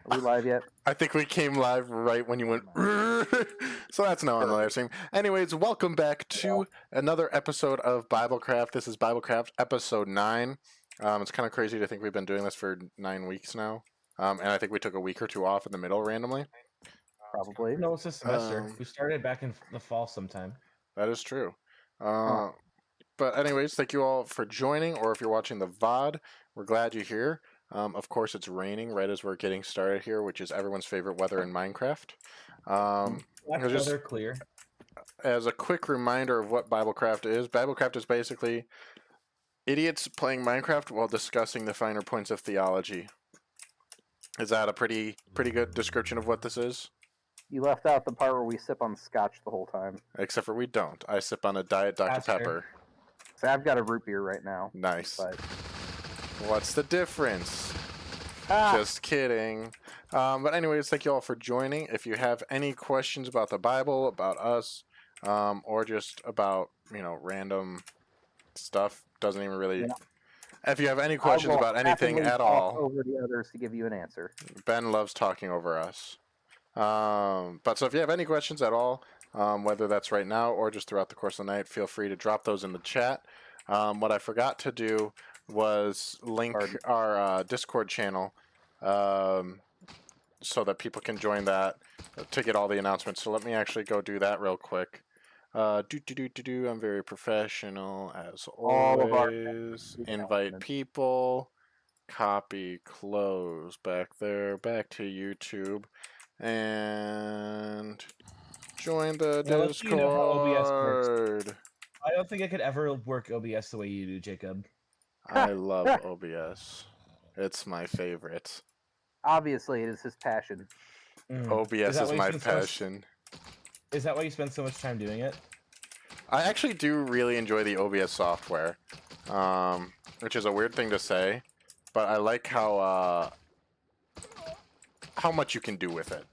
Are we live yet? I think we came live right when you went. So that's now on the live stream. Anyways, welcome back to another episode of BibleCraft. This is BibleCraft episode 9. It's kind of crazy to think we've been doing this for 9 weeks now. And I think we took a week or two off in the middle randomly. Probably. No, it's a semester. We started back in the fall sometime. That is true. But anyways, thank you all for joining, or if you're watching the VOD, we're glad you're here. Of course, it's raining right as we're getting started here, which is everyone's favorite weather in Minecraft. Weather clear. As a quick reminder of what BibleCraft is basically idiots playing Minecraft while discussing the finer points of theology. Is that a pretty good description of what this is? You left out the part where we sip on scotch the whole time. Except for we don't. I sip on a Diet Dr. That's Pepper. fair. So I've got a root beer right now. Nice. But What's the difference? Ah! Just kidding. But anyways, thank you all for joining. If you have any questions about the Bible, about us, or just about, random stuff, doesn't even really... Yeah. If you have any questions about anything at all... over the others to give you an answer. Ben loves talking over us. But so if you have any questions at all, whether that's right now or just throughout the course of the night, feel free to drop those in the chat. What I forgot to do was link our Discord channel so that people can join that to get all the announcements. So let me actually go do that real quick. I'm very professional as always. Invite people. Copy, close, back there, back to YouTube. And join the Discord. You know how OBS works. I don't think I could ever work OBS the way you do, Jacob. I love OBS. It's my favorite. Obviously, it is his passion. OBS is my passion. Is that why you spend so much time doing it? I actually do really enjoy the OBS software, which is a weird thing to say, but I like how much you can do with it.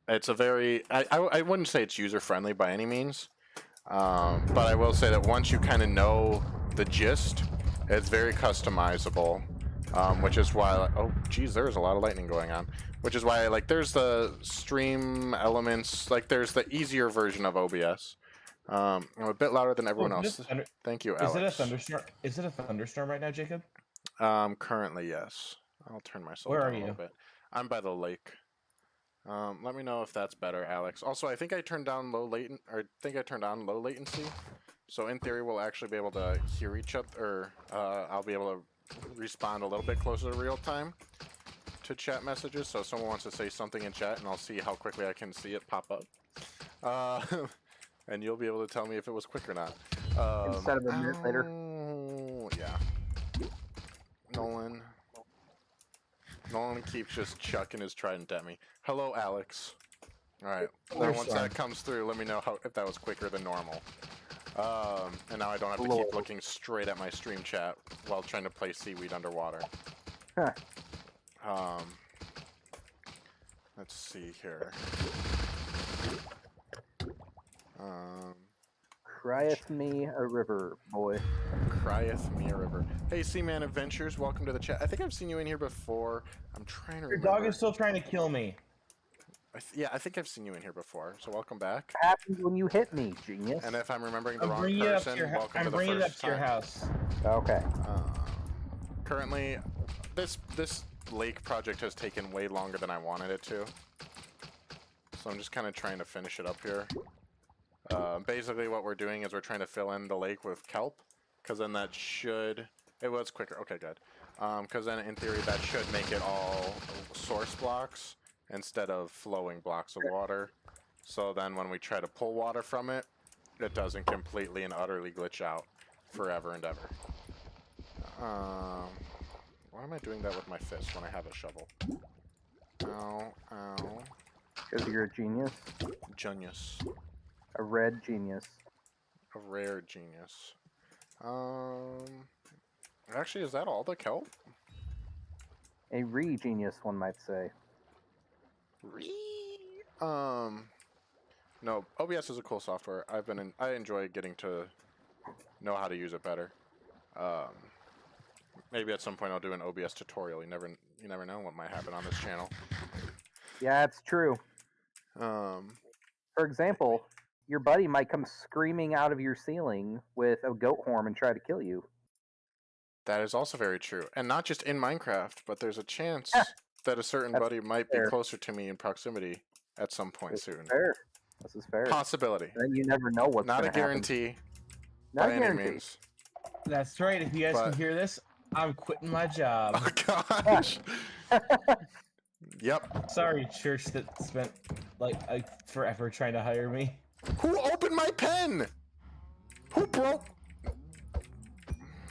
It's a very... I wouldn't say it's user-friendly by any means, but I will say that once you kind of know the gist, it's very customizable, which is why... Oh, geez, there's a lot of lightning going on. Which is why, there's the stream elements, there's the easier version of OBS. I'm a bit louder than everyone else. Thank you, Alex. Is it a thunderstorm? Is it a thunderstorm right now, Jacob? Currently, yes. I'll turn myself down a little bit. I'm by the lake. Let me know if that's better, Alex. Also, I think I turned down low latency. So in theory, we'll actually be able to hear each other, or I'll be able to respond a little bit closer to real time to chat messages. So if someone wants to say something in chat, and I'll see how quickly I can see it pop up. And you'll be able to tell me if it was quick or not. Instead of a minute later. Yeah. Nolan keeps just chucking his trident at me. Hello, Alex. Alright, then once that comes through, let me know if that was quicker than normal. And now I don't have to keep looking straight at my stream chat while trying to play Seaweed underwater. Huh. Let's see here. Crieth me a river, boy. Crieth me a river. Hey, Seaman Adventures, welcome to the chat. I think I've seen you in here before. I'm trying to remember. Your dog is still trying to kill me. Yeah, I think I've seen you in here before, so welcome back. What happens when you hit me, genius? And if I'm remembering the wrong person, welcome to the first time. I'm bringing it up to your house. Okay. Currently, this lake project has taken way longer than I wanted it to. So I'm just kind of trying to finish it up here. Basically what we're doing is we're trying to fill in the lake with kelp, because then that should... It was quicker. Okay, good. Because then in theory that should make it all source blocks instead of flowing blocks of water. So then when we try to pull water from it, it doesn't completely and utterly glitch out forever and ever. Why am I doing that with my fist when I have a shovel? Ow, ow. Because you're a genius. Genius. A red genius. A rare genius. Actually, is that all the kelp? A re-genius, one might say. No, OBS is a cool software. I enjoy getting to know how to use it better. Maybe at some point I'll do an OBS tutorial. You never know what might happen on this channel. Yeah, it's true. Um, For example, your buddy might come screaming out of your ceiling with a goat horn and try to kill you. that is also very true, and not just in Minecraft, but there's a chance that a certain That's buddy might fair. be closer to me in proximity at some point This soon. is fair. This is fair. Possibility. And you never know what's Not a going to happen. guarantee. Not by a any guarantee. means. That's right. If you guys But- can hear this, I'm quitting my job. Oh gosh. Yep. Sorry, church that spent like forever trying to hire me. Who opened my pen? Who broke?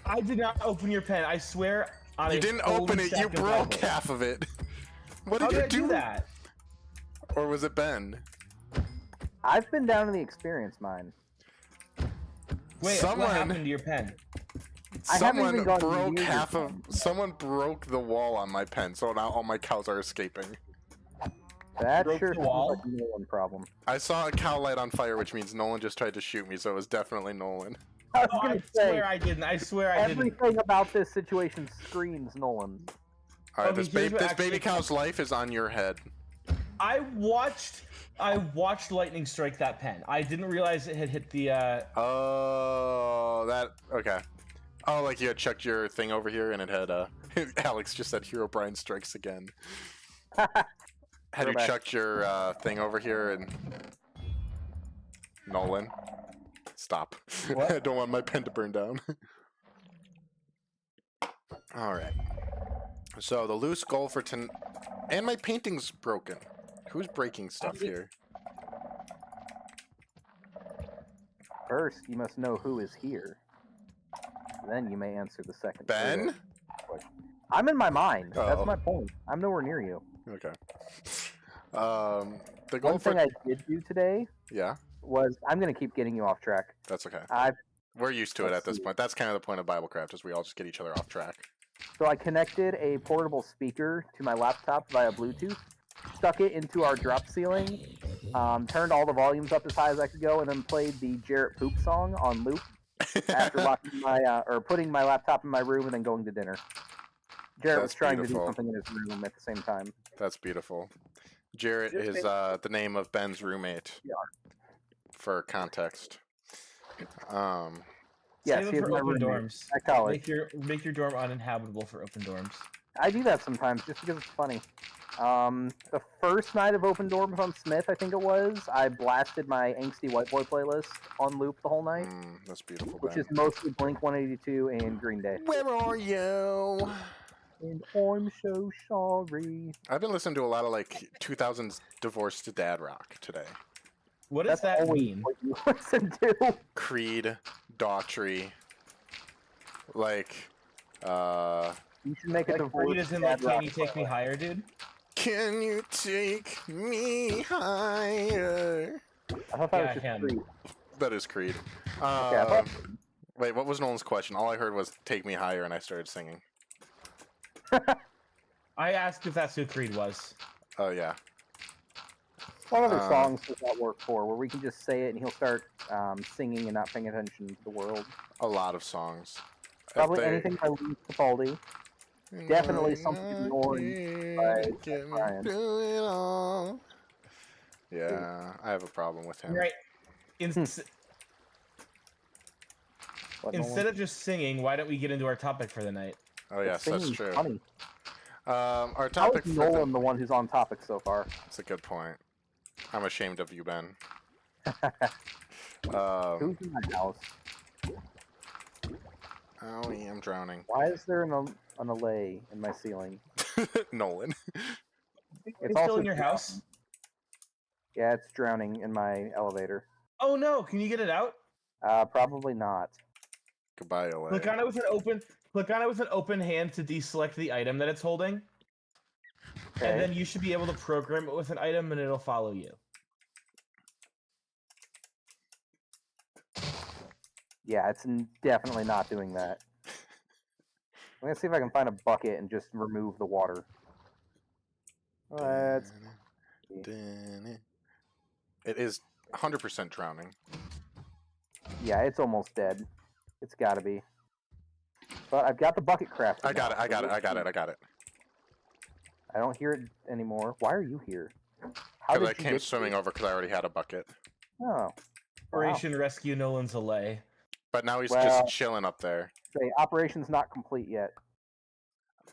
I did not open your pen. I swear. On You a didn't holy open it. You second broke level. half of it. What How did did you I do that? Or was it Ben? I've been down to the experience mine. Wait, Someone- what happened to your pen? I haven't Someone even gotten broke near your half of. pen. Someone broke the wall on my pen, so now all my cows are escaping. That Broke sure the sounds wall? like a Nolan problem. I saw a cow light on fire, which means Nolan just tried to shoot me, so it was definitely Nolan. I was Oh, going I to say, swear I didn't. I swear I didn't. everything about this situation screams Nolan. All right, Okay, this, here's what this actually- baby cow's life is on your head. I watched lightning strike that pen. I didn't realize it had hit the. Oh, that okay. Oh, like you had chucked your thing over here, and it had Alex just said "Hero Brian strikes again." Had you Throwback. chucked your thing over here, and Nolan, stop! What? I don't want my pen to burn down. All right. So the loose goal for and my painting's broken. Who's breaking stuff here? First, you must know who is here. Then you may answer the second. Ben? question. I'm in my mind. Oh. That's my point. I'm nowhere near you. Okay. The goal One for thing I did do today yeah, was I'm going to keep getting you off track. that's okay. We're used to it let's at this see. point. That's kind of the point of BibleCraft, is we all just get each other off track. So I connected a portable speaker to my laptop via Bluetooth, stuck it into our drop ceiling, turned all the volumes up as high as I could go, and then played the Jarrett Poop song on loop after locking my or putting my laptop in my room and then going to dinner. Jarrett was That's trying beautiful. to do something in his room at the same time. That's beautiful. Jarrett is the name of Ben's roommate. Yeah. For context. Yes, Save he it is for my open roommate dorms. at college. Make your dorm uninhabitable for open dorms. I do that sometimes just because it's funny. The first night of Open Dorms on Smith, I think it was, I blasted my Angsty White Boy playlist on loop the whole night, That's beautiful, which Ben. is mostly Blink 182 and Green Day. Where are you? And I'm so sorry. I've been listening to a lot of like 2000s divorced dad rock today. What does That's that always mean? what you listen to. Creed, Daughtry, like You should make a Like divorce. Creed is in like, can you take me higher, dude? can you take me higher? I thought that Yeah, was just him. Creed. That is Creed. Okay, I thought- Wait, what was Nolan's question? All I heard was "Take me higher," and I started singing. I asked if that's who Creed was. Oh yeah, What other songs does that work for? Where we can just say it and he'll start singing and not paying attention to the world. a lot of songs. If Probably they- anything by Lee Capaldi. Definitely something ignored by Get me Brian. through it all. Yeah, I have a problem with him. Right. What, Instead of just singing, why don't we get into our topic for the night? Oh yes, that's singing's true. Funny. Our How topic is for Nolan the one who's on topic so far? That's a good point. I'm ashamed of you, Ben. Who's in my house? Oh, yeah, I'm drowning. Why is there an allay in my ceiling? Nolan. It's still in your house? Yeah, it's drowning in my elevator. Oh no! Can you get it out? Probably not. Goodbye, LA. Click on it with an open. Click on it with an open hand to deselect the item that it's holding, Okay. and then you should be able to program it with an item, and it'll follow you. Yeah, it's definitely not doing that. I'm gonna see if I can find a bucket and just remove the water. Let's It is 100% drowning. Yeah, it's almost dead. It's gotta be. But I've got the bucket crafted. I got now, it. I got it. I got it. I got it. I don't hear it anymore. Why are you here? How Because did I you came get swimming here? over because I already had a bucket. Oh. Wow. Operation Rescue Nolan's Allay. But now he's Well- just chilling up there. Say, operation's not complete yet.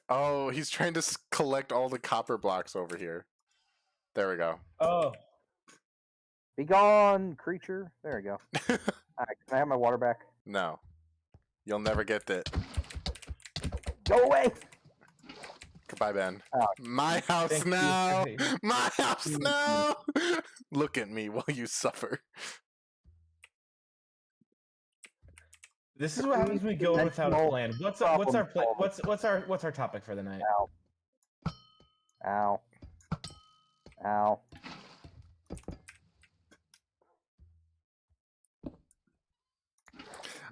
Oh, he's trying to collect all the copper blocks over here. There we go. Oh. Be gone, creature. There we go. Alright, can I have my water back? No. You'll never get it. Go away! Goodbye, Ben. Oh. My house Thank you. now! My house now! Look at me while you suffer. This is what happens when we go without a plan. What's our topic for the night? Ow. Ow.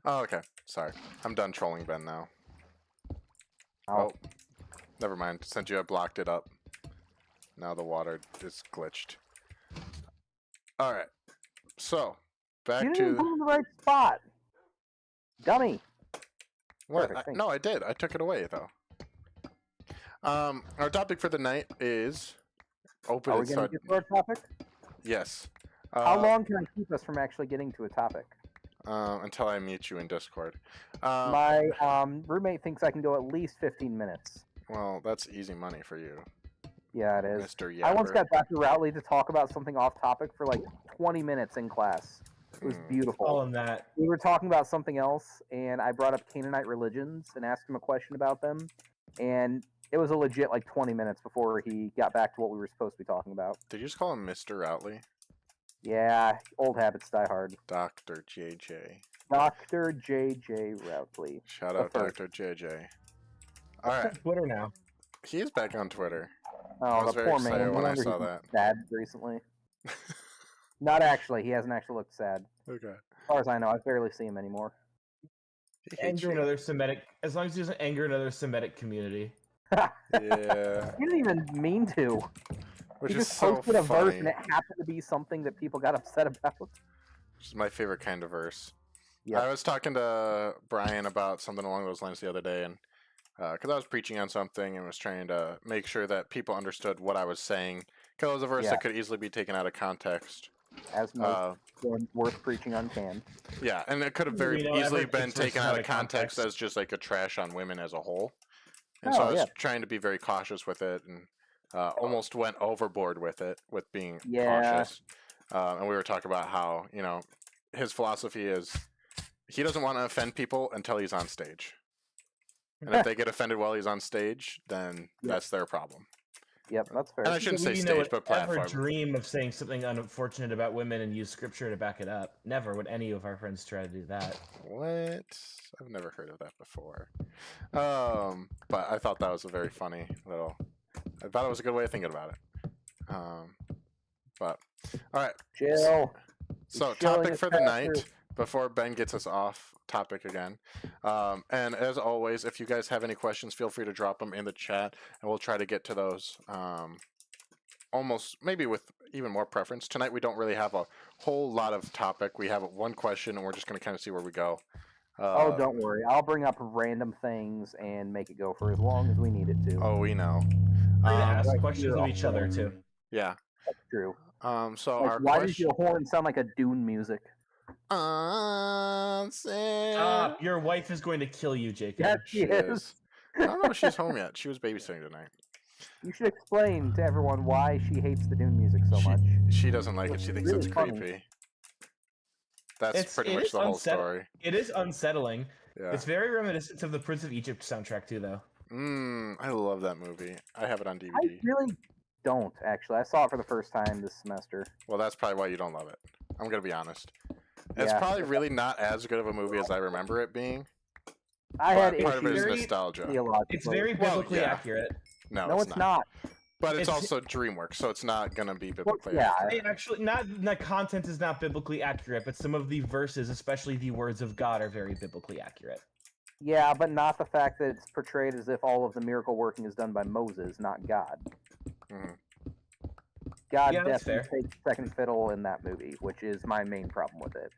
Oh, okay. Sorry. I'm done trolling Ben now. Ow. Oh. Never mind. Since you have blocked it up. Now the water is glitched. Alright. So, back You didn't to... put it in the right spot! Dummy! What? Perfect, thanks. No, I did. I took it away, though. Our topic for the night is... Open Are we and going start... to get to our topic? Yes. How long can I keep us from actually getting to a topic? Until I mute you in Discord. My roommate thinks I can go at least 15 minutes. Well, that's easy money for you, Yeah, it is. Mr. Yapper. I once got Dr. Routley to talk about something off topic for like 20 minutes in class. It was beautiful. All in that. We were talking about something else, and I brought up Canaanite religions and asked him a question about them. And it was a legit like 20 minutes before he got back to what we were supposed to be talking about. Did you just call him Mr. Outley? Yeah, old habits die hard. Dr. JJ. Dr. JJ Routley. Shout The out first. Dr. JJ. Alright, Twitter now. he is back on Twitter. I Oh, was the very poor excited man. when I wonder saw he's that. sad recently. Not actually. He hasn't actually looked sad. Okay. As far as I know, I barely see him anymore. He hates Anger you. another Semitic, as long as he doesn't anger another Semitic community. Yeah. He didn't even mean to. Which He is just so posted a verse funny. and it happened to be something that people got upset about. Which is my favorite kind of verse. Yep. I was talking to Brian about something along those lines the other day, and because I was preaching on something and was trying to make sure that people understood what I was saying, because it was a verse Yeah. that could easily be taken out of context. As most worth preaching on can. Yeah, and it could have We very know easily every been verse taken out out of of context context. as just like a trash on women as a whole. And Oh, so I was yeah. trying to be very cautious with it, and almost went overboard with it, with being Yeah. cautious. And we were talking about how, you know, his philosophy is he doesn't want to offend people until he's on stage. And if they get offended while he's on stage, then Yep. that's their problem. Yep, that's fair. And I shouldn't say We stage, would but ever platform. dream of saying something unfortunate about women and use scripture to back it up. Never would any of our friends try to do that. What? I've never heard of that before. But I thought that was a very funny little. I thought it was a good way of thinking about it. But all right. Jill. So He's showing topic his for the pastor. night before Ben gets us off topic again. And as always, if you guys have any questions, feel free to drop them in the chat, and we'll try to get to those. Almost maybe with even more preference. Tonight we don't really have a whole lot of topic. We have one question, and we're just going to kind of see where we go. Oh, don't worry. I'll bring up random things and make it go for as long as we need it to. Oh, we know. We're gonna ask like questions you're of each other too. Yeah. That's true. So Like, our why does question. your horn sound like a Dune music? Stop! Your wife is going to kill you, Jacob. Yes, she is. I don't know if she's home yet. She was babysitting tonight. You should explain to everyone why she hates the Dune music so much. She doesn't like it. It's She thinks really it's funny. creepy. That's It's- pretty it much is the whole unset- story. It is unsettling. Yeah. It's very reminiscent of the Prince of Egypt soundtrack too, though. I love that movie. I have it on I DVD. really don't, actually. I saw it for the first time this semester. Well, that's probably why you don't love it. I'm gonna be honest. It's Yeah. probably really not as good of a movie as I remember it being. I had But part of it is very nostalgia. theologically. It's very Well, biblically yeah. accurate. No, No, it's not. But it's It's- also DreamWorks, so it's not gonna be biblically yeah. accurate. It actually, not the content is not biblically accurate, but some of the verses, especially the words of God, are very biblically accurate. Yeah, but not the fact that it's portrayed as if all of the miracle working is done by Moses, not God. Mhm. God Yeah, that's definitely takes second fiddle in that movie, which is my main problem with it.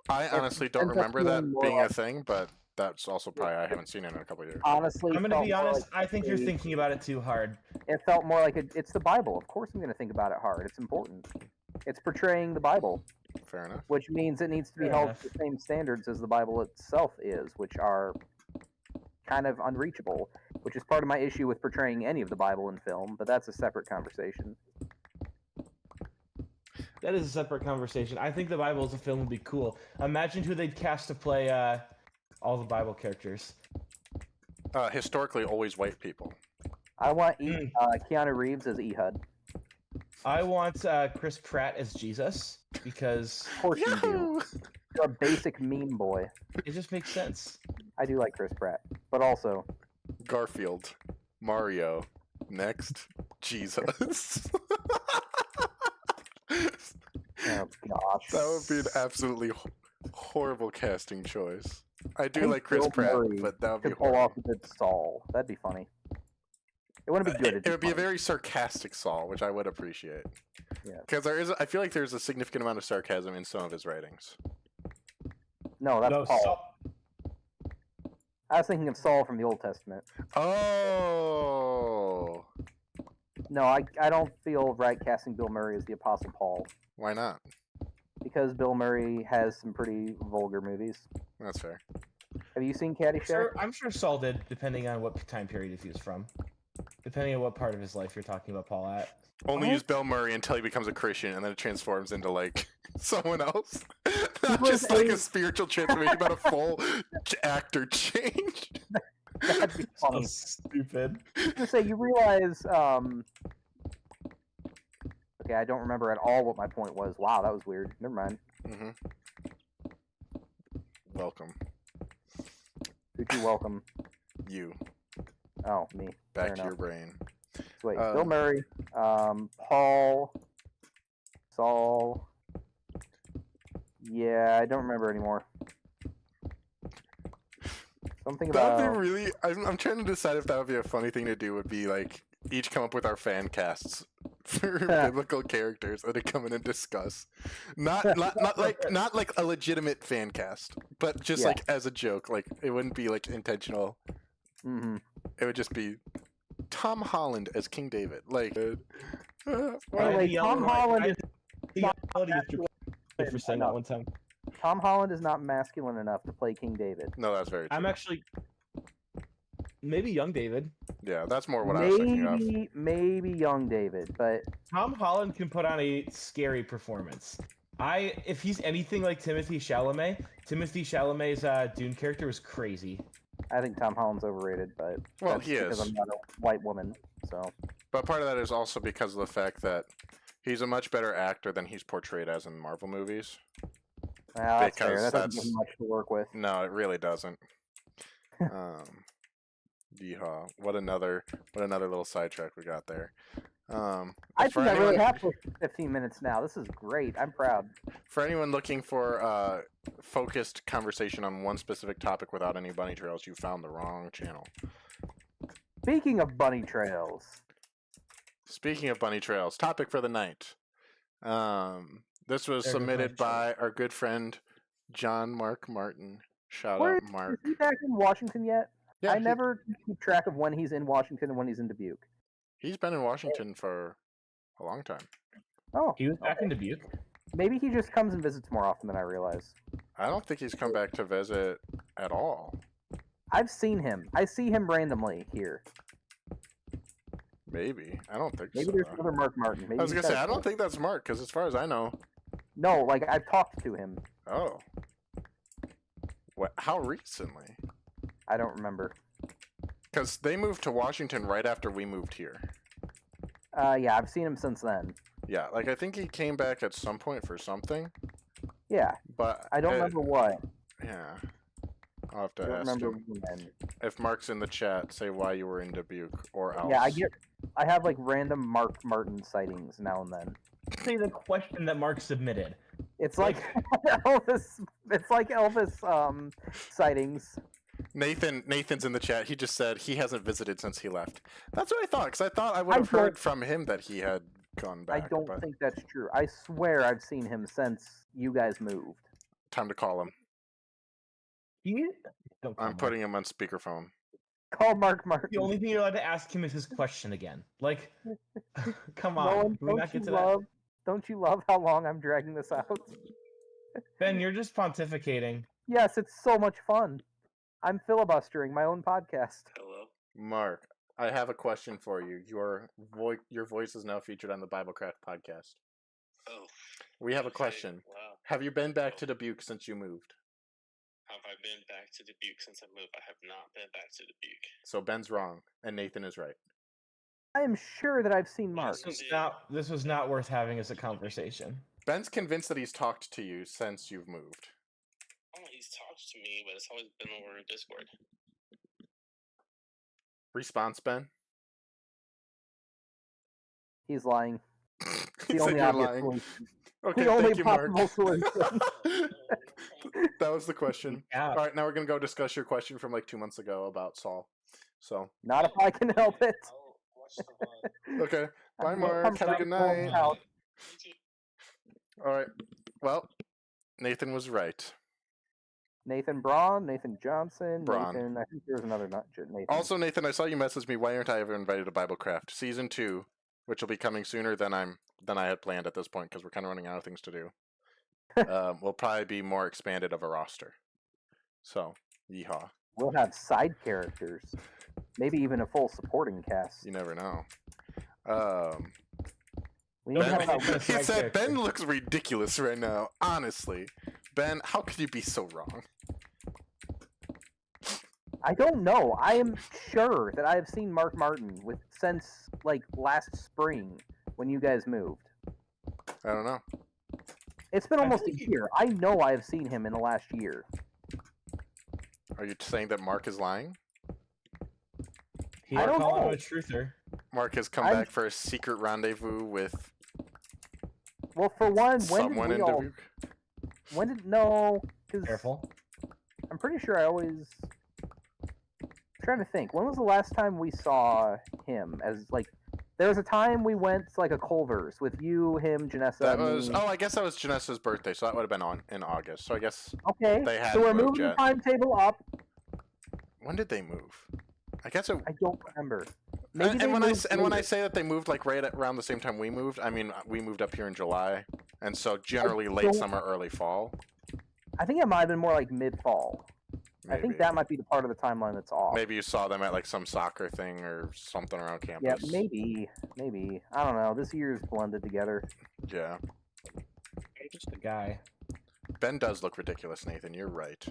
I honestly don't ends up remember that feeling more being a like- thing, but that's also probably I haven't seen it in a couple of years. Honestly, I'm gonna felt be more honest. like I think you're thinking about it too hard. it felt more like it's the Bible. Of course, I'm going to think about it hard. It's important. It's portraying the Bible, Fair enough. which means it needs to be Fair held enough. to the same standards as the Bible itself is, which are kind of unreachable. Which is part of my issue with portraying any of the Bible in film, but that's a separate conversation. That is a separate conversation. I think the Bible as a film would be cool. Imagine who they'd cast to play all the Bible characters. Historically, always white people. I want Keanu Reeves as Ehud. I want Chris Pratt as Jesus because Of course you do. You're a basic meme boy. it just makes sense. I do like Chris Pratt, but also Garfield, Mario, next Jesus. oh gosh, That would be an absolutely horrible casting choice. I do think like Chris Bill Pratt, Murray but that would be could pull off horrible. a good Saul. That'd be funny. It wouldn't be good. It would be a funny. very sarcastic Saul, which I would appreciate. Yeah. Because I feel like there's a significant amount of sarcasm in some of his writings. No, that's No, Paul. I was thinking of Saul from the Old Testament. Oh, No, I don't feel right casting Bill Murray as the Apostle Paul why not? because Bill Murray has some pretty vulgar movies. That's fair. Have you seen Caddyshack? I'm sure Saul did, depending on what time period he was from. Depending on what part of his life you're talking about Paul at. Only What? use Bill Murray until he becomes a Christian, and then it transforms into like someone else. Not was just like a- a spiritual transformation, but a full actor change. That'd be So funny. stupid. I was gonna say, you realize, okay, I don't remember at all what my point was. Wow, that was weird. Never mind. Mm-hmm. Welcome, Who'd you welcome? you, Oh, me. back Fair to your enough. brain. So wait, Bill Murray, Paul, Saul. Yeah, I don't remember anymore. Something That about. would be really. I'm trying to decide if that would be a funny thing to do. Would be like each come up with our fan casts for biblical characters and to come in and discuss. Not like a legitimate fan cast, but just Yeah. like as a joke. Like it wouldn't be like intentional. Mm-hmm. It would just be Tom Holland as King David. Like, Anyway, Tom Holland is for saying that one time. Tom Holland is not masculine enough to play King David. no, that's very true. I'm actually maybe young David. Yeah, that's more what I was thinking of. Maybe young David, but Tom Holland can put on a scary performance. If he's anything like Timothée Chalamet's Dune character was crazy. I think Tom Holland's overrated. But Well, that's he because is. I'm not a white woman, so But part of that is also because of the fact that he's a much better actor than he's portrayed as in Marvel movies. well, that's fair. Because That doesn't give that's- him much to work with. No, it really doesn't. Yeehaw! What another little sidetrack we got there. I For think I really anyone- have for 15 minutes now. This is great. I'm proud. For anyone looking for focused conversation on one specific topic without any bunny trails, you found the wrong channel. Speaking of bunny trails, Speaking of bunny trails, topic for the night. This was There goes submitted bunny by our good friend John Mark Martin. Shout where out Mark. is he back in Washington yet? Yeah, I never keep track of when he's in Washington and when he's in Dubuque. He's been in Washington for a long time. Oh, He was back in Dubuque. maybe he just comes and visits more often than I realize. I don't think he's come back to visit at all. I've seen him. I see him randomly here. Maybe. I don't think Maybe so. there's though. another Mark Martin. Maybe I was he's gonna say got I a- don't think that's Mark because as far as I know, No, like I've talked to him. oh, what? How recently? I don't remember. Because they moved to Washington right after we moved here. Yeah, I've seen him since then. Yeah, like I think he came back at some point for something, Yeah, but I don't remember what. Yeah, I'll have I to don't ask remember him. when. If Mark's in the chat, say why you were in Dubuque or else. Yeah, I have like random Mark Martin sightings now and then. Say the question that Mark submitted. It's like Elvis. It's like Elvis sightings. Nathan's in the chat. He just said he hasn't visited since he left. That's what I thought, because I thought I would I have heard don't- from him that he had gone I back. don't but think that's true. I swear I've seen him since you guys moved. time to call him. Don't call I'm Mark. putting him on speakerphone. Call Mark Martin. The only thing you're allowed to ask him is his question again. Like, come on. Nolan, Can we not get to don't you love how long I'm dragging this out? that? Ben, you're just pontificating. Yes, it's so much fun. I'm filibustering my own podcast. Hello. Mark, I have a question for you. Your voice is now featured on the BibleCraft podcast. Oh. We have a okay. question. Wow. Have you been back to Dubuque since you moved? Have I been back to Dubuque since I moved? I have not been back to Dubuque. So Ben's wrong, and Nathan is right. I am sure that I've seen Mark. This was not worth having as a conversation. Ben's convinced that he's talked to you since you've moved. Oh, he's talked to me, but it's always been over Discord. Response, Ben? He's lying. He The said only you're obvious lying. solution. Okay, The only thank you, Mark. possible solution. That was the question. Yeah. All right, now we're going to go discuss your question from like 2 months ago about Saul. So, Not if I can help it. I'll watch the okay. Bye, I'm Mark. Have a good night. out. All right. Well, Nathan was right. Nathan Braun, Nathan Johnson, Braun. Nathan. I think there's another Nathan. Also, Nathan, I saw you message me. Why aren't I ever invited to BibleCraft Season 2, which will be coming sooner than I had planned at this point because we're kind of running out of things to do. Will probably be more expanded of a roster. So, yeehaw. We'll have side characters, maybe even a full supporting cast. You never know. We don't Ben, have that Ben- much- he side said character. Ben looks ridiculous right now. Honestly, Ben, how could you be so wrong? I don't know. I am sure that I have seen Mark Martin since like last spring when you guys moved. I don't know. It's been almost a think he- year. I know I have seen him in the last year. Are you saying that Mark is lying? He I don't call him know. a truther. Mark has come I'm- back for a secret rendezvous with Well, for one, someone in Dubuque. No, because Careful. I'm pretty sure I always. I'm trying to think. When was the last time we saw him? As like, there was a time we went to like a Culver's with you, him, Janessa. That and was me. I guess that was Janessa's birthday, so that would have been in August. So I guess Okay, they so hadn't we're moved moving yet. the timetable up. When did they move? I guess it. I don't remember. Maybe And they when moved when I later. say that they moved like right around the same time we moved, I mean we moved up here in July, and so generally late don't- summer, early fall. I think it might have been more like mid-fall. I think Maybe. that might be the part of the timeline that's off. Maybe you saw them at like some soccer thing or something around Yeah, campus. maybe. I don't know. This year's blended together. Yeah. I'm just a guy. Ben does look ridiculous, Nathan. You're right.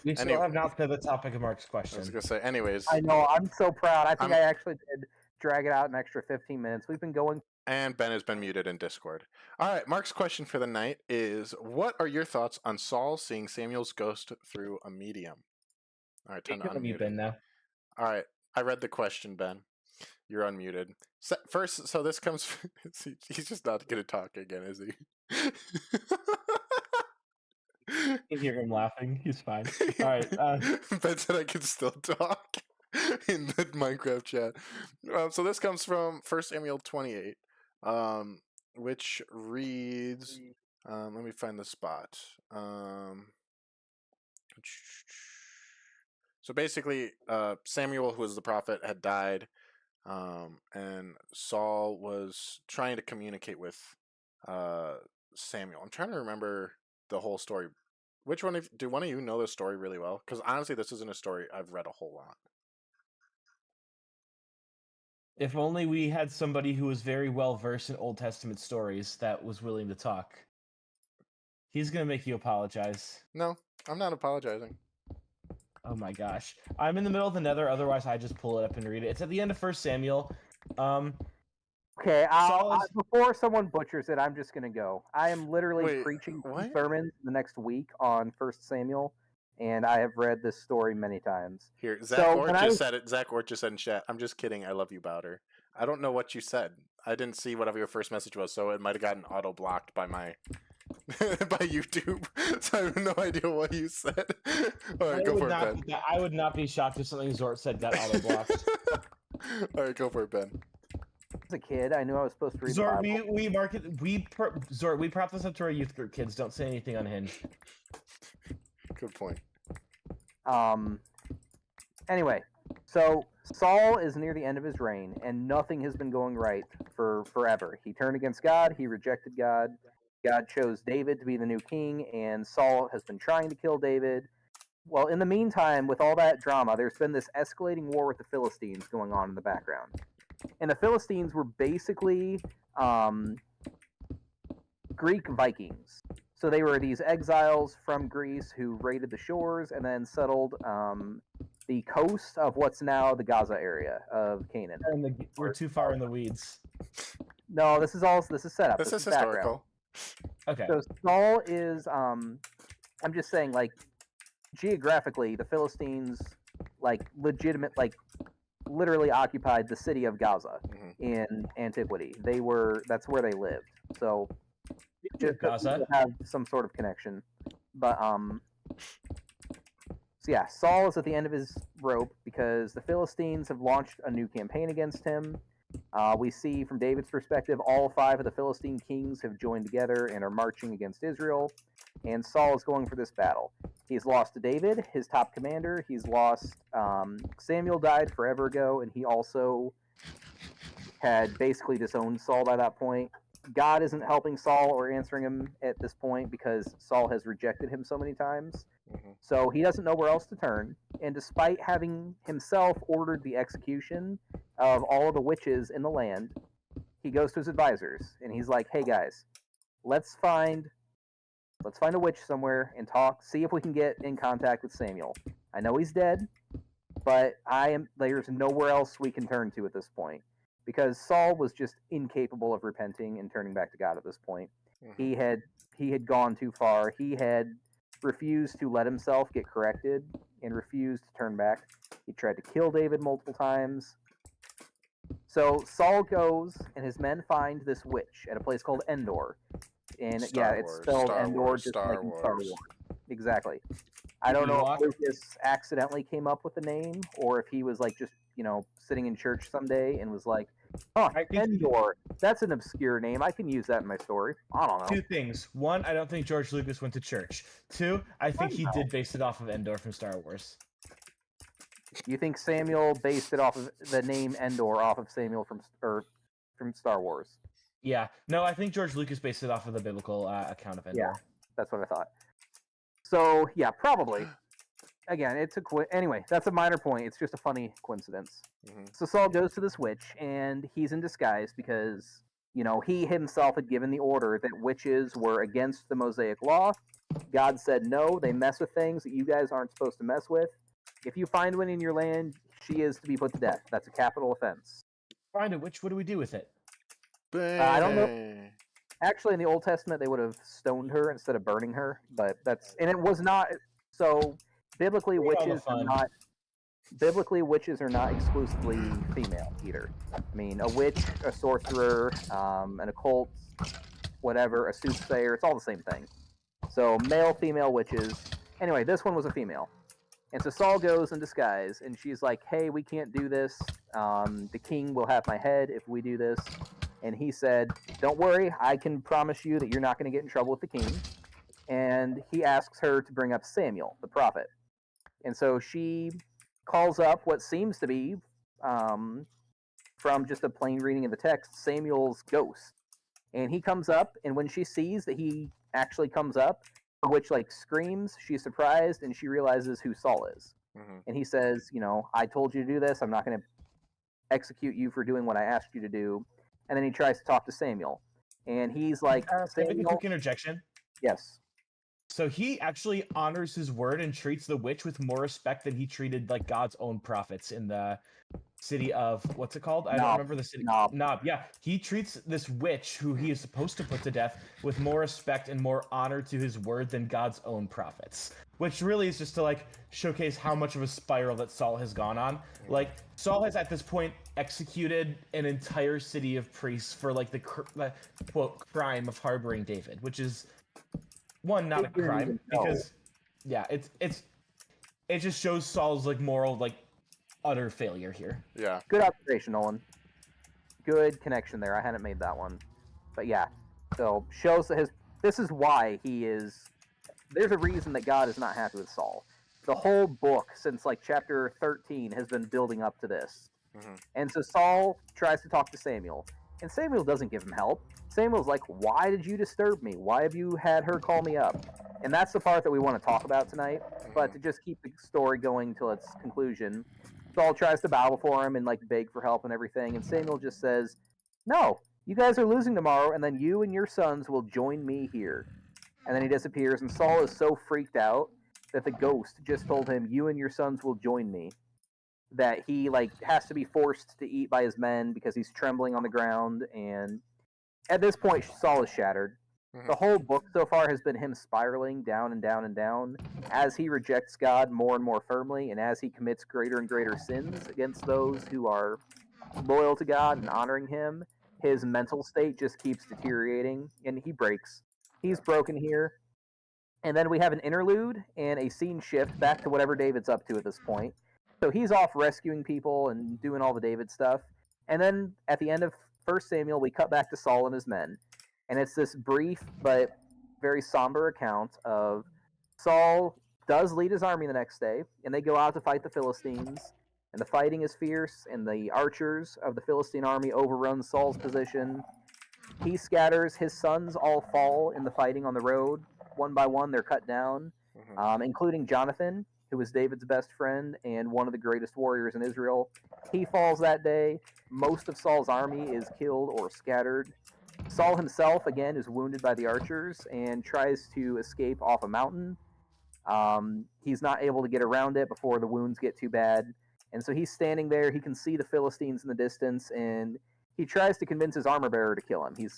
We still Anyway. have not said the topic of Mark's I was question. gonna say, anyways. I know. I'm so proud. I think I'm- I actually did drag it out an extra 15 minutes. We've been going. And Ben has been muted in Discord. All right, Mark's question for the night is: what are your thoughts on Saul seeing Samuel's ghost through a medium? All right, time to You're on mute, unmute. Ben, now. All right, I read the question, Ben. You're unmuted. First, so this comes. He's just not going to talk again, is he? You can hear him laughing. He's fine. All right. Ben said I can still talk in the Minecraft chat. So this comes from 1 Samuel 28, which reads. Let me find the spot. So basically, Samuel, who was the prophet, had died, and Saul was trying to communicate with Samuel. I'm trying to remember the whole story. Which one do one of you know the story really well? Because honestly, this isn't a story I've read a whole lot. If only we had somebody who was very well versed in Old Testament stories that was willing to talk. He's gonna make you apologize. No, I'm not apologizing. Oh my gosh. I'm in the middle of the nether, otherwise I just pull it up and read it. It's at the end of 1 Samuel. Okay, Saul is- before someone butchers it, I'm just gonna go. I am literally Wait, preaching what? sermons the next week on 1 Samuel, and I have read this story many times. Here, Zach So, Ort when just I was- said it. Zach Ort just said in chat, I'm just kidding. I love you, Bowder. I don't know what you said. I didn't see whatever your first message was, so it might have gotten auto-blocked by my... by YouTube. So I have no idea what you said. All right, go for it, Ben. I would not be shocked if something Zort said got auto-blocked. All right, go for it, Ben. As a kid, I knew I was supposed to read Zort, the Bible. Zort, we prop this up to our youth group kids. Don't say anything unhinged. Good point. Anyway, so Saul is near the end of his reign, and nothing has been going right for forever. He turned against God. He rejected God. God chose David to be the new king, and Saul has been trying to kill David. Well, in the meantime, with all that drama, there's been this escalating war with the Philistines going on in the background. And the Philistines were basically Greek Vikings. So they were these exiles from Greece who raided the shores and then settled the coast of what's now the Gaza area of Canaan. We're too far in the weeds. No, this is set up. This is background. historical. Okay. So Saul is I'm just saying, like, geographically, the Philistines, like, literally occupied the city of Gaza in antiquity. That's where they lived. So just Gaza have some sort of connection. But so yeah, Saul is at the end of his rope because the Philistines have launched a new campaign against him. We see from David's perspective, all 5 of the Philistine kings have joined together and are marching against Israel, and Saul is going for this battle. He's lost to David, his top commander. He's lost. Samuel died forever ago, and he also had basically disowned Saul by that point. God isn't helping Saul or answering him at this point because Saul has rejected him so many times. So he doesn't know where else to turn. And despite having himself ordered the execution of all of the witches in the land, he goes to his advisors and he's like, "Hey guys, let's find a witch somewhere and talk. See if we can get in contact with Samuel. I know he's dead, but there's nowhere else we can turn to at this point." Because Saul was just incapable of repenting and turning back to God at this point. He had gone too far. He had refused to let himself get corrected and refused to turn back. He tried to kill David multiple times. So Saul goes and his men find this witch at a place called Endor. And it's spelled Endor just like in Star Wars. Exactly. I don't know if Lucas accidentally came up with the name or if he was like just, sitting in church someday and was like, "Oh, Endor, that's an obscure name. I can use that in my story." I don't know. 2 things. 1, I don't think George Lucas went to church. 2, I think he did base it off of Endor from Star Wars. You think Samuel based it off of the name Endor off of Samuel from Star Wars? Yeah. No, I think George Lucas based it off of the biblical account of Endor. Yeah, that's what I thought. So, yeah, probably. Again, anyway, that's a minor point. It's just a funny coincidence. So Saul goes to this witch, and he's in disguise because, he himself had given the order that witches were against the Mosaic law. God said, no, they mess with things that you guys aren't supposed to mess with. If you find one in your land, she is to be put to death. That's a capital offense. Find a witch, what do we do with it? I don't know. Actually, in the Old Testament, they would have stoned her instead of burning her, but it was not, so... Biblically, witches are not exclusively female either. I mean, a witch, a sorcerer, an occult, whatever, a soothsayer, it's all the same thing. So male, female witches. Anyway, this one was a female. And so Saul goes in disguise, and she's like, "Hey, we can't do this. The king will have my head if we do this." And he said, "Don't worry, I can promise you that you're not going to get in trouble with the king." And he asks her to bring up Samuel, the prophet. And so she calls up what seems to be, from just a plain reading of the text, Samuel's ghost. And he comes up, and when she sees that he actually comes up, the witch screams, she's surprised, and she realizes who Saul is. And he says, "I told you to do this, I'm not going to execute you for doing what I asked you to do." And then he tries to talk to Samuel. And he's like, Can I make a quick interjection? Yes. So he actually honors his word and treats the witch with more respect than he treated God's own prophets in the city of, what's it called? I don't remember the city. Nob. Yeah, he treats this witch who he is supposed to put to death with more respect and more honor to his word than God's own prophets, which really is just to showcase how much of a spiral that Saul has gone on. Saul has at this point executed an entire city of priests for the quote crime of harboring David, which is not a crime because it just shows Saul's moral utter failure here. Yeah. Good observation, Nolan. Good connection there. I hadn't made that one. But yeah. So shows that this is why he is, there's a reason that God is not happy with Saul. the whole book since like chapter 13 has been building up to this. Mm-hmm. And so Saul tries to talk to Samuel, and Samuel doesn't give him help. Samuel's like, why did you disturb me? Why have you had her call me up? And that's the part that we want to talk about tonight. But to just keep the story going till its conclusion, Saul tries to bow before him and like beg for help and everything, and Samuel just says, no, you guys are losing tomorrow, and then you and your sons will join me here. And then he disappears, and Saul is so freaked out that the ghost just told him, you and your sons will join me, that he like has to be forced to eat by his men because he's trembling on the ground. And at this point, Saul is shattered. The whole book so far has been him spiraling down and down and down as he rejects God more and more firmly, and as he commits greater and greater sins against those who are loyal to God and honoring him. His mental state just keeps deteriorating, and he breaks. He's broken here. And then we have an interlude and a scene shift back to whatever David's up to at this point. So he's off rescuing people and doing all the David stuff. And then at the end of 1 Samuel, we cut back to Saul and his men. And it's this brief but very somber account of Saul does lead his army the next day, and they go out to fight the Philistines. And the fighting is fierce, and the archers of the Philistine army overrun Saul's position. He scatters. His sons all fall in the fighting on the road. One by one, they're cut down, including Jonathan, who was David's best friend and one of the greatest warriors in Israel. He falls that day. Most of Saul's army is killed or scattered. Saul himself, again, is wounded by the archers and tries to escape off a mountain. He's not able to get around it before the wounds get too bad. And so he's standing there. He can see the Philistines in the distance, and he tries to convince his armor bearer to kill him. He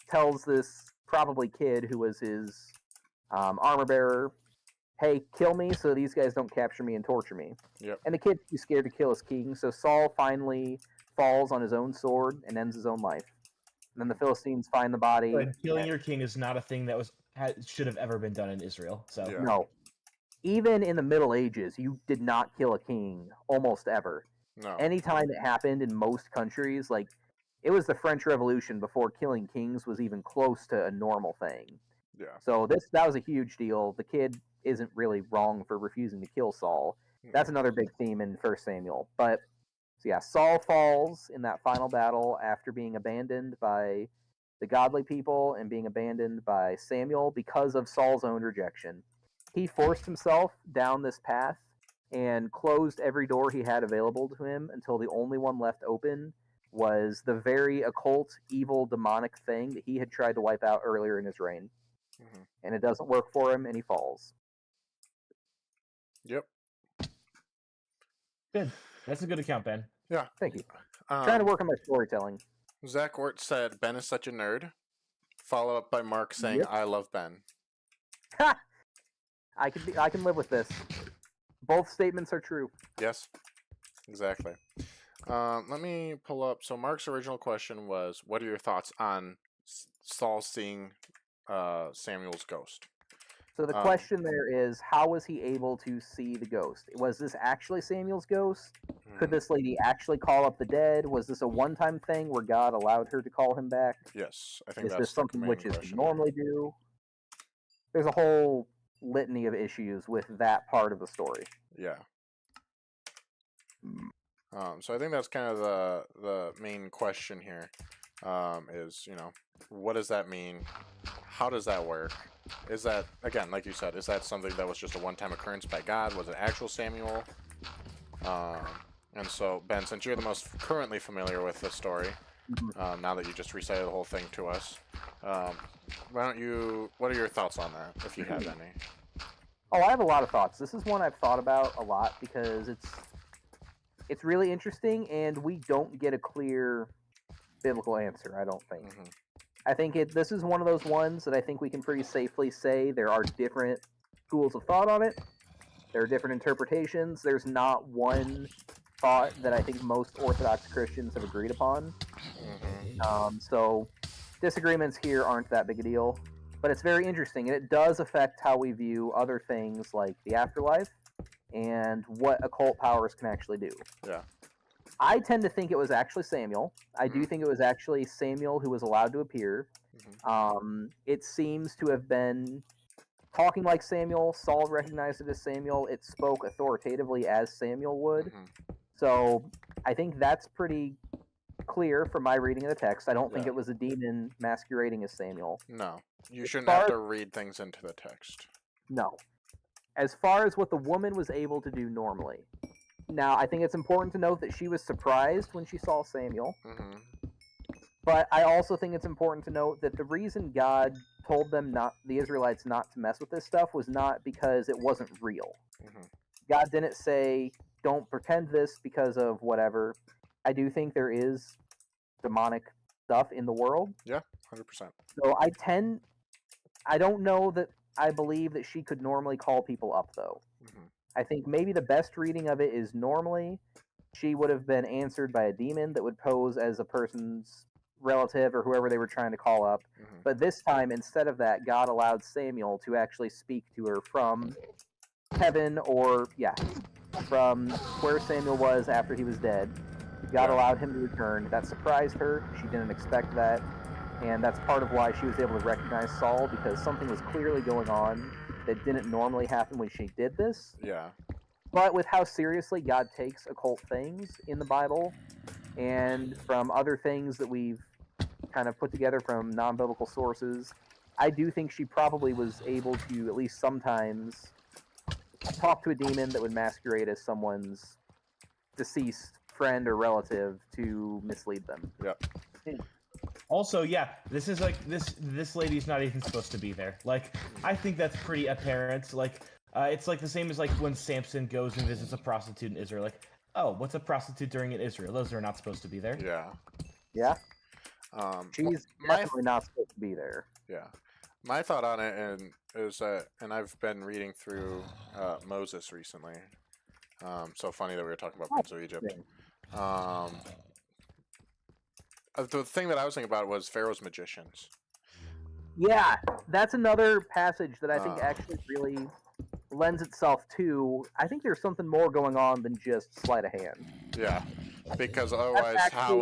tells this probably kid who was his armor bearer, hey, kill me so these guys don't capture me and torture me. Yep. And the kid's too scared to kill his king, so Saul finally falls on his own sword and ends his own life. And then the Philistines find the body. But killing your king is not a thing that should have ever been done in Israel. So No. Even in the Middle Ages, you did not kill a king almost ever. No. Anytime it happened in most countries, like it was the French Revolution before killing kings was even close to a normal thing. Yeah. So that was a huge deal. The kid isn't really wrong for refusing to kill Saul. That's another big theme in 1 Samuel. But so yeah, Saul falls in that final battle after being abandoned by the godly people and being abandoned by Samuel because of Saul's own rejection. He forced himself down this path and closed every door he had available to him until the only one left open was the very occult, evil, demonic thing that he had tried to wipe out earlier in his reign. And it doesn't work for him, and he falls. Yep. Good. That's a good account, Ben. Yeah. Thank you. Trying to work on my storytelling. Zach Ort said, Ben is such a nerd. Follow up by Mark saying, Yep. I love Ben. Ha! I can live with this. Both statements are true. Yes, exactly. Let me pull up. So Mark's original question was, what are your thoughts on Saul seeing Samuel's ghost? So the question there is, how was he able to see the ghost? Was this actually Samuel's ghost? Could this lady actually call up the dead? Was this a one-time thing where God allowed her to call him back? Yes, I think Is that's this something the main witches question. normally do? There's a whole litany of issues with that part of the story. Yeah. So I think that's kind of the main question here. Is, what does that mean? How does that work? Is that, again, like you said, is that something that was just a one-time occurrence by God? Was it actual Samuel? And so, Ben, since you're the most currently familiar with this story, now that you just recited the whole thing to us, what are your thoughts on that, if you have any? Oh, I have a lot of thoughts. This is one I've thought about a lot because it's really interesting, and we don't get a clear biblical answer, I don't think. I think this is one of those ones that I think we can pretty safely say there are different schools of thought on it. There are different interpretations. There's not one thought that I think most Orthodox Christians have agreed upon. So disagreements here aren't that big a deal. But it's very interesting, and it does affect how we view other things like the afterlife and what occult powers can actually do. Yeah. I tend to think it was actually Samuel. I do think it was actually Samuel who was allowed to appear. It seems to have been talking like Samuel. Saul recognized it as Samuel. It spoke authoritatively as Samuel would. Mm-hmm. So I think that's pretty clear from my reading of the text. I don't think Yeah. it was a demon masquerading as Samuel. No, you shouldn't have to read things into the text. No. As far as what the woman was able to do normally. Now, I think it's important to note that she was surprised when she saw Samuel. Mm-hmm. But I also think it's important to note that the reason God told them the Israelites not to mess with this stuff was not because it wasn't real. Mm-hmm. God didn't say, don't pretend this because of whatever. I do think there is demonic stuff in the world. Yeah, 100%. So I don't know that I believe that she could normally call people up, though. Mm-hmm. I think maybe the best reading of it is normally she would have been answered by a demon that would pose as a person's relative or whoever they were trying to call up. Mm-hmm. But this time, instead of that, God allowed Samuel to actually speak to her from heaven, or from where Samuel was after he was dead. God allowed him to return. That surprised her. She didn't expect that. And that's part of why she was able to recognize Saul, because something was clearly going on that didn't normally happen when she did this. Yeah. But with how seriously God takes occult things in the Bible, and from other things that we've kind of put together from non-biblical sources, I do think she probably was able to at least sometimes talk to a demon that would masquerade as someone's deceased friend or relative to mislead them. Yep. Also, yeah, this is like this lady's not even supposed to be there. Like, I think that's pretty apparent. Like, it's like the same as like when Samson goes and visits a prostitute in Israel. Like, oh, what's a prostitute doing in Israel? Those are not supposed to be there. Yeah. Yeah. She's definitely not supposed to be there. Yeah. My thought on it is that, and I've been reading through Moses recently. So funny that we were talking about Prince of Egypt. The thing that I was thinking about was Pharaoh's magicians. Yeah, that's another passage that I think actually really lends itself to. I think there's something more going on than just sleight of hand. Yeah, because otherwise, how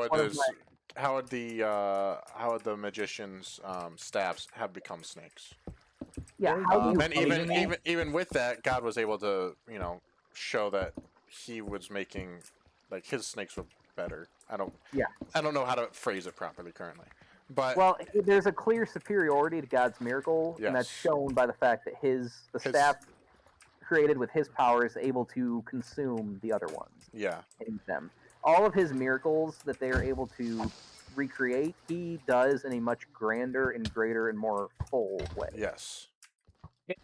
would the magicians' staffs have become snakes? Yeah, and even with that, God was able to show that He was making like His snakes were better. I don't know how to phrase it properly currently, but there's a clear superiority to God's miracle, and that's shown by the fact that the staff created with His power is able to consume the other ones. Yeah, in them. All of His miracles that they are able to recreate, He does in a much grander and greater and more full way. Yes.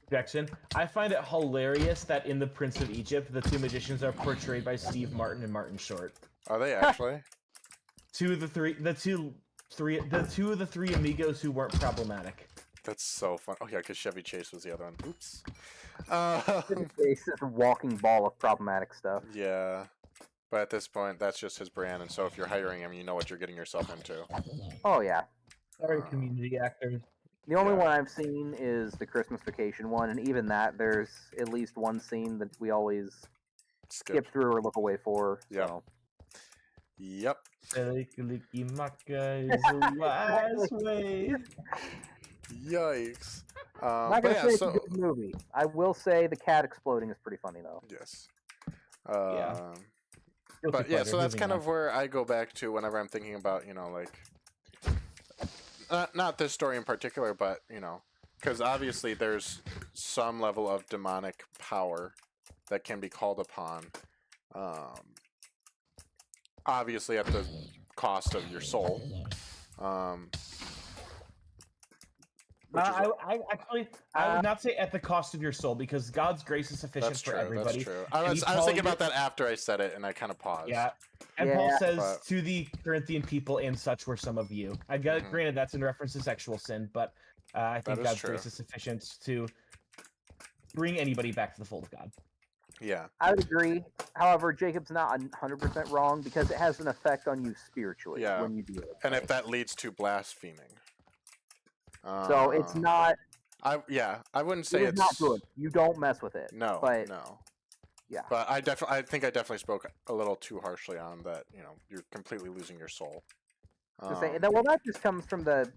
Jackson, I find it hilarious that in The Prince of Egypt, the two magicians are portrayed by Steve Martin and Martin Short. Are they actually? Two of the three amigos who weren't problematic. That's so fun. Oh yeah, because Chevy Chase was the other one. Oops. It's just a walking ball of problematic stuff. Yeah, but at this point, that's just his brand, and so if you're hiring him, you know what you're getting yourself into. Oh yeah. Sorry, community actors. The only one I've seen is the Christmas Vacation one, and even that, there's at least one scene that we always skip through or look away for. Yeah. So. Yep. Yikes. I'm not gonna say it's a good movie. I will say the cat exploding is pretty funny though. Yes. Yeah. But yeah, so that's kind of where I go back to whenever I'm thinking about, like, not this story in particular, but, because obviously there's some level of demonic power that can be called upon, obviously at the cost of your soul. I would not say at the cost of your soul, because God's grace is sufficient for everybody. That's true. I was thinking about that after I said it, and I kind of paused. Yeah. And Paul says to the Corinthian people, and such were some of you. Granted, that's in reference to sexual sin, but I think God's grace is sufficient to bring anybody back to the fold of God. Yeah. I would agree. However, Jacob's not 100% wrong, because it has an effect on you spiritually when you do it. And if that leads to blaspheming. So it's not. I wouldn't say it's not good. You don't mess with it. No. Yeah. But I think I definitely spoke a little too harshly on that. You're completely losing your soul. That just comes from the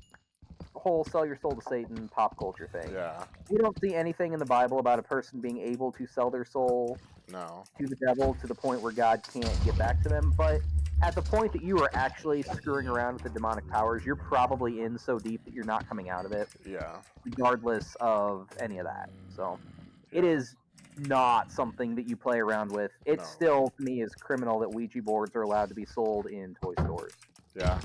whole sell your soul to Satan pop culture thing. Yeah. We don't see anything in the Bible about a person being able to sell their soul No. to the devil to the point where God can't get back to them. But at the point that you are actually screwing around with the demonic powers, you're probably in so deep that you're not coming out of it. Yeah. Regardless of any of that. So it is not something that you play around with. It still, to me, is criminal that Ouija boards are allowed to be sold in toy stores. Yeah.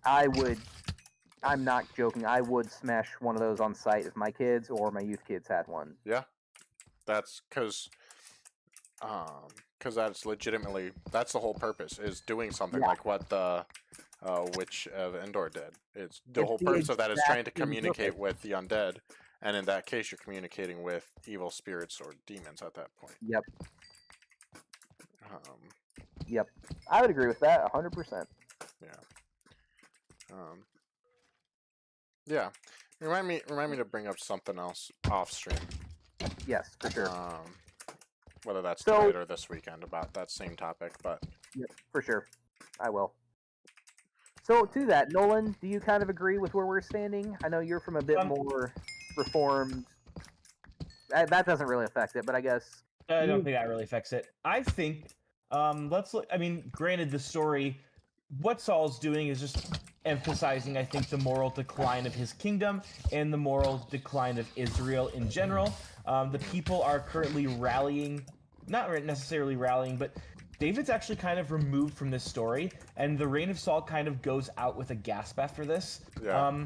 I'm not joking, I would smash one of those on site if my kids or my youth kids had one. Yeah. That's because that's legitimately, that's the whole purpose, is doing something like what the Witch of Endor did. It's the whole purpose of that is trying to communicate with the undead, and in that case, you're communicating with evil spirits or demons at that point. Yep. Yep. I would agree with that 100%. Yeah. Yeah. Remind me to bring up something else off stream. Yes, for sure. Whether that's tonight or this weekend about that same topic, but yep, for sure. I will. So to that, Nolan, do you kind of agree with where we're standing? I know you're from a bit more reformed. That doesn't really affect it, but I guess I don't think that really affects it. I think let's look. I mean, granted, the story, what Saul's doing is just emphasizing, I think, the moral decline of his kingdom and the moral decline of Israel in general. The people are currently rallying, not necessarily rallying, but David's actually kind of removed from this story, and the reign of Saul kind of goes out with a gasp after this. Yeah.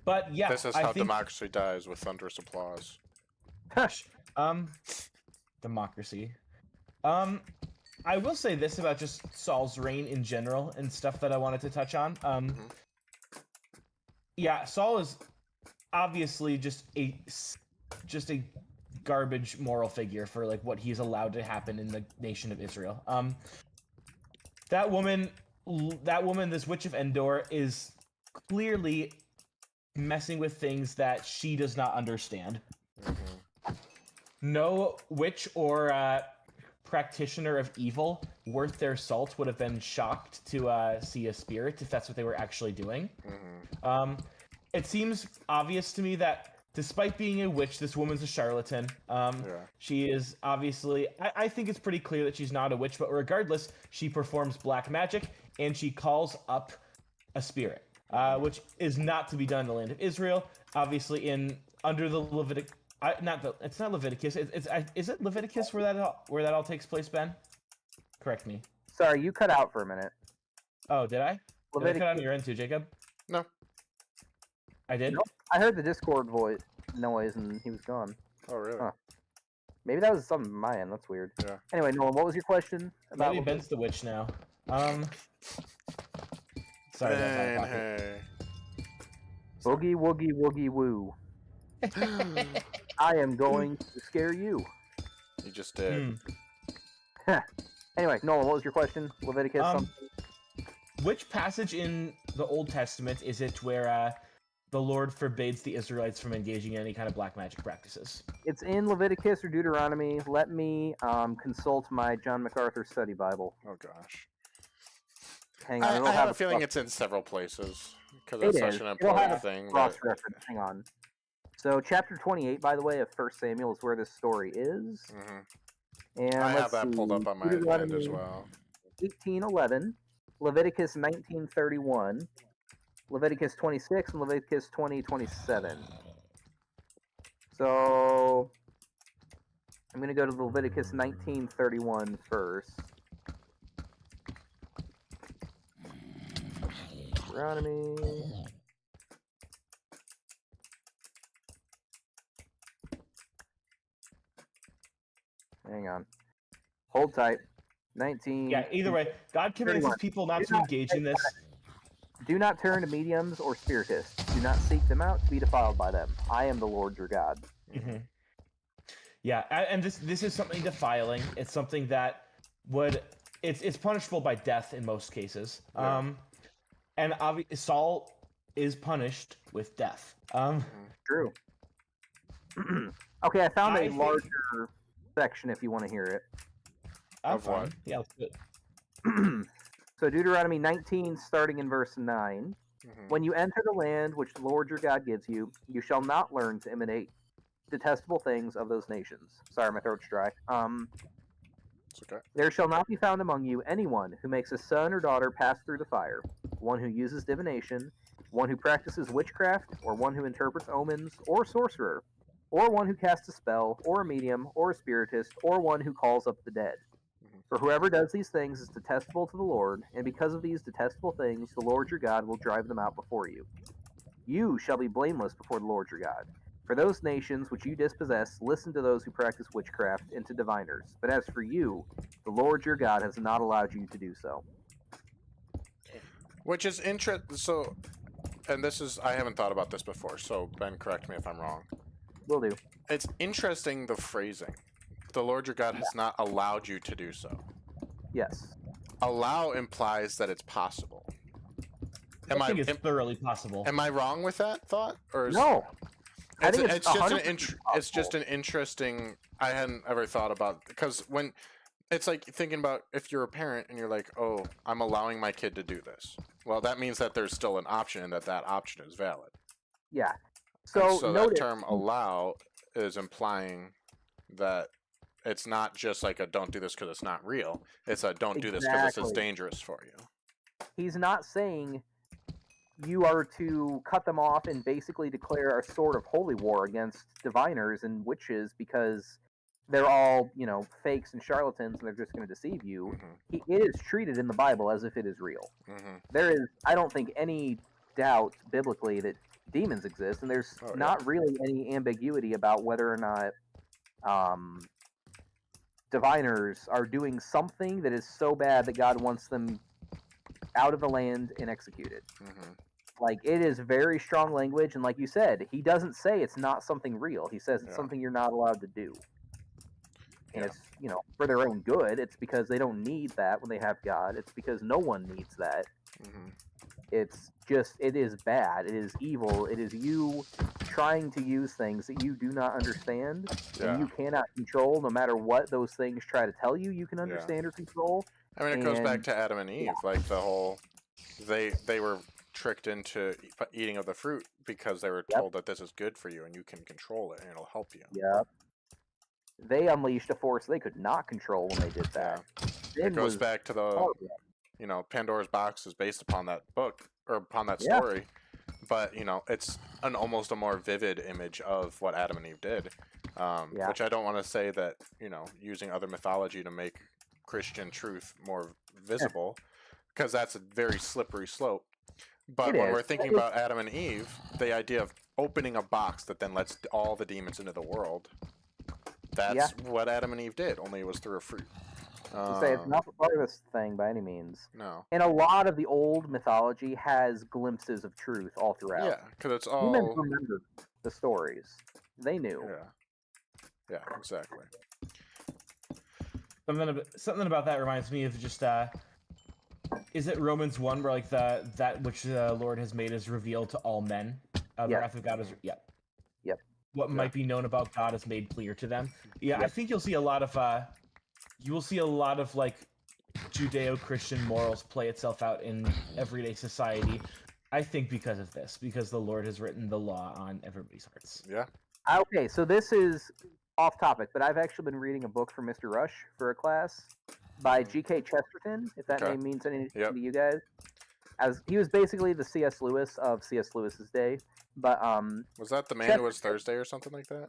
But yeah, this is how democracy dies, with thunderous applause. Democracy. I will say this about just Saul's reign in general and stuff that I wanted to touch on. Yeah, Saul is obviously just a garbage moral figure for like what he's allowed to happen in the nation of Israel. That woman, this Witch of Endor, is clearly messing with things that she does not understand. No witch or practitioner of evil worth their salt would have been shocked to see a spirit if that's what they were actually doing. It seems obvious to me that despite being a witch, this woman's a charlatan. She is obviously, I think it's pretty clear that she's not a witch, but regardless, she performs black magic and she calls up a spirit, which is not to be done in the land of Israel. Obviously, under the Leviticus. It's not Leviticus. Is it Leviticus where that all takes place, Ben? Correct me. Sorry, you cut out for a minute. Oh, did I? Did I cut out on your end too, Jacob? No. I did? Nope. I heard the Discord noise and he was gone. Oh, really? Huh. Maybe that was something on my end. That's weird. Yeah. Anyway, Nolan, what was your question about? Maybe Ben's the witch now. Sorry. Hey. Boogie woogie woogie woo. I am going to scare you. You just did. Anyway, Nolan, what was your question? Leviticus something? Which passage in the Old Testament is it where the Lord forbids the Israelites from engaging in any kind of black magic practices? It's in Leviticus or Deuteronomy. Let me consult my John MacArthur study Bible. Oh, gosh. Hang on. I have a feeling it's in several places, because it's such an important thing. Cross-reference. Hang on. So, chapter 28, by the way, of 1 Samuel is where this story is. And I have that pulled up on my end as well. 18:11, Leviticus 19:31, Leviticus 26, and Leviticus 20:27. So, I'm going to go to Leviticus 19:31 first. Deuteronomy. Hang on. Hold tight. 19. Yeah, either way, God commands his people not to engage in this. Do not turn to mediums or spiritists. Do not seek them out to be defiled by them. I am the Lord your God. Yeah, and this is something defiling. It's something that it's punishable by death in most cases. And obviously Saul is punished with death. True. Okay, I found a larger section if you want to hear it. Of what? Yeah, let's do it. So Deuteronomy 19, starting in verse 9. When you enter the land which the Lord your God gives you, you shall not learn to imitate detestable things of those nations. Sorry, my throat's dry. It's okay. There shall not be found among you anyone who makes a son or daughter pass through the fire, one who uses divination, one who practices witchcraft, or one who interprets omens, or sorcerer, or one who casts a spell, or a medium, or a spiritist, or one who calls up the dead. For whoever does these things is detestable to the Lord, and because of these detestable things, the Lord your God will drive them out before you. You shall be blameless before the Lord your God. For those nations which you dispossess, listen to those who practice witchcraft and to diviners. But as for you, the Lord your God has not allowed you to do so. Which is interesting. So, and this is, I haven't thought about this before, so Ben, correct me if I'm wrong. Will do. It's interesting, the phrasing. The Lord your God has not allowed you to do so. Yes. Allow implies that it's possible. I think it's thoroughly possible. Am I wrong with that thought? Or is, no. I think it's just an interesting. I hadn't ever thought about, because when it's like thinking about if you're a parent and you're like, oh, I'm allowing my kid to do this. Well, that means that there's still an option and that option is valid. Yeah. So that term allow is implying that it's not just like a don't do this because it's not real. It's a don't do this because this is dangerous for you. He's not saying you are to cut them off and basically declare a sort of holy war against diviners and witches because they're all, fakes and charlatans and they're just going to deceive you. It is treated in the Bible as if it is real. There is, I don't think, any doubt biblically that demons exist, and there's not really any ambiguity about whether or not diviners are doing something that is so bad that God wants them out of the land and executed. Like, it is very strong language, and like you said, he doesn't say it's not something real. He says it's something you're not allowed to do. And it's, for their own good. It's because they don't need that when they have God. It's because no one needs that. It's just, it is bad. It is evil. It is you trying to use things that you do not understand and you cannot control, no matter what those things try to tell you can understand or control. I mean, it goes back to Adam and Eve, like the whole, they were tricked into eating of the fruit because they were told that this is good for you and you can control it and it'll help you. They unleashed a force they could not control when they did that. It goes back to the, Pandora's box is based upon that book, or upon that story, but, it's almost a more vivid image of what Adam and Eve did, which I don't want to say that, using other mythology to make Christian truth more visible, because that's a very slippery slope. But when we're thinking about Adam and Eve, the idea of opening a box that then lets all the demons into the world, that's what Adam and Eve did, only it was through a fruit. Say it's not the farthest thing by any means. No. And a lot of the old mythology has glimpses of truth all throughout. Yeah, because it's all... Humans remember the stories. They knew. Yeah, exactly. Something about that reminds me of just... is it Romans 1 where, like, that which the Lord has made is revealed to all men? The wrath of God is... Yep. What might be known about God is made clear to them. I think you'll see a lot of... you will see a lot of, like, Judeo-Christian morals play itself out in everyday society. I think because of this, because the Lord has written the law on everybody's hearts. Yeah. Okay, so this is off topic, but I've actually been reading a book from Mr. Rush for a class by G.K. Chesterton, if that name means anything to you guys. As he was basically the C.S. Lewis of C.S. Lewis's day, but was that The Man Who Was Thursday or something like that?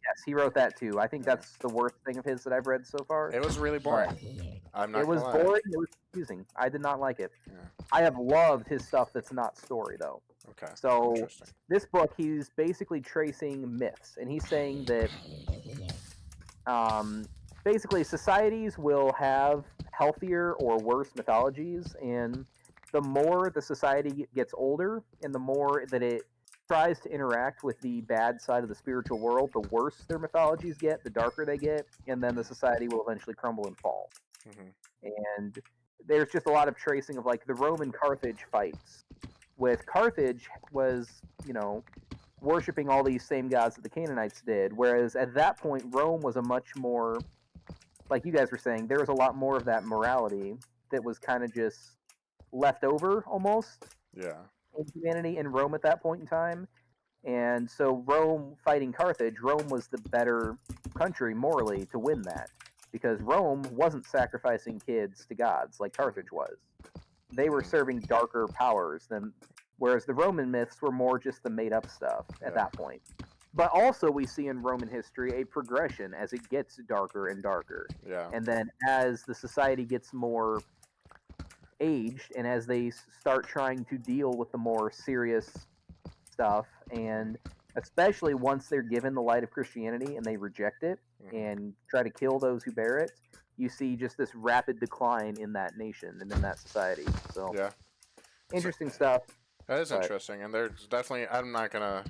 Yes, he wrote that too. I think that's the worst thing of his that I've read so far. It was really boring. I'm not. It was boring. It was confusing. I did not like it. I have loved his stuff that's not story though. Okay. So this book, he's basically tracing myths, and he's saying that basically societies will have healthier or worse mythologies, and the more the society gets older and the more that it tries to interact with the bad side of the spiritual world, the worse their mythologies get, the darker they get, and then the society will eventually crumble and fall. And there's just a lot of tracing of, like, the Roman-Carthage fights. With Carthage was, worshipping all these same gods that the Canaanites did, whereas at that point, Rome was a much more, like you guys were saying, there was a lot more of that morality that was kind of just left over, almost. Yeah. in humanity in Rome at that point in time. And so Rome fighting Carthage, Rome was the better country morally to win that, because Rome wasn't sacrificing kids to gods like Carthage was. They were serving darker powers than, whereas the Roman myths were more just the made up stuff at that point. But also we see in Roman history a progression as it gets darker and darker. Yeah. And then as the society gets more aged and as they start trying to deal with the more serious stuff, and especially once they're given the light of Christianity and they reject it and try to kill those who bear it, you see just this rapid decline in that nation and in that society. So yeah, interesting stuff. That is interesting, and there's definitely, I'm not gonna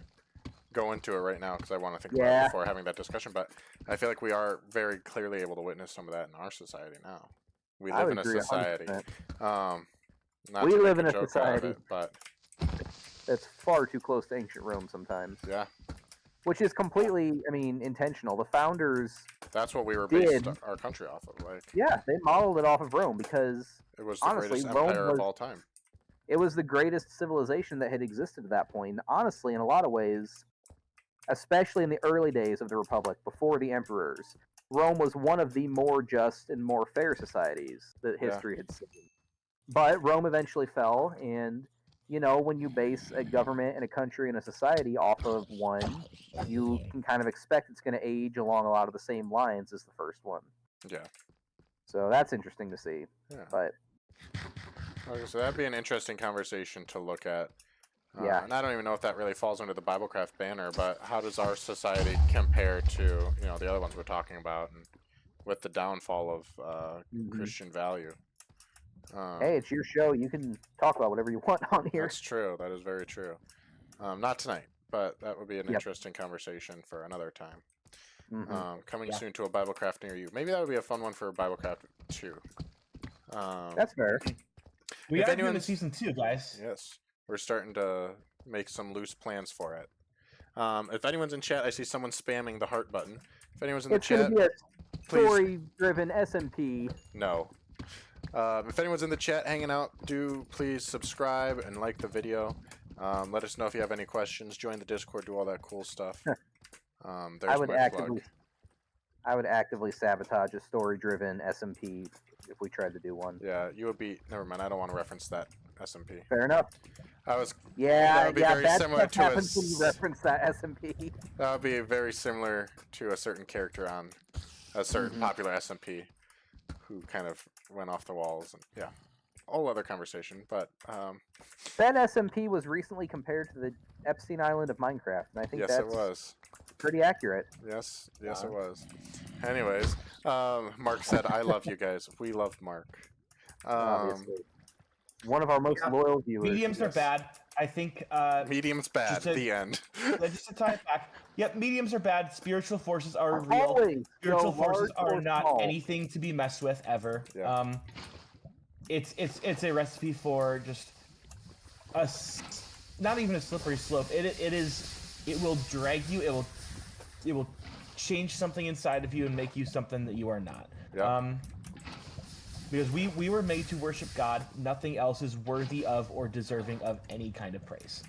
go into it right now because I want to think about it before having that discussion, but I feel like we are very clearly able to witness some of that in our society now. We live in a society. We live in a society, but that's far too close to ancient Rome sometimes. Yeah. Which is completely, I mean, intentional. The founders. That's what we were based our country off of, like. Yeah, they modeled it off of Rome because it was the honestly, greatest empire of all time. It was the greatest civilization that had existed at that point. And honestly, in a lot of ways, especially in the early days of the Republic, before the emperors, Rome was one of the more just and more fair societies that history had seen. But Rome eventually fell, and you know, when you base a government and a country and a society off of one, you can kind of expect it's going to age along a lot of the same lines as the first one. Yeah. So that's interesting to see. Yeah. But okay, so that'd be an interesting conversation to look at. Yeah. And I don't even know if that really falls under the BibleCraft banner, but how does our society compare to, you know, the other ones we're talking about, and with the downfall of Christian value? Hey, it's your show. You can talk about whatever you want on here. That's true. That is very true. Not tonight, but that would be an interesting conversation for another time. Coming soon to a BibleCraft near you. Maybe that would be a fun one for BibleCraft 2. That's fair. We are doing season 2, guys. Yes. We're starting to make some loose plans for it. If anyone's in chat, I see someone spamming the heart button. If anyone's in the chat, it's going to be a story-driven SMP. No. If anyone's in the chat hanging out, do please subscribe and like the video. Let us know if you have any questions. Join the Discord, do all that cool stuff. There's my plug. I would actively sabotage a story-driven SMP if we tried to do one. Yeah, you would be. Never mind. I don't want to reference that SMP. Fair enough. I was. Yeah, that would be very similar to happens when you reference that SMP. That would be very similar to a certain character on a certain popular SMP who kind of went off the walls, and yeah, whole other conversation. But that SMP was recently compared to the Epstein Island of Minecraft, and I think yes, it was pretty accurate. Yes, it was. Anyways, Mark said, "I love you guys." We love Mark. Obviously. One of our most loyal viewers. Mediums are bad. I think mediums bad. The end. Just to tie it back. Yep, mediums are bad. Spiritual forces are real. Always. Spiritual forces are not anything to be messed with ever. Yeah. It's a recipe for just not even a slippery slope. It will drag you. It will change something inside of you and make you something that you are not. Yeah. Because we were made to worship God. Nothing else is worthy of or deserving of any kind of praise.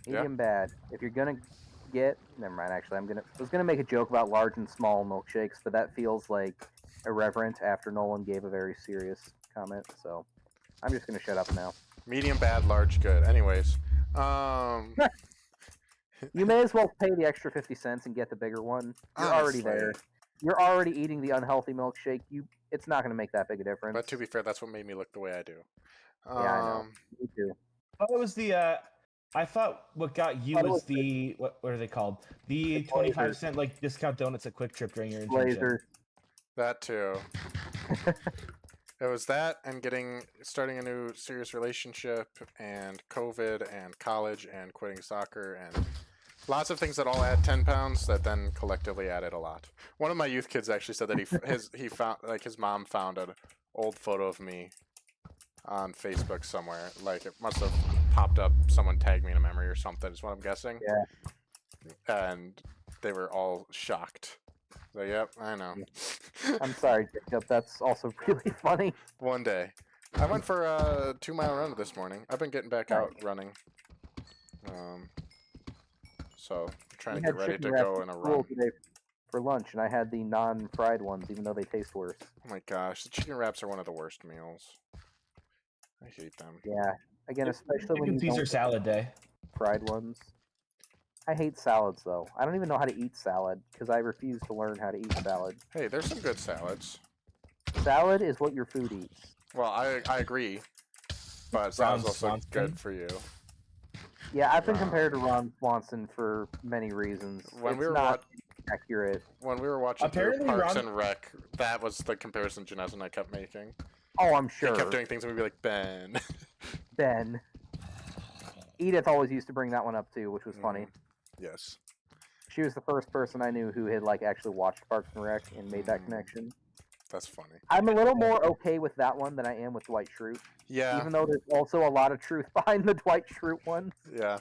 Medium bad. If you're gonna get, never mind. Actually, I was gonna make a joke about large and small milkshakes, but that feels like irreverent after Nolan gave a very serious comment. So I'm just gonna shut up now. Medium bad, large good. Anyways, you may as well pay the extra 50 cents and get the bigger one. You're already there. You're already eating the unhealthy milkshake. It's not going to make that big a difference. But to be fair, that's what made me look the way I do. Yeah, I know. Me too. It was I thought what got you was the what are they called? The 25% like discount donuts at Quick Trip during your internship. That too. It was that and starting a new serious relationship and COVID and college and quitting soccer and lots of things that all add 10 pounds that then collectively added a lot. One of my youth kids actually said that he found, like, his mom found an old photo of me on Facebook somewhere. Like, it must have popped up, someone tagged me in a memory or something, is what I'm guessing. Yeah. And they were all shocked. So, yep, I know. I'm sorry, Jacob. That's also really funny. One day. I went for a 2-mile run this morning. I've been getting back out running. So I'm trying to get ready to go in a run. Today for lunch, and I had the non-fried ones, even though they taste worse. Oh my gosh, the chicken wraps are one of the worst meals. I hate them. Yeah, again, especially when you Caesar don't salad day. fried ones. I hate salads, though. I don't even know how to eat salad, because I refuse to learn how to eat salad. Hey, there's some good salads. Salad is what your food eats. Well, I agree, but salad's also Swanson. good for you. Yeah, I've been compared to Ron Swanson for many reasons. When it's we were not accurate. When we were watching Apparently Parks and Rec, that was the comparison Janessa and I kept making. Oh, I'm sure. He kept doing things and we'd be like, Ben. Ben. Edith always used to bring that one up too, which was funny. Yes. She was the first person I knew who had like actually watched Parks and Rec and made that connection. That's funny. I'm a little more okay with that one than I am with Dwight Schrute. Yeah. Even though there's also a lot of truth behind the Dwight Schrute one. Yeah.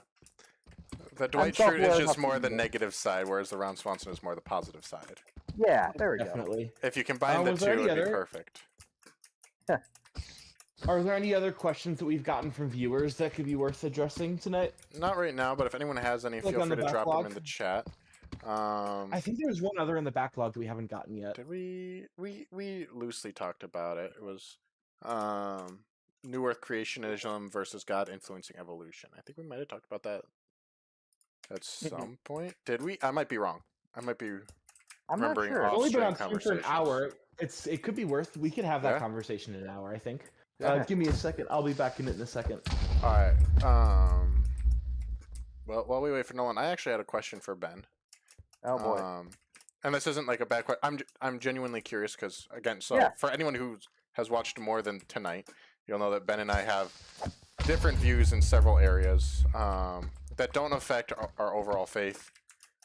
The Dwight Schrute is just more the negative side, whereas the Ron Swanson is more the positive side. Yeah, there we Definitely. go. If you combine the two, it'd be perfect. Are there any other questions that we've gotten from viewers that could be worth addressing tonight? Not right now, but if anyone has any, feel free to drop them in the chat. I think there was one other in the backlog that we haven't gotten yet. Did we loosely talked about it. It was New Earth creationism versus God influencing evolution. I think we might have talked about that at some point. Did we? I might be wrong. I might be remembering not sure. Only been on conversations. for an hour. It could be worth. We could have that conversation in an hour. I think. Give me a second. I'll be back in it in a second. All right. Well, while we wait for Nolan, I actually had a question for Ben. Oh boy. And this isn't like a bad question. I'm genuinely curious because again, for anyone who has watched more than tonight, you'll know that Ben and I have different views in several areas that don't affect our overall faith,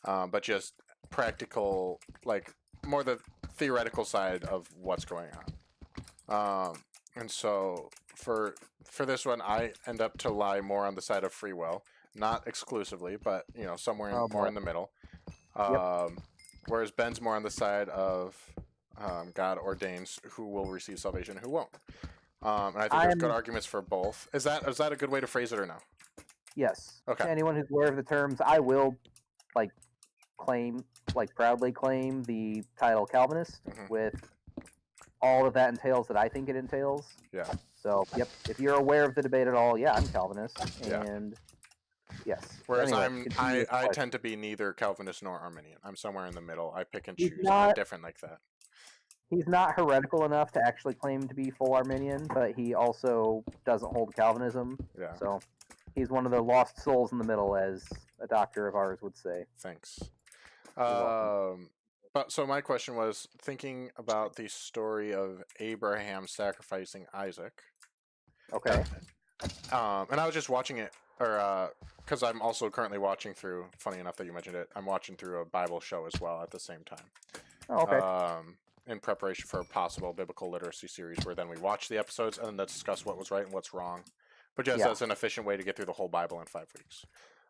but just practical, like more the theoretical side of what's going on. And so for this one, I end up to lie more on the side of free will, not exclusively, but somewhere more in the middle. Whereas Ben's more on the side of God ordains who will receive salvation and who won't. And I think there's good arguments for both. Is that a good way to phrase it or no? Yes. Okay. To anyone who's aware of the terms, I will proudly claim the title Calvinist with all of that entails that I think it entails. Yeah. So, yep. If you're aware of the debate at all, I'm Calvinist. And yes. Whereas I tend to be neither Calvinist nor Arminian. I'm somewhere in the middle. I pick and choose. I'm different like that. He's not heretical enough to actually claim to be full Arminian, but he also doesn't hold Calvinism. Yeah. So he's one of the lost souls in the middle, as a doctor of ours would say. Thanks. But so my question was thinking about the story of Abraham sacrificing Isaac. Okay. And I was just watching it, because I'm also currently watching through. Funny enough that you mentioned it. I'm watching through a Bible show as well at the same time. Oh, okay. In preparation for a possible biblical literacy series, where then we watch the episodes and then discuss what was right and what's wrong. But just as an efficient way to get through the whole Bible in 5 weeks.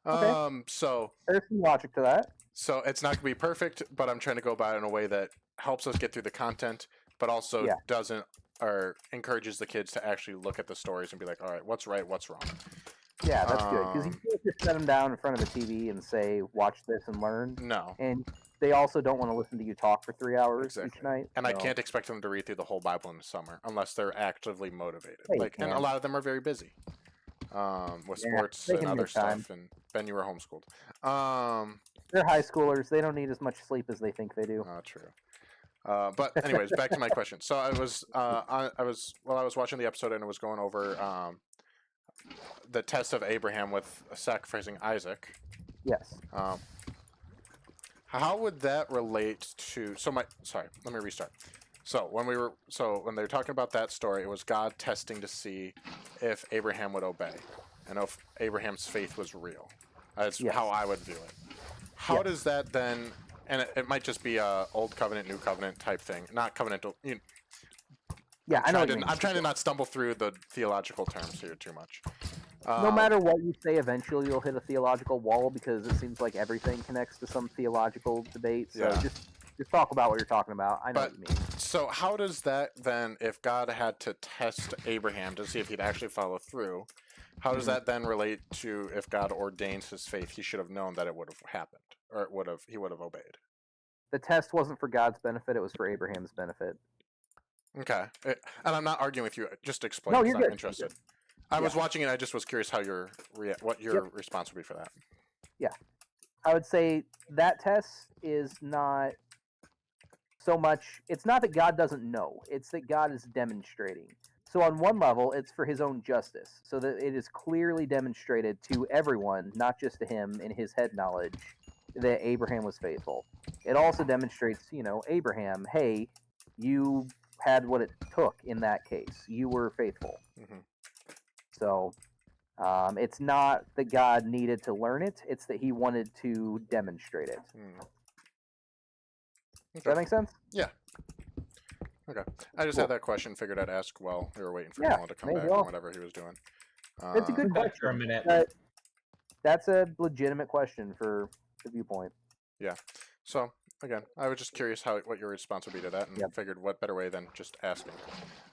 Okay. So there's some logic to that. So it's not going to be perfect, but I'm trying to go about it in a way that helps us get through the content, but also doesn't or encourages the kids to actually look at the stories and be like, all right, what's right, what's wrong. Yeah, that's good. Because you can't just set them down in front of the TV and say, watch this and learn. No. And they also don't want to listen to you talk for 3 hours each night. And I can't expect them to read through the whole Bible in the summer unless they're actively motivated. Hey, and a lot of them are very busy with sports and other stuff. And Ben, you were homeschooled. They're high schoolers. They don't need as much sleep as they think they do. True. But anyways, back to my question. So I was watching the episode and it was going over the test of Abraham with sacrificing Isaac. Yes. How would that relate to? Let me restart. So when they were talking about that story, it was God testing to see if Abraham would obey, and if Abraham's faith was real. That's how I would view it. How does that then? And it might just be a old covenant, new covenant type thing, not covenantal. I'm trying to not stumble through the theological terms here too much. No matter what you say, eventually you'll hit a theological wall because it seems like everything connects to some theological debate. So just Just talk about what you're talking about. I know what you mean. So how does that then, if God had to test Abraham to see if he'd actually follow through, how does that then relate to if God ordains his faith? He should have known that it would have happened, or he would have obeyed. The test wasn't for God's benefit; it was for Abraham's benefit. Okay, and I'm not arguing with you. Just explain. No, you're good. I'm interested. I was watching it. I just was curious how what your response would be for that. Yeah, I would say that test is not so much. It's not that God doesn't know; it's that God is demonstrating. So on one level, it's for his own justice, so that it is clearly demonstrated to everyone, not just to him in his head knowledge, that Abraham was faithful. It also demonstrates, Abraham, hey, you had what it took in that case. You were faithful. Mm-hmm. So it's not that God needed to learn it, it's that he wanted to demonstrate it. Okay. Does that make sense? Yeah. Okay. I just had that question, figured I'd ask while we were waiting for Nolan to come back or whatever he was doing. It's a good question. For a minute. That's a legitimate question for the viewpoint. Yeah. So, again, I was just curious what your response would be to that, and figured what better way than just asking.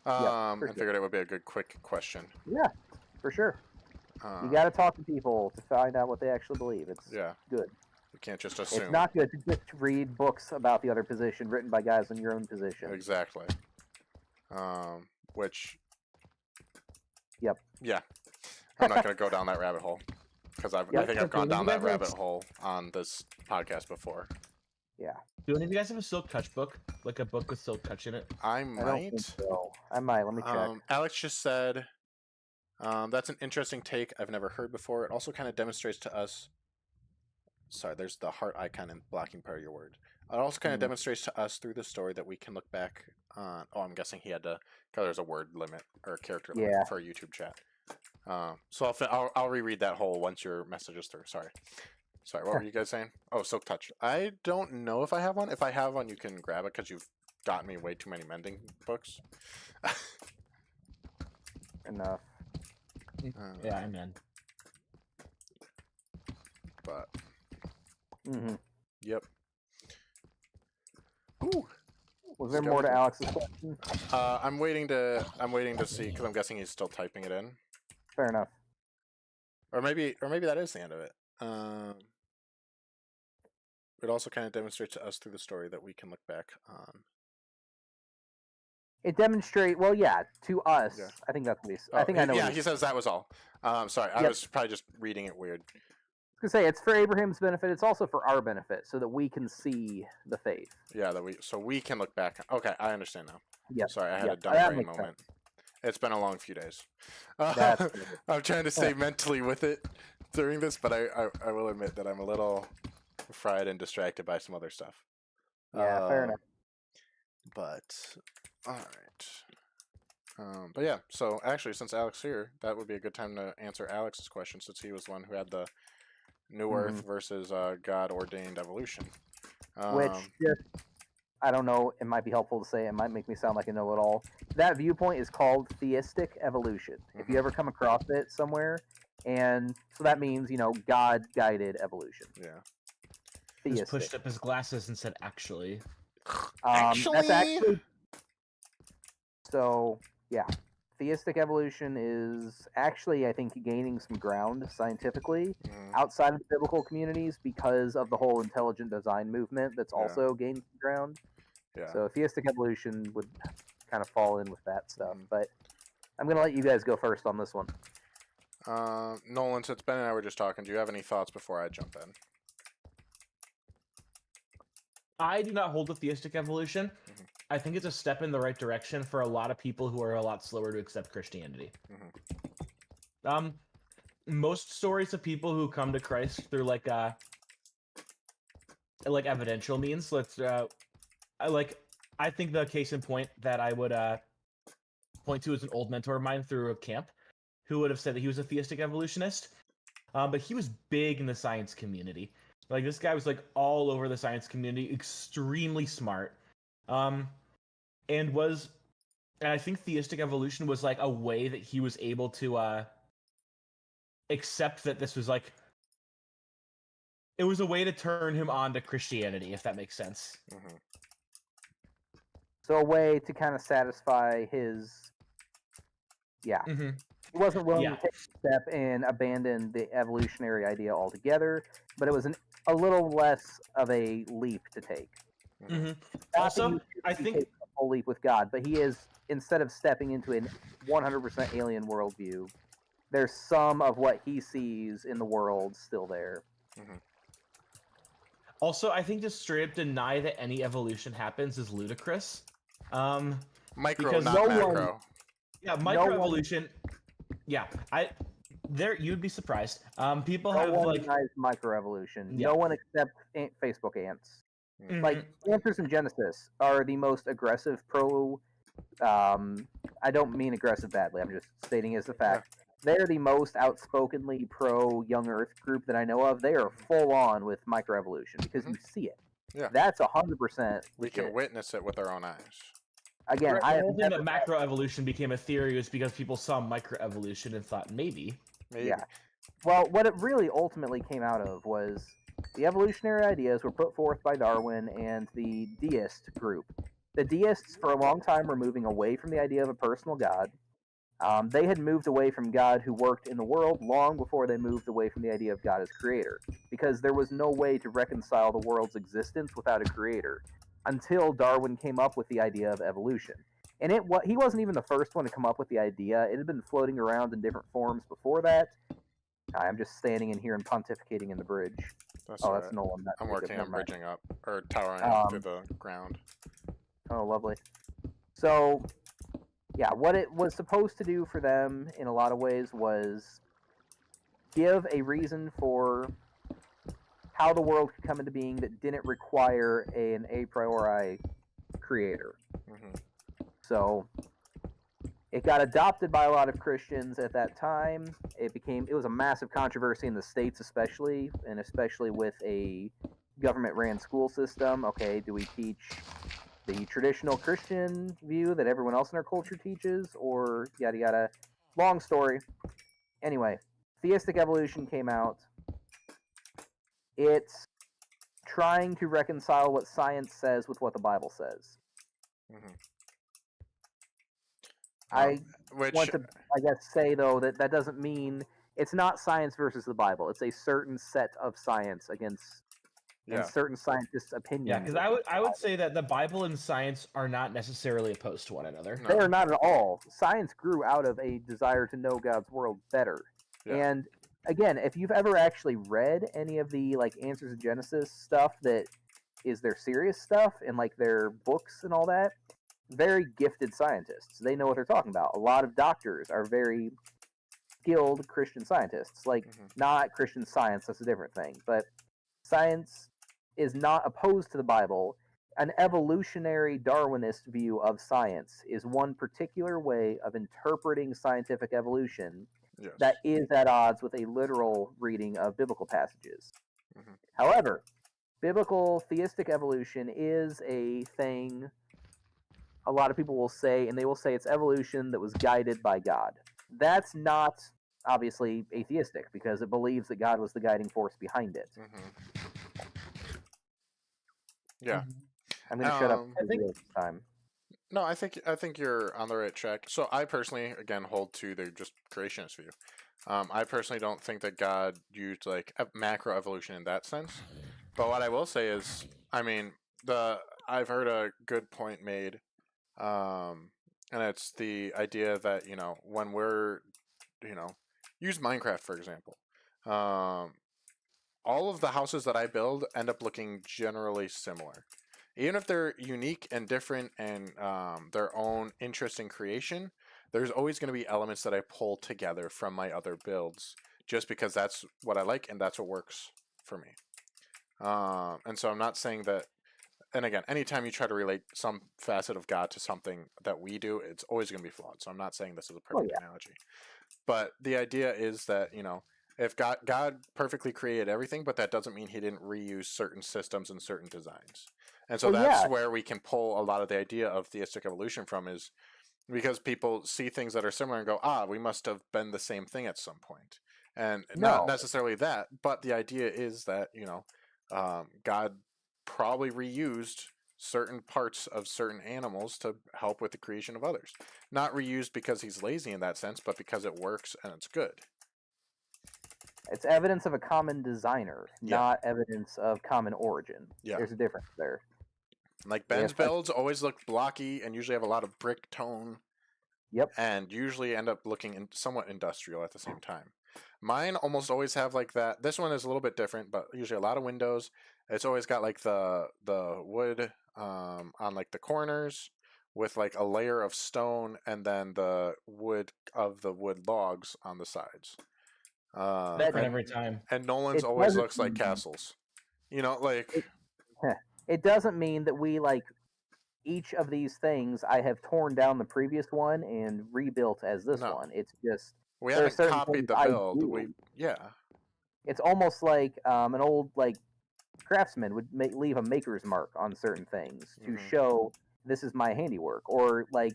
And figured it would be a good, quick question. Yeah, for sure. You got to talk to people to find out what they actually believe. It's good. You can't just assume. It's not good to just read books about the other position written by guys in your own position. Exactly. Which... Yep. Yeah. I'm not going to go down that rabbit hole. Because I think I've gone down that rabbit hole on this podcast before. Yeah. Do any of you guys have a Silk Touch book? Like a book with Silk Touch in it? I might. I don't think so. I might. Let me check. Alex just said, that's an interesting take I've never heard before. It also kind of demonstrates to us... Sorry, there's the heart icon in blocking part of your word. It also kind of demonstrates to us through the story that we can look back on... Oh, I'm guessing he had to... Because there's a word limit or a character limit for a YouTube chat. So I'll reread that whole once your message is through. Sorry, what were you guys saying? Oh, Silk Touch. I don't know if I have one. If I have one, you can grab it because you've gotten me way too many mending books. Enough. Yeah, I'm in. But... Yep. Ooh. Was there more to Alex's question? I'm waiting to see because I'm guessing he's still typing it in. Fair enough. Or maybe that is the end of it. It also kind of demonstrates to us through the story that we can look back on. It demonstrates, to us. Yeah. I think that's what he's. I know. Yeah, he says that was all. Sorry, I was probably just reading it weird. I was gonna say it's for Abraham's benefit. It's also for our benefit, so that we can see the faith. Yeah, so we can look back. Okay, I understand now. Yeah. Sorry, I had a dumb brain moment. Sense. It's been a long few days. I'm trying to stay mentally with it during this, but I will admit that I'm a little fried and distracted by some other stuff. Yeah, fair enough. But all right. But yeah, so actually, since Alex is here, that would be a good time to answer Alex's question, since he was the one who had the New Earth versus God-ordained evolution. Which, I don't know, it might be helpful to say, it might make me sound like a know-it-all. That viewpoint is called theistic evolution. If you ever come across it somewhere, and so that means, God-guided evolution. Yeah. He just pushed up his glasses and said, actually. That's actually... So, yeah. Theistic evolution is actually, I think, gaining some ground scientifically outside of the biblical communities because of the whole intelligent design movement that's also gained some ground. Yeah. So theistic evolution would kind of fall in with that stuff. But I'm going to let you guys go first on this one. Nolan, since Ben and I were just talking, do you have any thoughts before I jump in? I do not hold with theistic evolution. I think it's a step in the right direction for a lot of people who are a lot slower to accept Christianity. Most stories of people who come to Christ through like evidential means. I think the case in point that I would point to is an old mentor of mine through a camp, who would have said that he was a theistic evolutionist, but he was big in the science community. Like, this guy was like all over the science community, extremely smart. And I think theistic evolution was like a way that he was able to accept that this was like it was a way to turn him on to Christianity, if that makes sense. Mm-hmm. So a way to kind of satisfy his, Mm-hmm. He wasn't willing Yeah. to take a step and abandon the evolutionary idea altogether, but it was a little less of a leap to take. Mm-hmm. Not Also, that I he think takes a full leap with God, but he is, instead of stepping into a 100% alien worldview, there's some of what he sees in the world still there. Mm-hmm. Also, I think to straight up deny that any evolution happens is ludicrous. Micro, because not no macro. one- Yeah, No microevolution. Yeah, you'd be surprised. People No have one like denies microevolution. Yeah. No one except Facebook ants. mhm. Like, Answers in Genesis are the most aggressive pro. I don't mean aggressive badly. I'm just stating as a fact. They're the most outspokenly pro Young Earth group that I know of. They are full on with microevolution because you see it. Yeah. That's 100%. We can witness it with our own eyes. Again, the I have whole thing never. that macroevolution became a theory was because people saw microevolution and thought maybe. Yeah. Well, what it really ultimately came out of was the evolutionary ideas were put forth by Darwin and the deist group. The deists, for a long time, were moving away from the idea of a personal God. They had moved away from God who worked in the world long before they moved away from the idea of God as creator, because there was no way to reconcile the world's existence without a creator until Darwin came up with the idea of evolution. And he wasn't even the first one to come up with the idea. It had been floating around in different forms before that. I'm just standing in here and pontificating in the bridge. That's That's Nolan. I'm working on Never mind. bridging up, or towering up through the ground. Oh, lovely. So, yeah, what it was supposed to do for them in a lot of ways was give a reason for how the world could come into being that didn't require an a priori creator. Mm-hmm. So it got adopted by a lot of Christians at that time. It was a massive controversy in the States, especially with a government-ran school system. Okay, do we teach the traditional Christian view that everyone else in our culture teaches, or yada yada? Long story. Anyway, theistic evolution came out. It's trying to reconcile what science says with what the Bible says. Mm-hmm. I want to, say, though, that doesn't mean it's not science versus the Bible. It's a certain set of science against certain scientists' opinions. Yeah, because I would say that the Bible and science are not necessarily opposed to one another. No. They are not at all. Science grew out of a desire to know God's world better. Yeah. And again, if you've ever actually read any of the Answers in Genesis stuff that is their serious stuff and their books and all that, very gifted scientists. They know what they're talking about. A lot of doctors are very skilled Christian scientists. Not Christian Science, that's a different thing. But science is not opposed to the Bible. An evolutionary Darwinist view of science is one particular way of interpreting scientific evolution that is at odds with a literal reading of biblical passages. Mm-hmm. However, biblical theistic evolution is a thing a lot of people will say, and they will say it's evolution that was guided by God. That's not obviously atheistic, because it believes that God was the guiding force behind it. Mm-hmm. Yeah. I'm going to shut up for this time. No, I think you're on the right track. So I personally, again, hold to the just creationist view. I personally don't think that God used macro evolution in that sense. But what I will say is, I've heard a good point made. And it's the idea that, when we're, use Minecraft, for example. All of the houses that I build end up looking generally similar. Even if they're unique and different and their own interesting creation, there's always going to be elements that I pull together from my other builds, just because that's what I like and that's what works for me. And so I'm not saying that. And again, anytime you try to relate some facet of God to something that we do, it's always going to be flawed. So I'm not saying this is a perfect analogy. But the idea is that, if God perfectly created everything, but that doesn't mean he didn't reuse certain systems and certain designs. And so that's where we can pull a lot of the idea of theistic evolution from, is because people see things that are similar and go, we must have been the same thing at some point. And No. not necessarily that, but the idea is that, God probably reused certain parts of certain animals to help with the creation of others. Not reused because he's lazy in that sense, but because it works and it's good. It's evidence of a common designer, not evidence of common origin. Yeah. There's a difference there. Like Ben's builds always look blocky and usually have a lot of brick tone. Yep. And usually end up looking somewhat industrial at the same time. Mine almost always have like that. This one is a little bit different, but usually a lot of windows. It's always got like the wood on like the corners with like a layer of stone and then the wood of the wood logs on the sides. Different every time. And Nolan's always looks like castles. It doesn't mean that we like each of these things. I have torn down the previous one and rebuilt as this one. It's just we haven't copied the build. It's almost like an old like craftsman would leave a maker's mark on certain things to show this is my handiwork, or like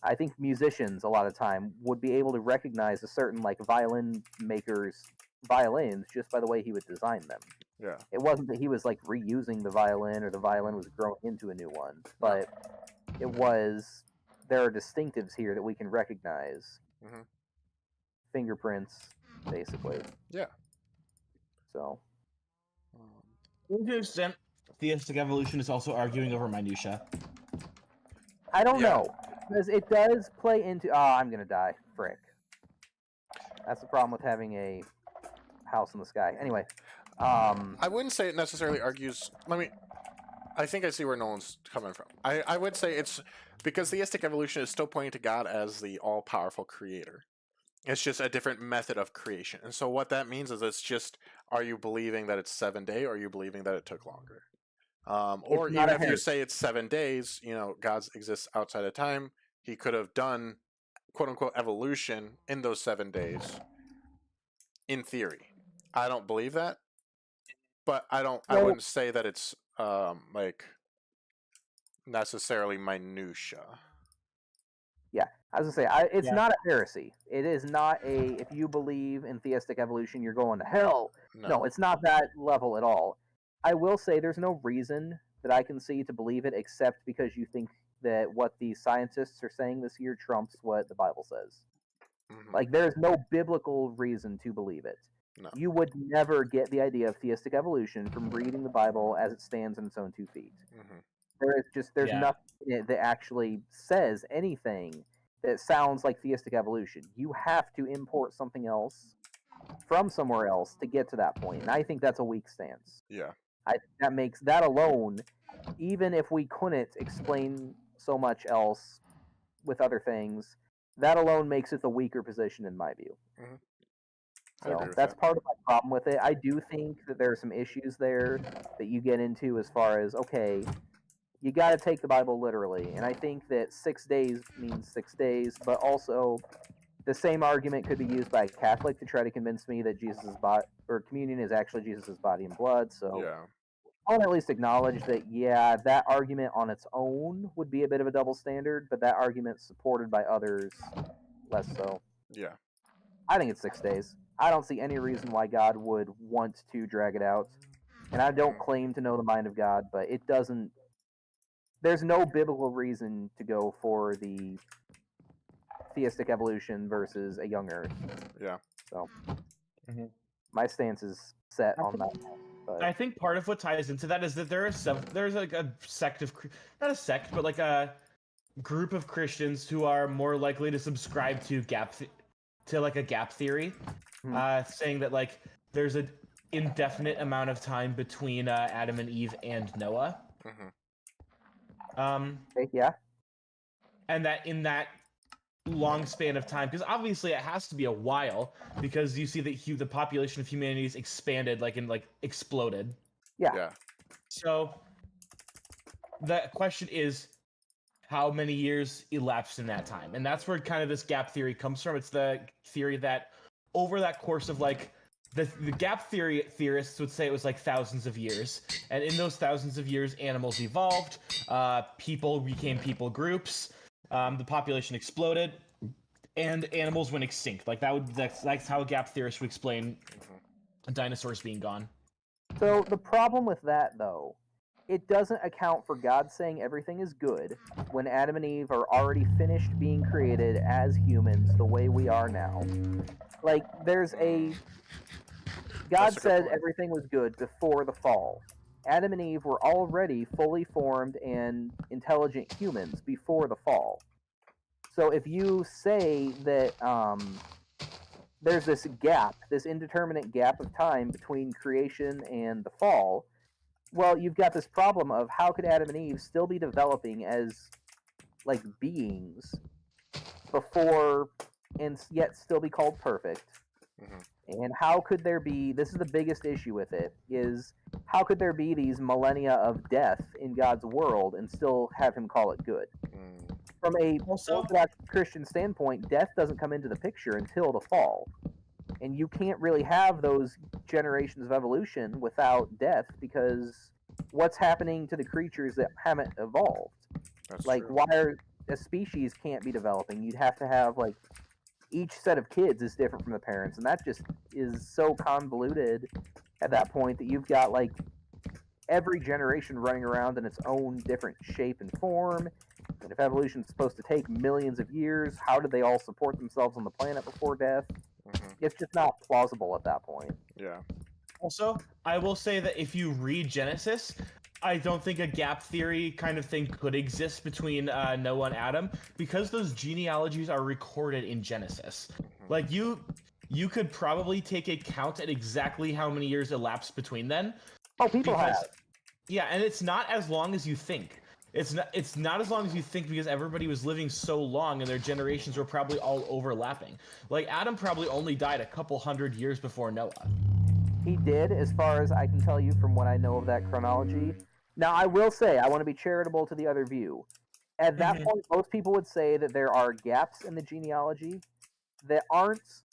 I think musicians a lot of time would be able to recognize a certain like violin maker's violins just by the way he would design them. Yeah. It wasn't that he was like reusing the violin or the violin was growing into a new one, but it was there are distinctives here that we can recognize. Fingerprints, basically. Yeah. So. To an extent, theistic evolution is also arguing over minutia. I don't know. Because it does play into... Oh, I'm going to die. Frick. That's the problem with having a house in the sky. Anyway. I wouldn't say it necessarily argues... I think I see where Nolan's coming from. I would say it's... Because theistic evolution is still pointing to God as the all-powerful creator. It's just a different method of creation. And so what that means is it's just, are you believing that it's 7 days, or are you believing that it took longer? Or even if you say it's 7 days, God exists outside of time. He could have done, quote unquote, evolution in those 7 days. In theory. I don't believe that. But I wouldn't say that it's necessarily minutia. Yeah, I was gonna say it's not a heresy. It is not if you believe in theistic evolution, you're going to hell. No, it's not that level at all. I will say there's no reason that I can see to believe it except because you think that what the scientists are saying this year trumps what the Bible says. Like, there's no biblical reason to believe it. No. You would never get the idea of theistic evolution from reading the Bible as it stands on its own 2 feet. There's nothing in it that actually says anything that sounds like theistic evolution. You have to import something else from somewhere else to get to that point, and I think that's a weak stance. Yeah. That makes that alone, even if we couldn't explain so much else with other things, that alone makes it the weaker position in my view. So that's part of my problem with it. I do think that there are some issues there that you get into as far as, okay, you got to take the Bible literally. And I think that 6 days means 6 days, but also the same argument could be used by a Catholic to try to convince me that Jesus's body or communion is actually Jesus's body and blood. So I want to at least acknowledge that, that argument on its own would be a bit of a double standard, but that argument supported by others, less so. Yeah. I think it's 6 days. I don't see any reason why God would want to drag it out. And I don't claim to know the mind of God, but it doesn't... There's no biblical reason to go for the theistic evolution versus a young Earth. Yeah. So, my stance is set on that. But I think part of what ties into that is that there's like a sect of... Not a sect, but like a group of Christians who are more likely to subscribe to a gap theory, saying that like there's an indefinite amount of time between Adam and Eve and Noah. And that in that long span of time, because obviously it has to be a while, because you see that the population of humanity is expanded, exploded. Yeah. So the question is, how many years elapsed in that time? And that's where kind of this gap theory comes from. It's the theory that over that course of the gap theorists would say it was like thousands of years. And in those thousands of years, animals evolved, people became people groups, the population exploded, and animals went extinct. Like that's how a gap theorist would explain dinosaurs being gone. So the problem with that, though, it doesn't account for God saying everything is good when Adam and Eve are already finished being created as humans the way we are now. Like, God said everything was good before the fall. Adam and Eve were already fully formed and intelligent humans before the fall. So if you say that there's this gap, this indeterminate gap of time between creation and the fall, well, you've got this problem of how could Adam and Eve still be developing as like beings before and yet still be called perfect? And how could there be, this is the biggest issue with it, is how could there be these millennia of death in God's world and still have him call it good? From a Orthodox Christian standpoint, death doesn't come into the picture until the fall. And you can't really have those generations of evolution without death, because what's happening to the creatures that haven't evolved? That's like, true. why are a species can't be developing? You'd have to have, like, each set of kids is different from the parents, and that just is so convoluted at that point that you've got, like, every generation running around in its own different shape and form. And if evolution's supposed to take millions of years, how did they all support themselves on the planet before death? It's just not plausible at that point. Yeah. Also, I will say that if you read Genesis, I don't think a gap theory kind of thing could exist between Noah and Adam, because those genealogies are recorded in Genesis. Like, you could probably take a count at exactly how many years elapsed between then. Oh, people have. Yeah, and it's not as long as you think. It's not as long as you think, because everybody was living so long and their generations were probably all overlapping. Like, Adam probably only died a couple hundred years before Noah. He did, as far as I can tell you from what I know of that chronology. Now, I will say, I want to be charitable to the other view. At that point, most people would say that there are gaps in the genealogy that aren't,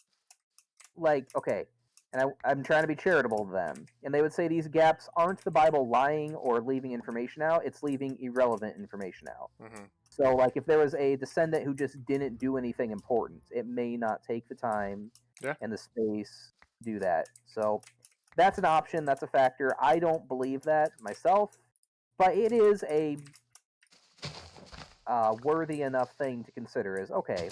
like, okay, and I'm trying to be charitable to them, and they would say these gaps aren't the Bible lying or leaving information out, it's leaving irrelevant information out. So, like, if there was a descendant who just didn't do anything important, it may not take the time and the space to do that. So, that's an option, that's a factor. I don't believe that myself, but it is a worthy enough thing to consider. Is, okay,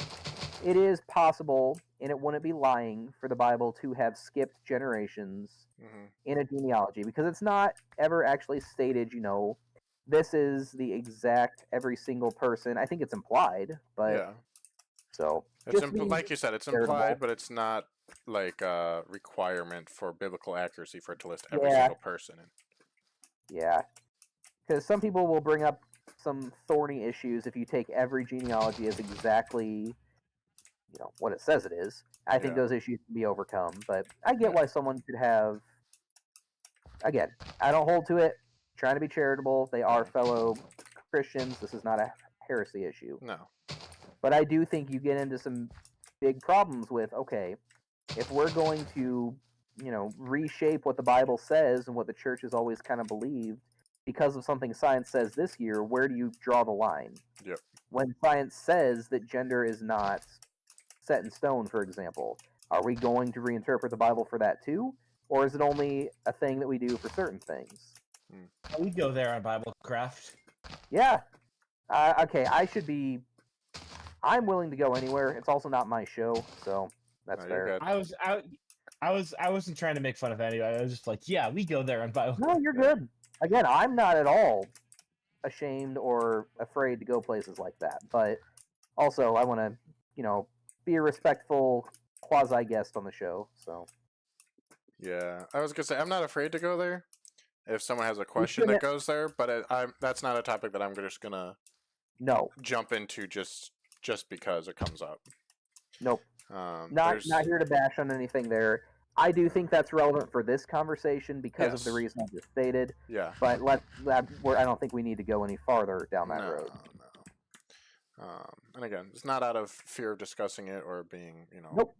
it is possible, and it wouldn't be lying for the Bible to have skipped generations in a genealogy, because it's not ever actually stated, you know, this is the exact every single person. I think it's implied, but so it's like you said, it's implied, but it's not like a requirement for biblical accuracy for it to list every single person. Yeah, because some people will bring up some thorny issues if you take every genealogy as exactly, you know, what it says it is. I think those issues can be overcome, but I get why someone could have. Again, I don't hold to it. Trying to be charitable. They are fellow Christians. This is not a heresy issue. No. But I do think you get into some big problems with, okay, if we're going to, you know, reshape what the Bible says and what the church has always kind of believed because of something science says this year, where do you draw the line? Yep. When science says that gender is not set in stone, for example, are we going to reinterpret the Bible for that too? Or is it only a thing that we do for certain things? We go there on BibleCraft. Yeah. Okay, I'm willing to go anywhere. It's also not my show, so that's fair. I wasn't trying to make fun of anybody. I was just like, yeah, we go there on BibleCraft. No, you're good. Again, I'm not at all ashamed or afraid to go places like that. But also, I want to, you know, be a respectful quasi-guest on the show, so. Yeah, I was going to say, I'm not afraid to go there if someone has a question that goes there, but that's not a topic that I'm just going to jump into just because it comes up. Nope. Not here to bash on anything there. I do think that's relevant for this conversation because of the reason I just stated. Yeah. But I don't think we need to go any farther down that road. No. And again, it's not out of fear of discussing it or being, you know. Nope.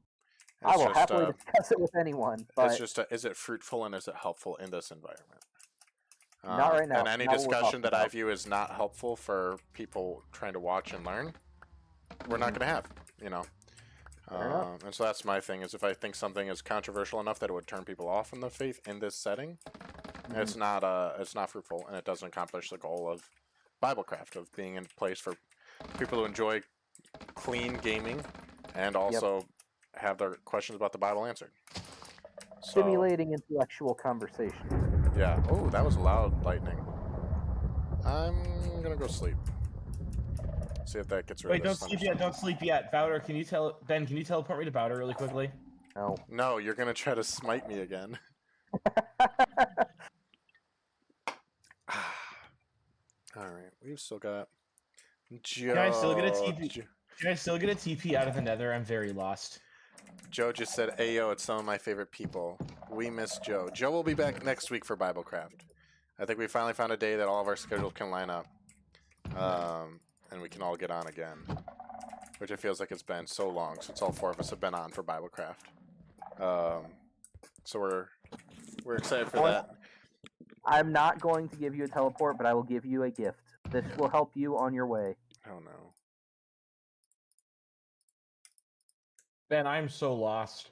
I will happily discuss it with anyone. But it's just, is it fruitful and is it helpful in this environment? Not right now. And any discussion that I view as not helpful for people trying to watch and learn, we're not going to have, you know. And so that's my thing, is if I think something is controversial enough that it would turn people off from the faith in this setting, it's not fruitful, and it doesn't accomplish the goal of BibleCraft, of being in a place for people who enjoy clean gaming and also have their questions about the Bible answered. Stimulating intellectual conversation. Yeah. Oh, that was loud lightning. I'm gonna go sleep. See if that gets rid Wait, of don't this sleep yet. Don't sleep yet. Bowder, can you tell Ben? Can you teleport me to Bowder really quickly? No. No, you're gonna try to smite me again. All right, we've still got Joe. Can I still get a TP? Can I still get a TP out of the Nether? I'm very lost. Joe just said, "Ayo, it's some of my favorite people. We miss Joe. Joe will be back next week for BibleCraft. I think we finally found a day that all of our schedules can line up, and we can all get on again. Which it feels like it's been so long since all four of us have been on for BibleCraft. So we're excited for that. I'm not going to give you a teleport, but I will give you a gift. This will help you on your way. Oh no. Ben, I'm so lost.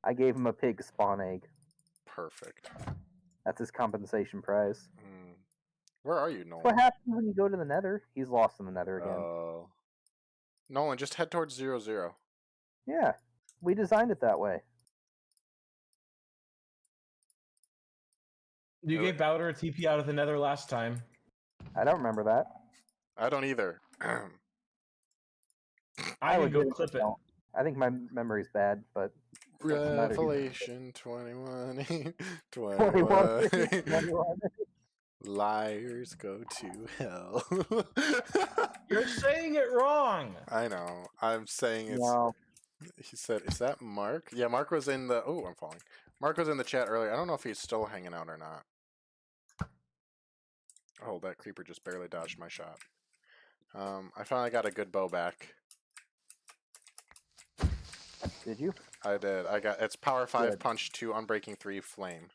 I gave him a pig spawn egg. Perfect. That's his compensation prize. Where are you, Nolan? What happens when you go to the Nether? He's lost in the Nether again. Nolan, just head towards 0-0. Yeah, we designed it that way. You gave Bowder a TP out of the Nether last time. I don't remember that. I don't either. I would go clip it. I think my memory's bad, but Revelation 21. 21. Liars go to hell. You're saying it wrong. I know. I'm saying it's. No. He said, "Is that Mark?" Yeah, Mark was in the. Oh, I'm falling. Mark was in the chat earlier. I don't know if he's still hanging out or not. Oh, that creeper just barely dodged my shot. I finally got a good bow back. Did you? I did. I got it's power 5 punch 2 unbreaking 3 flame.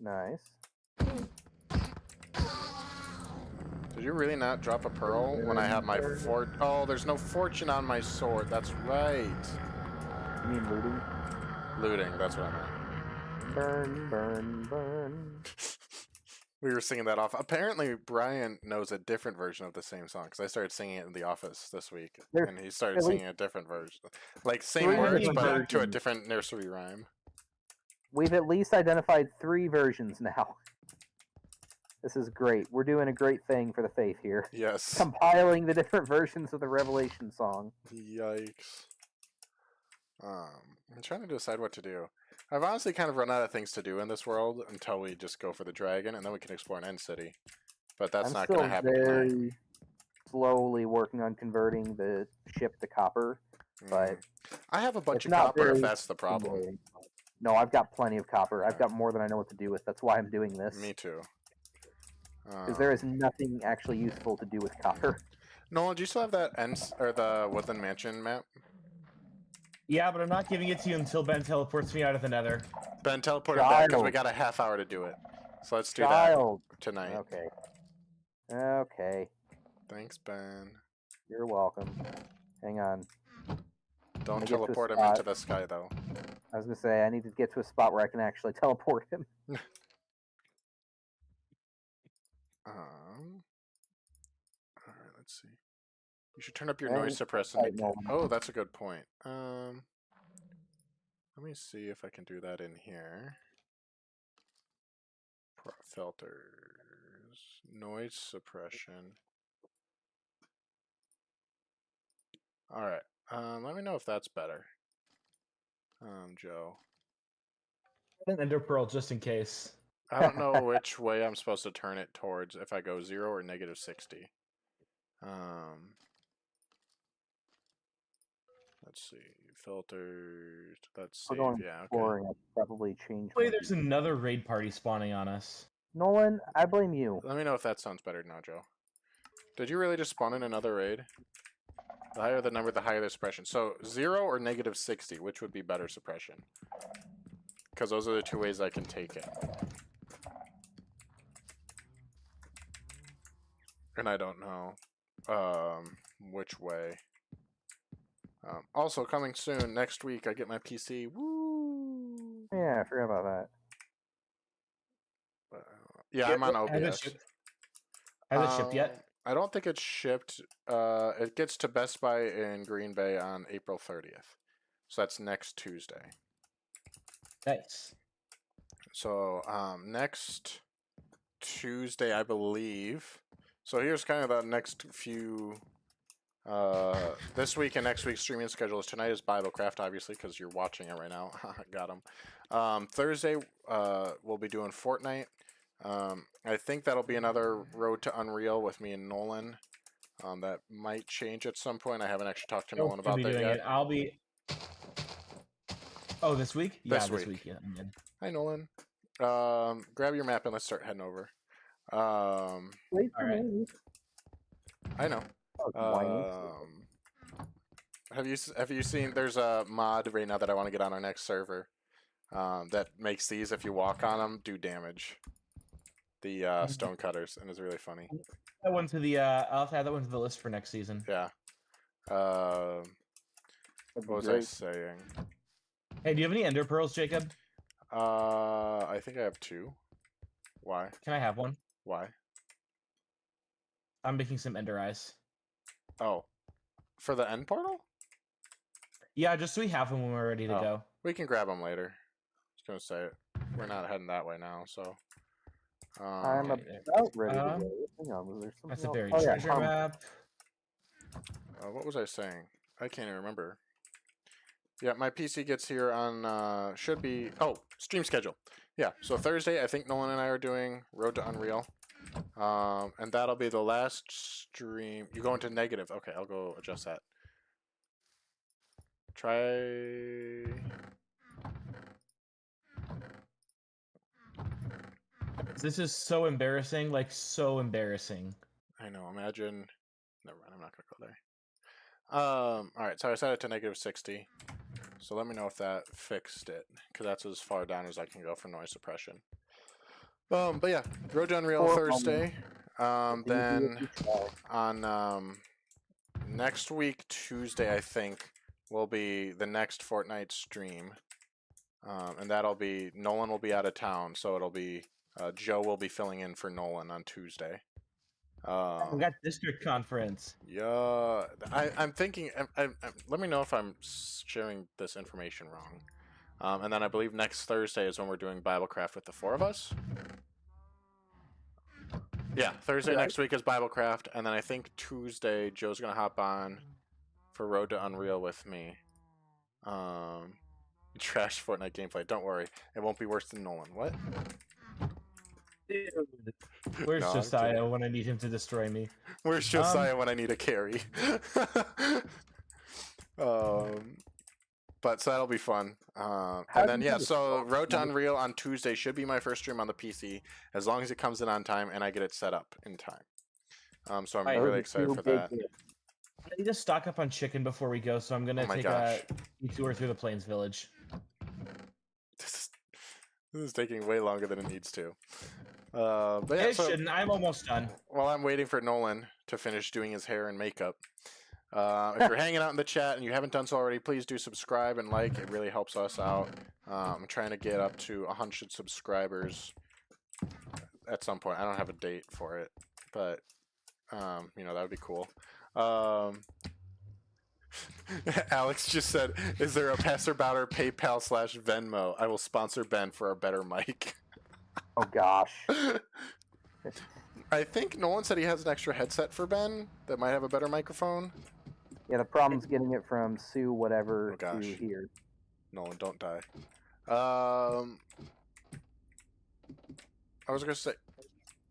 Nice. Did you really not drop a pearl when I have my fort? Oh, there's no fortune on my sword. That's right. You mean looting? Looting. That's what I meant. Burn, burn, burn. We were singing that off. Apparently, Brian knows a different version of the same song because I started singing it in the office this week, and he started singing a different version, like same words but to a different nursery rhyme. We've at least identified 3 versions now. This is great. We're doing a great thing for the faith here. Yes. Compiling the different versions of the Revelation song. Yikes. I'm trying to decide what to do. I've honestly kind of run out of things to do in this world until we just go for the dragon, and then we can explore an end city. But that's not going to happen. I'm still very slowly working on converting the ship to copper, but I have a bunch of copper if that's the problem. No, I've got plenty of copper. I've got more than I know what to do with. That's why I'm doing this. Me too. Because there is nothing actually useful to do with copper. Nolan, do you still have that the Woodland Mansion map? Yeah, but I'm not giving it to you until Ben teleports me out of the Nether. Ben, teleport it back because we got a half hour to do it. So let's do that tonight. Okay. Okay. Thanks, Ben. You're welcome. Hang on. Don't teleport him into the sky, though. I was going to say, I need to get to a spot where I can actually teleport him. Alright, let's see. You should turn up your noise suppressant. Oh, that's a good point. Let me see if I can do that in here. Filters. Noise suppression. Alright. Let me know if that's better. Joe. An ender pearl just in case. I don't know which way I'm supposed to turn it towards, if I go 0 or -60. Let's see. Filters. Let's see. Yeah, okay. Probably change. Wait, there's another raid party spawning on us. Nolan, I blame you. Let me know if that sounds better now, Joe. Did you really just spawn in another raid? The higher the number, the higher the suppression. So 0 or -60, which would be better suppression? Because those are the 2 ways I can take it. And I don't know which way. Also coming soon, next week, I get my PC. Woo! Yeah, I forgot about that. Yeah, I'm on OBS. Has it shipped yet? I don't think it's shipped. It gets to Best Buy in Green Bay on April 30th. So that's next Tuesday. Nice. So next Tuesday, I believe. So here's kind of the next few. This week and next week's streaming schedules. Tonight is BibleCraft, obviously, because you're watching it right now. Got him. Thursday, we'll be doing Fortnite. I think that'll be another Road to Unreal with me and Nolan. That might change at some point. I haven't actually talked to Nolan about that yet. I'll be. Oh, this week? Yeah, this week. Yeah. Hi, Nolan. Grab your map and let's start heading over. Wait for right. me. I know. Have you seen? There's a mod right now that I want to get on our next server. That makes these, if you walk on them, do damage. The stone cutters, and it's really funny. That one to the. I'll have to add that one to the list for next season. Yeah. What was I saying? Hey, do you have any ender pearls, Jacob? I think I have 2. Why? Can I have one? Why? I'm making some ender eyes. Oh, for the end portal? Yeah, just so we have them when we're ready to go. We can grab them later. I was gonna say we're not heading that way now, so. I'm about ready to go. Hang on, there's something That's a else. buried Oh, yeah, treasure map. What was I saying? I can't even remember. Yeah, my PC gets here on should be stream schedule. Yeah, so Thursday I think Nolan and I are doing Road to Unreal. And that'll be the last stream. You go into negative. Okay, I'll go adjust that. Try. This is so embarrassing, like so embarrassing. I know. Imagine. Never mind. I'm not gonna go there. All right. So I set it to -60. So let me know if that fixed it, because that's as far down as I can go for noise suppression. But yeah, Road to Unreal Thursday. Then on next week Tuesday, I think, will be the next Fortnite stream, and that'll be Nolan will be out of town, so it'll be Joe will be filling in for Nolan on Tuesday. We got district conference. Yeah, I'm thinking. Let me know if I'm sharing this information wrong. And then I believe next Thursday is when we're doing BibleCraft with the 4 of us. Yeah, Thursday next week is BibleCraft, and then I think Tuesday Joe's gonna hop on for Road to Unreal with me. Trash Fortnite gameplay. Don't worry, it won't be worse than Nolan. What? Dude. Where's Josiah when I need him to destroy me? Where's Josiah when I need a carry? But so that'll be fun. And then yeah, so Road to Unreal on Tuesday should be my first stream on the PC, as long as it comes in on time and I get it set up in time. So I'm really excited for that. I need to stock up on chicken before we go, so I'm gonna take a detour through the Plains Village. This is taking way longer than it needs to. But yeah, it shouldn't. I'm almost done. While I'm waiting for Nolan to finish doing his hair and makeup, if you're hanging out in the chat and you haven't done so already, please do subscribe and like. It really helps us out. I'm trying to get up to 100 subscribers at some point. I don't have a date for it, but you know, that would be cool. Alex just said, "Is there a Pastor Bowder PayPal/Venmo? I will sponsor Ben for a better mic." Oh gosh. I think Nolan said he has an extra headset for Ben that might have a better microphone. Yeah, the problem's getting it from Sue whatever to here. Nolan, don't die. I was gonna say,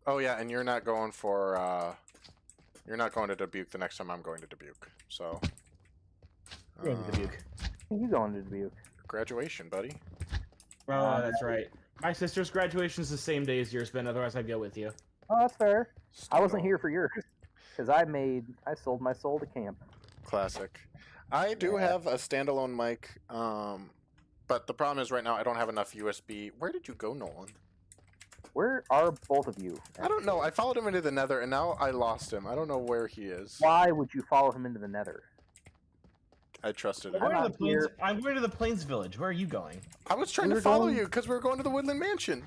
oh yeah, and you're not going for you're not going to Dubuque the next time I'm going to Dubuque. So Going to Dubuque. You going to Dubuque? Graduation, buddy. Oh, that's right. My sister's graduation is the same day as yours, Ben. Otherwise, I'd go with you. Oh, that's fair. I wasn't here for yours because I sold my soul to camp. Classic. I do have a standalone mic, but the problem is right now I don't have enough USB. Where did you go, Nolan? Where are both of you? I don't know. I followed him into the Nether, and now I lost him. I don't know where he is. Why would you follow him into the Nether? I trusted I'm her. going to the plains. I'm going to the Plains Village. Where are you going? I was trying to follow you because we were going to the Woodland Mansion.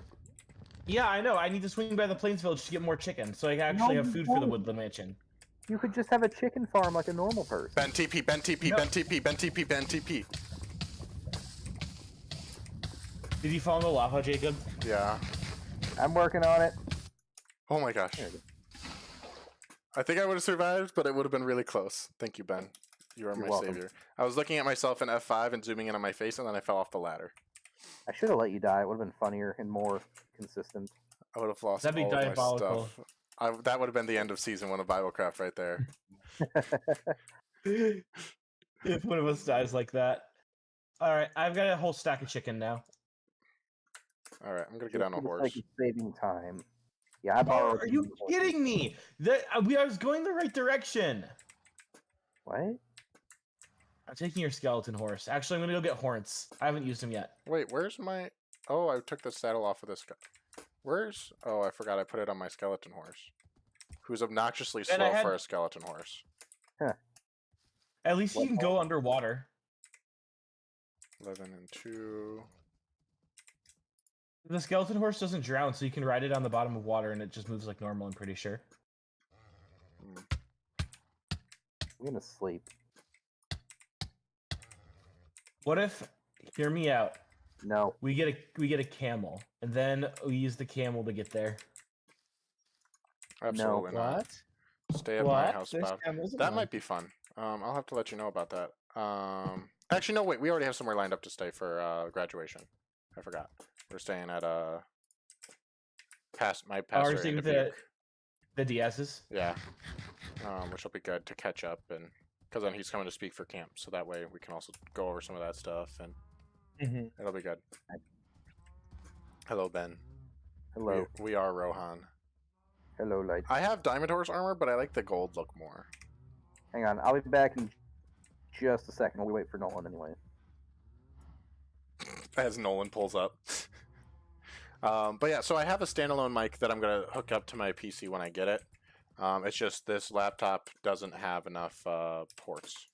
Yeah, I know. I need to swing by the Plains Village to get more chicken, so I can actually have food for the Woodland Mansion. You could just have a chicken farm like a normal person. Ben TP, Ben TP, No. Ben TP, Ben TP, Ben TP. Did you fall in the lava, Jacob? Yeah. I'm working on it. Oh my gosh. I think I would have survived, but it would have been really close. Thank you, Ben. You are my savior. I was looking at myself in F5 and zooming in on my face, and then I fell off the ladder. I should have let you die. It would have been funnier and more consistent. I would have lost That'd be all of my diabolical. stuff. That would have been the end of season 1 of BibleCraft right there. If one of us dies like that. All right, I've got a whole stack of chicken now. All right, I'm gonna get on a horse. Like saving time. Yeah, I borrowed. Are you kidding me? I was going the right direction. What? I'm taking your skeleton horse. Actually, I'm gonna go get horns. I haven't used them yet. Wait, where's my... Oh, I took the saddle off of this guy. Where's... Oh, I forgot I put it on my skeleton horse. Who's obnoxiously slow for a skeleton horse. Huh. At least you can go underwater. 11 and 2... The skeleton horse doesn't drown, so you can ride it on the bottom of water and it just moves like normal, I'm pretty sure. I'm gonna sleep. What if, hear me out, No. we get a camel, and then we use the camel to get there? Absolutely not. What? Stay at my house, Bob. That might be fun. I'll have to let you know about that. Actually, no, wait. We already have somewhere lined up to stay for graduation. I forgot. We're staying at my pastor in Dubuque. The Diaz's? Yeah. Which will be good to catch up, and because then he's coming to speak for camp, so that way we can also go over some of that stuff, and it'll be good. Hello, Ben. Hello. We are Rohan. Hello, Light. I have Diamond Horse armor, but I like the gold look more. Hang on, I'll be back in just a second. We'll wait for Nolan anyway. As Nolan pulls up. But yeah, so I have a standalone mic that I'm going to hook up to my PC when I get it. It's just this laptop doesn't have enough ports.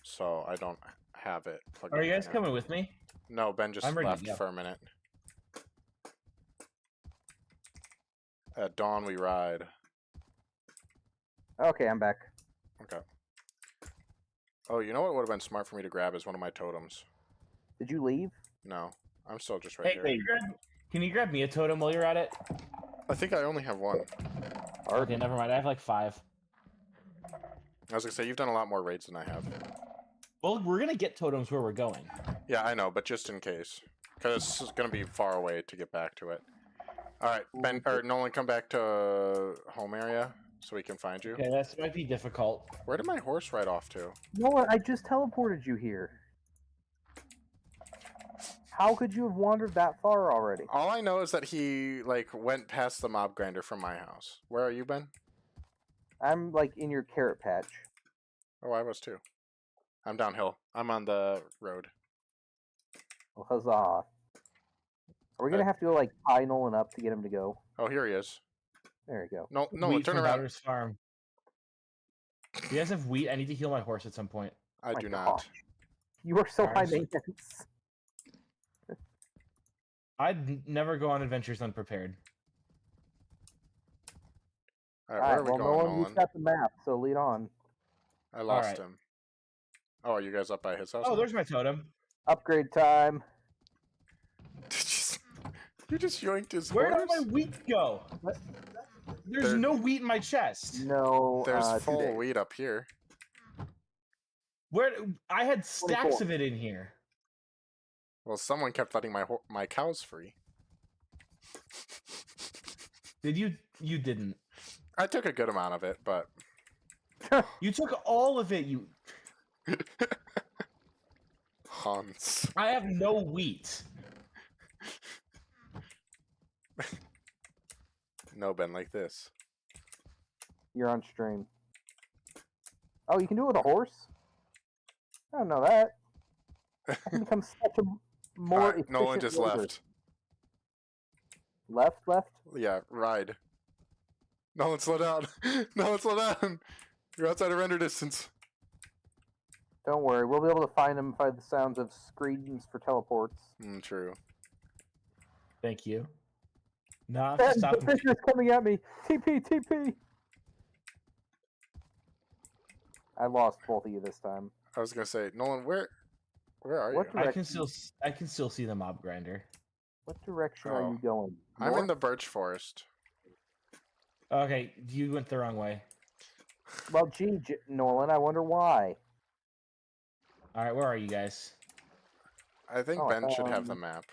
So I don't have it plugged in. Are you guys coming with me? No, Ben just left for a minute. At dawn we ride. Okay, I'm back. Okay. Oh, you know what would have been smart for me to grab is one of my totems. Did you leave? No, I'm still just right here. Hey, can you grab me a totem while you're at it? I think I only have one. Okay, never mind. I have like 5. I was gonna say, you've done a lot more raids than I have. Well, we're gonna get totems where we're going. Yeah, I know, but just in case. Because it's gonna be far away to get back to it. Alright, Ben, or Nolan, come back to home area so we can find you. Okay, that might be difficult. Where did my horse ride off to? Nolan, I just teleported you here. How could you have wandered that far already? All I know is that he, like, went past the mob grinder from my house. Where are you, Ben? I'm, like, in your carrot patch. Oh, I was too. I'm downhill. I'm on the road. Well, huzzah. Are we going to have to go, like, tie Nolan up to get him to go? Oh, here he is. There you go. No, turn around. Bowder's Farm. Do you guys have wheat? I need to heal my horse at some point. I do not. Gosh. You are so high Ours. maintenance. I'd never go on adventures unprepared. Alright, where are we going, Nolan? Nolan's got the map, so lead on. I lost him. Oh, are you guys up by his house? Oh, now? there's my totem. Upgrade time. You just yoinked his Where horse? did my wheat go? There's no wheat in my chest. No, There's full today. wheat up here. Where I had stacks 24. of it in here. Well, someone kept letting my cows free. Did you? You didn't. I took a good amount of it, but You took all of it. You. Hans. I have no wheat. No, Ben, like this. You're on stream. Oh, you can do it with a horse? I don't know that. I can become such a more efficient Nolan just loader. left. Left? Yeah, ride. Nolan, slow down. Nolan, slow down. You're outside of render distance. Don't worry, we'll be able to find him by the sounds of screams for teleports. True. Thank you. No, Ben, stop. the fish is coming at me. TP, TP. I lost both of you this time. I was gonna say, Nolan, where are What you? direction? I can still see the mob grinder. What direction are you going? I'm in North? the birch forest. Okay, you went the wrong way. Well, gee, Nolan, I wonder why. All right, where are you guys? I think Ben should have the map.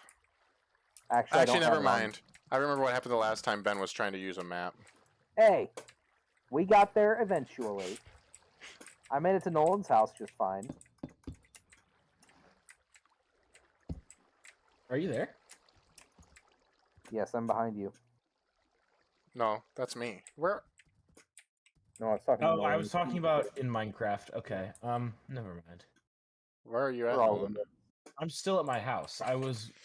Actually, never mind. I remember what happened the last time Ben was trying to use a map. Hey, we got there eventually. I made it to Nolan's house just fine. Are you there? Yes, I'm behind you. No, that's me. Where? No, I was talking. Oh, I was talking about in Minecraft. Okay, never mind. Where are you at, We're all Nolan? I'm still at my house.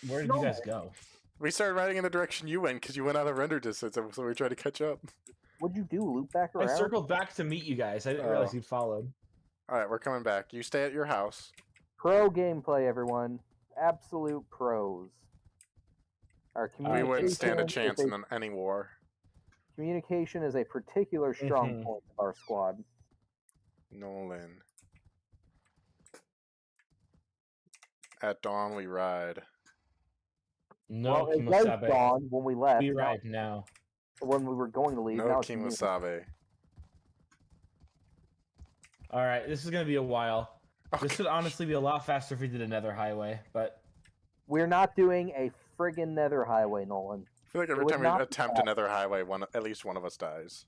Where did you guys go? We started riding in the direction you went because you went out of render distance, so we tried to catch up. What'd you do? Loop back around? I circled back to meet you guys. I didn't realize you'd followed. All right, we're coming back. You stay at your house. Pro gameplay, everyone. Absolute pros. Our We wouldn't stand a communication chance in any war. Communication is a particular strong point of our squad. Nolan. At dawn we ride. No, well, it was Kimosabe. dawn when we left. We ride now. When we were going to leave. No now it's noon. Kimosabe. All right, this is gonna be a while. Okay. This would honestly be a lot faster if we did another highway, but We're not doing a friggin' nether highway, Nolan. I feel like every would time we not be attempt fast. another highway, at least one of us dies.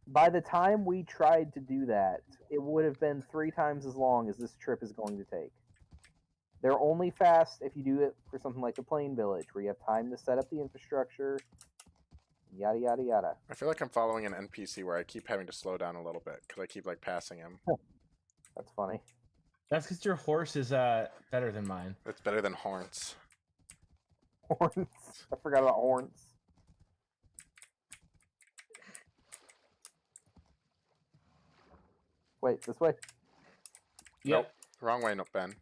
By the time we tried to do that, it would have been 3 times as long as this trip is going to take. They're only fast if you do it for something like the Plain Village, where you have time to set up the infrastructure, yada yada yada. I feel like I'm following an NPC where I keep having to slow down a little bit because I keep like passing him. That's funny. that's because your horse is better than mine. It's better than horns. Horns. I forgot about horns. Wait, this way? Yep. Nope. Wrong way, no, Ben.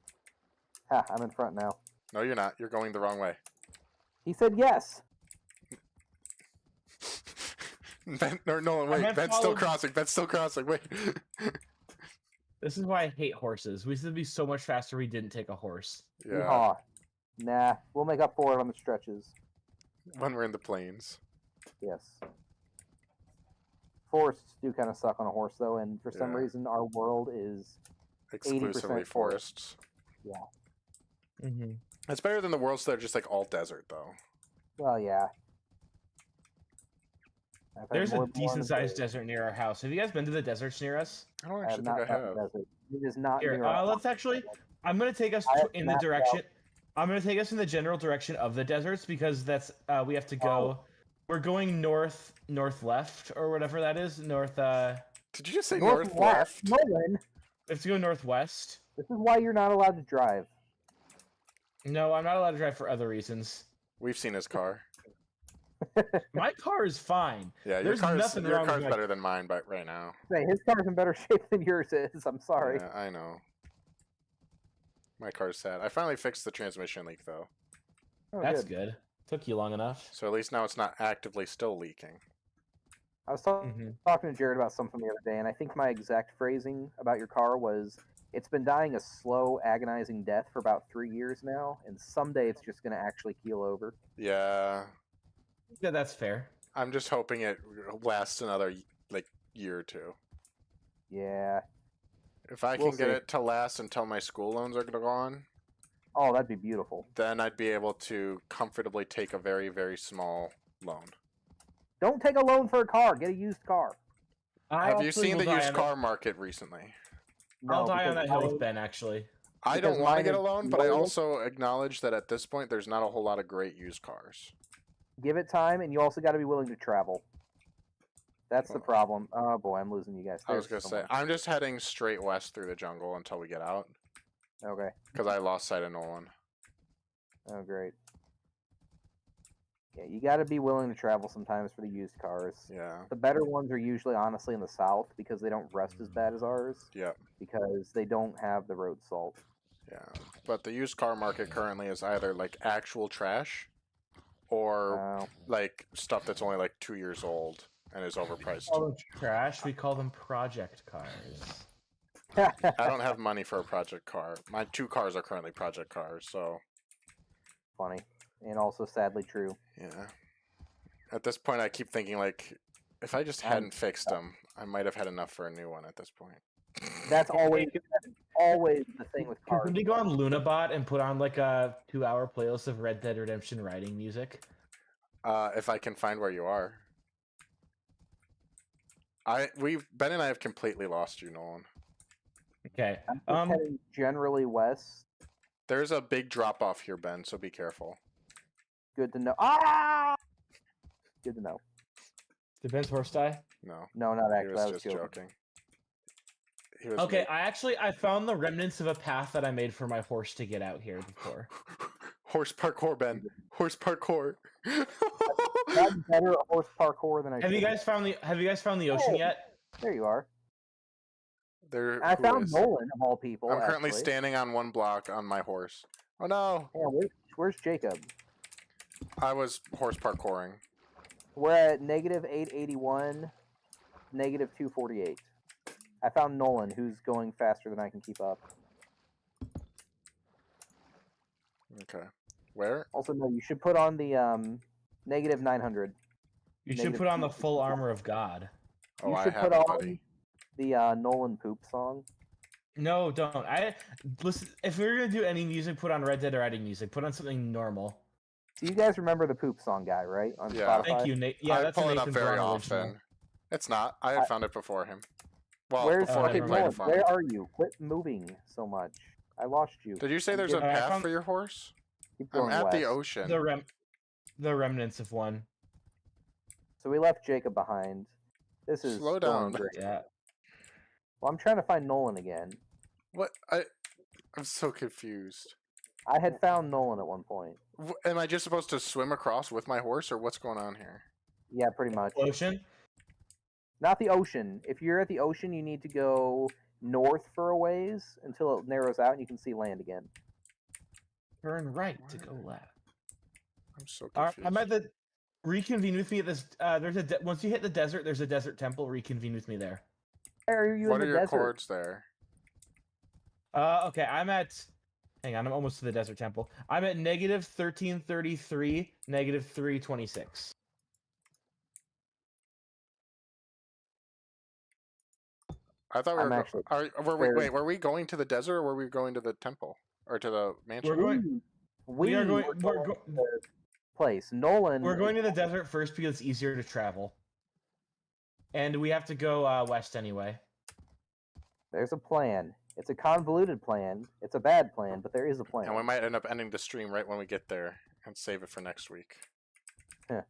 Ha, I'm in front now. No, you're not. You're going the wrong way. He said yes. Ben, or Nolan, wait. Ben's still crossing. Ben's still crossing. Wait. This is why I hate horses. We should be so much faster. We didn't take a horse. Yeah. Yeehaw. Nah, we'll make up for it on the stretches. When we're in the plains. Yes. Forests do kind of suck on a horse, though, and for some Yeah. reason our world is Exclusively 80% forests. Yeah. Mm-hmm. It's better than the worlds that are just like all desert, though. Well, yeah. I've had There's more a than one decent-sized day. desert near our house. Have you guys been to the deserts near us? I don't I have actually not think I found have. the desert. It is not Here, near our let's actually. I'm gonna take us I have in the mapped direction. I'm gonna take us in the general direction of the deserts because that's we have to go. We're going north, north left or whatever that is. North. Did you just say northwest. northwest? Nolan, We have to go northwest. this is why you're not allowed to drive. No, I'm not allowed to drive for other reasons. We've seen his car. My car is fine. Yeah, There's nothing your wrong with car's my- better than mine, but right now. Say, his car's in better shape than yours is. I'm sorry. Yeah, I know. My car's sad. I finally fixed the transmission leak, though. Oh, That's good. Took you long enough. So at least now it's not actively still leaking. I was Mm-hmm. talking to Jared about something the other day, and I think my exact phrasing about your car was, it's been dying a slow, agonizing death for about 3 years now, and someday it's just going to actually keel over. Yeah. Yeah, that's fair. I'm just hoping it lasts another, like, year or two. Yeah. If I We'll can get see. it to last until my school loans are gone, Oh, that'd be beautiful. then I'd be able to comfortably take a very, very small loan. Don't take a loan for a car. Get a used car. Have you seen the used car market recently? I'll No, die on because that hill mine- with Ben, actually. I Because don't want to mine get a is loan, but I low. also acknowledge that at this point, there's not a whole lot of great used cars. Give it time, and you also got to be willing to travel. That's the Well, problem. Oh boy, I'm losing you guys. I was going There's to say, someone. I'm just heading straight west through the jungle until we get out, Okay. because I lost sight of Nolan. Oh great. Yeah, you got to be willing to travel sometimes for the used cars. Yeah. The better ones are usually honestly in the south because they don't rust as bad as ours. Yeah. Because they don't have the road salt. Yeah. But the used car market currently is either like actual trash or like stuff that's only like 2 years old and is overpriced. We call them trash. We call them project cars. I don't have money for a project car. My 2 cars are currently project cars, so. Funny. And also sadly true. Yeah. At this point, I keep thinking, like, if I just hadn't fixed them, I might have had enough for a new one at this point. That's always the thing with cars. Can we go on Lunabot and put on, like, a 2-hour playlist of Red Dead Redemption riding music? If I can find where you are. Ben and I have completely lost you, Nolan. Okay. I'm heading generally west. There's a big drop off here, Ben, so be careful. Good to know. Ah! Good to know. Did Ben's horse die? No. No, not actually. He was just joking. Okay, I found the remnants of a path that I made for my horse to get out here before. Horse parkour, Ben. Horse parkour. That's better at horse parkour than I Have you guys found the ocean yet? There you are. I found Nolan of all people. I'm currently standing on 1 block on my horse. Oh no! Yeah, where's Jacob? I was horse parkouring. We're at -881, -248. I found Nolan, who's going faster than I can keep up. Okay. Where? Also, no, you should put on the -900. You should put on the full armor of God. Oh, you should put on the Nolan poop song. No, don't. Listen. If we're gonna do any music, put on Red Dead Riding music. Put on something normal. So you guys remember the poop song guy, right? On Spotify? Thank you, Nate. Yeah, I pull it up very often. It's not. I have found it before him. Well, before he played fun. Where are you? Quit moving so much. I lost you. Did you say there's a path for your horse? I'm at the ocean. The remnants of one. So we left Jacob behind. This is slow down. Great. Yeah. Well, I'm trying to find Nolan again. What? I'm so confused. I had found Nolan at one point. Am I just supposed to swim across with my horse, or what's going on here? Yeah, pretty much. Ocean? Not the ocean. If you're at the ocean, you need to go north for a ways until it narrows out and you can see land again. Turn right to go left. I'm so confused. I'm at the... Reconvene with me at this... once you hit the desert, there's a desert temple. Reconvene with me there. Where are you what in the are your desert? chords there? Okay, I'm at... Hang on, I'm almost to the desert temple. I'm at -1333, -326. I thought were we going to the desert or were we going to the temple or to the mansion? We're going to the place. Nolan. We're going to the desert first because it's easier to travel, and we have to go west anyway. There's a plan. It's a convoluted plan. It's a bad plan, but there is a plan. And we might end up ending the stream right when we get there and save it for next week. Huh.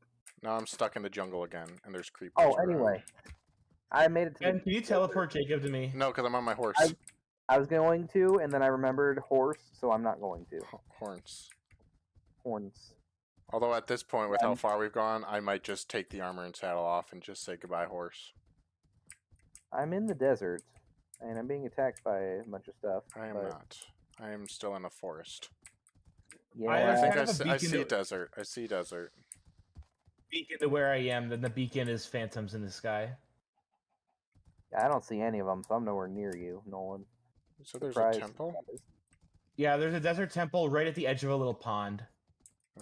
Now I'm stuck in the jungle again, and there's creepers. Oh, anyway. I made it to Ben, can you teleport Jacob to me? No, because I'm on my horse. I was going to, and then I remembered horse, so I'm not going to. Horns. Although at this point, with how far we've gone, I might just take the armor and saddle off and just say goodbye, horse. I'm in the desert, and I'm being attacked by a bunch of stuff. I am not. I am still in a forest. Yeah, I see desert. I see desert. Beacon to where I am, then the beacon is phantoms in the sky. I don't see any of them, so I'm nowhere near you, Nolan. So there's a temple? Yeah, there's a desert temple right at the edge of a little pond.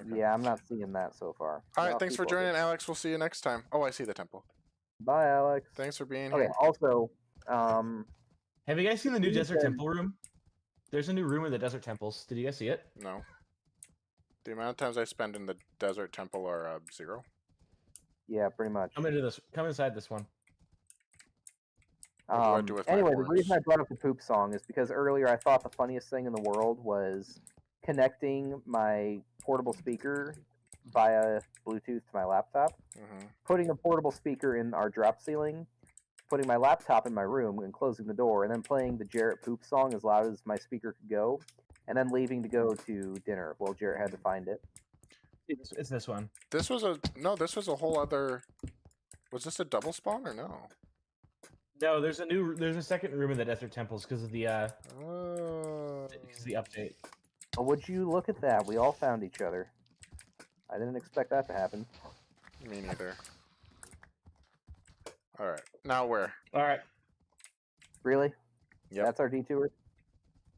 Okay. Yeah, I'm not seeing that so far. All right, thanks for joining, Alex. We'll see you next time. Oh, I see the temple. Bye, Alex. Thanks for being here. Okay, also, have you guys seen the new desert temple room? There's a new room in the desert temples. Did you guys see it? No. The amount of times I spend in the desert temple are 0. Yeah, pretty much. Come inside this one. What do I do with anyway, my the reason I brought up the poop song is because earlier I thought the funniest thing in the world was connecting my portable speaker via Bluetooth to my laptop, putting a portable speaker in our drop ceiling, putting my laptop in my room and closing the door, and then playing the Jarrett poop song as loud as my speaker could go, and then leaving to go to dinner. Well, Jarrett had to find it. It's this one. This was a no. This was a whole other. Was this a double spawn or no? No, there's a second room in the desert temples because of the update. Oh, would you look at that? We all found each other. I didn't expect that to happen. Me neither. All right, now where? All right. Really? Yep. That's our detour?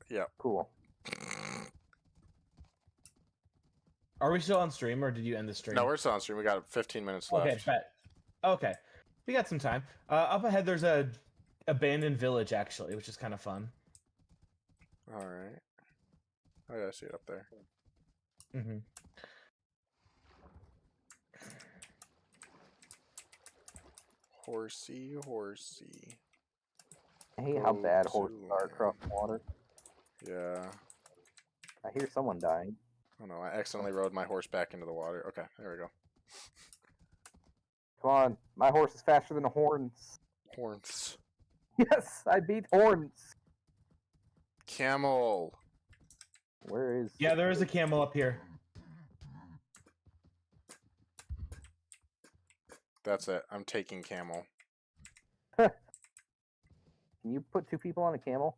Yep. Cool. Are we still on stream, or did you end the stream? No, we're still on stream. We got 15 minutes left. Okay, bet. Okay, we got some time. Up ahead, there's a abandoned village actually, which is kind of fun. All right. Oh yeah, I see it up there. Mm-hmm. Horsey, horsey. I hate how bad to horses are across the water. Yeah. I hear someone dying. Oh no, I accidentally rode my horse back into the water. Okay, there we go. Come on, my horse is faster than horns. Horns. Yes, I beat horns. Camel. Where is? Yeah, there is a camel up here. That's it. I'm taking camel. Can you put 2 people on a camel?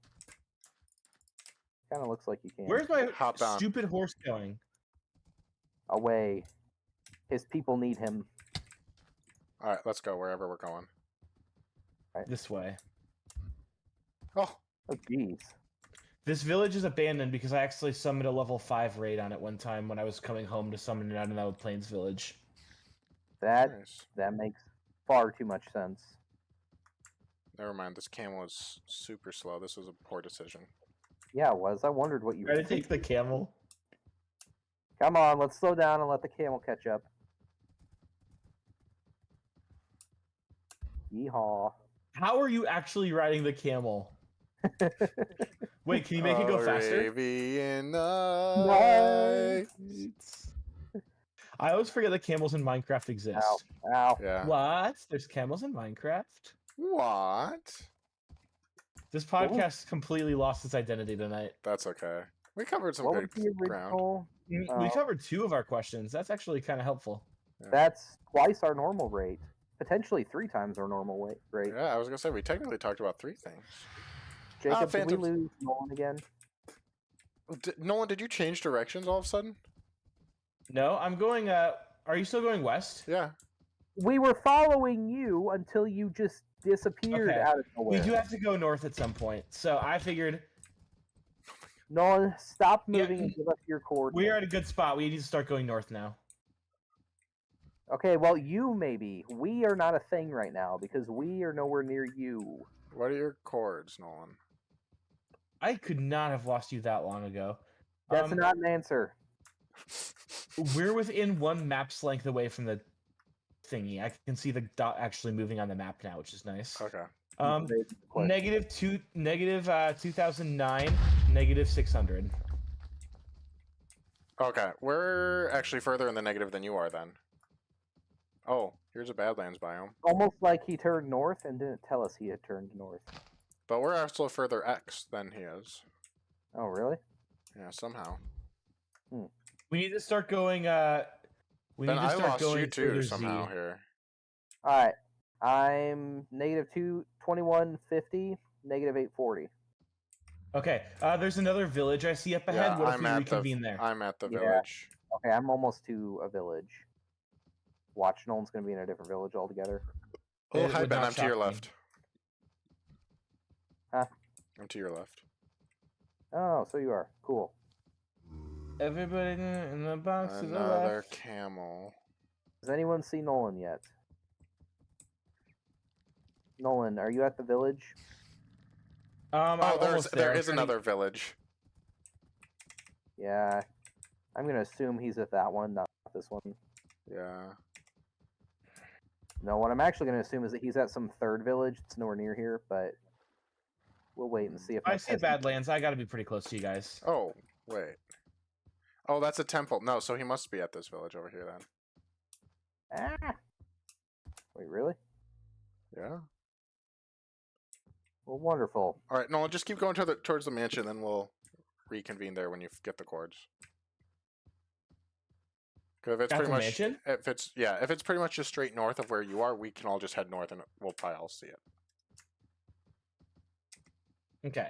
Kind of looks like you can. Where's my Hop on. stupid horse going? Away. His people need him. All right, let's go wherever we're going. This way. Oh, Oh, jeez. This village is abandoned because I actually summoned a level 5 raid on it one time when I was coming home to summon it out in the Plains village. That nice. that makes far too much sense. Never mind. This camel is super slow. This was a poor decision. Yeah, it was. I wondered what you Try were to take the camel. Come on, let's slow down and let the camel catch up. Yeehaw. How are you actually riding the camel? Wait, can you make it go faster? Arabian Nights. I always forget that camels in Minecraft exist. Ow. Ow. Yeah. What? There's camels in Minecraft? What? This podcast completely lost its identity tonight. That's okay. We covered some What good was the ground. original? We covered 2 of our questions. That's actually kind of helpful. Yeah. That's twice our normal rate. Potentially 3 times our normal rate. Yeah, I was gonna say we technically talked about 3 things. Jacob, did we Phantoms. lose Nolan again? Nolan, did you change directions all of a sudden? No, I'm going. Are you still going west? Yeah. We were following you until you just disappeared Okay. out of nowhere. We do have to go north at some point, so I figured Nolan, stop Yeah, moving and give us your coordinates. we are at a good spot. We need to start going north now. Okay, well, you maybe. We are not a thing right now because we are nowhere near you. What are your chords, Nolan? I could not have lost you that long ago. That's not an answer. We're within 1 map's length away from the thingy. I can see the dot actually moving on the map now, which is nice. Okay. Negative 2009, negative 600. Okay, we're actually further in the negative than you are then. Oh, here's a Badlands biome. Almost like he turned north and didn't tell us he had turned north. But we're also further X than he is. Oh, really? Yeah, somehow. We need to start going. We Then need to I start lost going you too further somehow Z. here. Alright. I'm negative 2150, negative 840. Okay. There's another village I see up ahead. Yeah, What if I'm we at reconvene there? I'm at the Yeah. village. Okay, I'm almost to a village. Watch, Nolan's going to be in a different village altogether. Oh, It hi would Ben, not I'm to your shock me. left. Huh? I'm to your left. Oh, so you are. Cool. Everybody in the box to the Another left. camel. Does anyone see Nolan yet? Nolan, are you at the village? I'm Oh, almost there there. is another village. Yeah. I'm going to assume he's at that one, not this one. Yeah. No, what I'm actually going to assume is that he's at some third village that's nowhere near here, but we'll wait and see if I my see a peasant- Badlands. I got to be pretty close to you guys. Oh, wait. Oh, that's a temple. No, so he must be at this village over here then. Ah! Wait, really? Yeah. Well, wonderful. All right, Nolan, just keep going towards the mansion, then we'll reconvene there when you get the cords. Because if it's At pretty the much, mansion? if it's pretty much just straight north of where you are, we can all just head north and we'll probably all see it. Okay.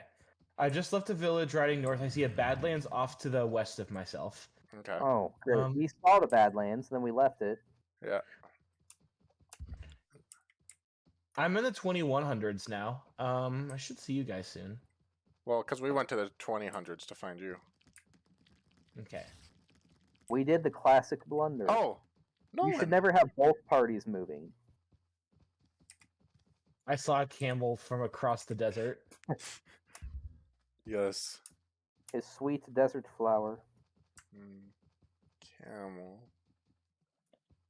I just left the village riding north. I see a Badlands off to the west of myself. Okay. Oh, great. We saw the Badlands, then we left it. Yeah. I'm in the 2100s now. I should see you guys soon. Well, because we went to the 2000s to find you. Okay. We did the classic blunder. Oh, Nolan. You should never have both parties moving. I saw a camel from across the desert. Yes. His sweet desert flower. Camel.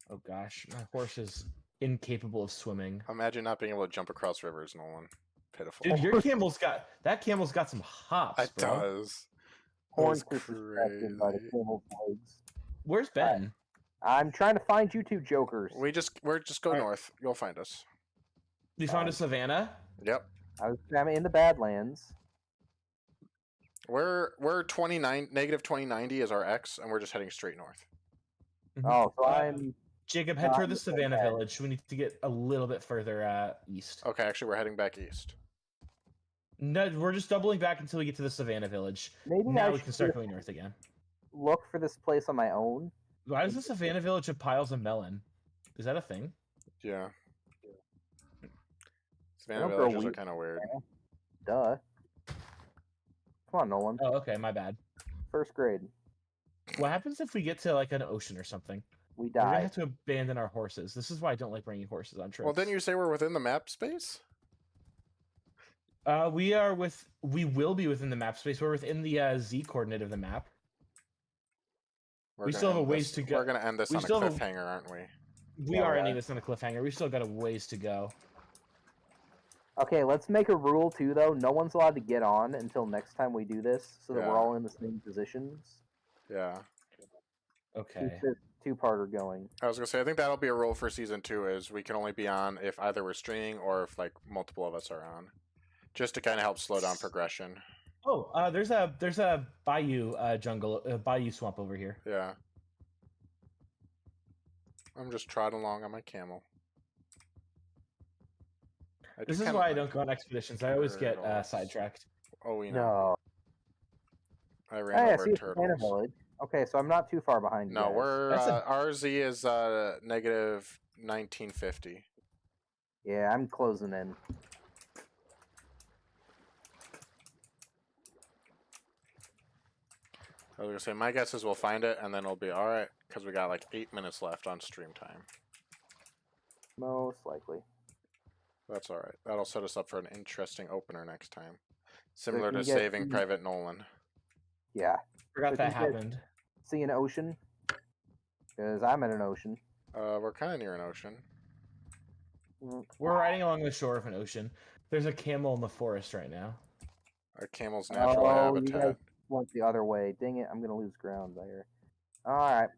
Oh gosh, my horse is incapable of swimming. Imagine not being able to jump across rivers, Nolan. Pitiful. Dude, your camel's got some hops, It bro. does. Horns That's distracted by the crazy. camel's legs. Where's Ben? I'm trying to find you two jokers. We're just go Alright. north. You'll find us. We found a savannah. Yep. I'm in the Badlands. We're negative 2090 is our X, and we're just heading straight north. Oh, so I'm... Jacob, head toward the I'm savannah bad. village. We need to get a little bit further east. Okay, actually, we're heading back east. No, we're just doubling back until we get to the savannah village. Maybe Now I we should can start just going north again. look for this place on my own. Why does the savannah village have piles of melon? Is that a thing? Yeah. Savannah don't grow villages are wheat. kind of weird. Duh. Come on, Nolan. Oh, okay, my bad. First grade. What happens if we get to like an ocean or something? We We're gonna died. have to abandon our horses. This is why I don't like bringing horses on trips. Well, didn't you say we're within the map space? We will be within the map space. We're within the Z coordinate of the map. We're We gonna still have a end ways this- to go. We're going to end this We on a still have a- cliffhanger, aren't we? We Yeah, are we ending are. this on a cliffhanger. We still got a ways to go. Okay, let's make a rule too, though. No one's allowed to get on until next time we do this, so that Yeah. we're all in the same positions. Yeah. Okay. Keep this two-parter going. I was going to say, I think that'll be a rule for season 2, is we can only be on if either we're streaming or if, like, multiple of us are on. Just to kind of help slow down progression. Oh, there's a bayou bayou swamp over here. Yeah. I'm just trotting along on my camel. This is why I don't go on expeditions. I always get sidetracked. Oh, we know. No. I ran Hey, I over see a Savannah turtles. village. Okay, so I'm not too far behind you No, guys. we're That's a- RZ is negative 1950. Yeah, I'm closing in. I was gonna say my guess is we'll find it and then it'll be all right because we got like 8 minutes left on stream time. Most likely. That's all right. That'll set us up for an interesting opener next time, similar can to you get Saving the- Private Nolan. Yeah. Forgot So that can you guys happened. See an ocean? Because I'm at an ocean. We're kind of near an ocean. We're riding along the shore of an ocean. There's a camel in the forest right now. A camel's natural You habitat. guys went the other way. Dang it, I'm going to lose ground there. Alright.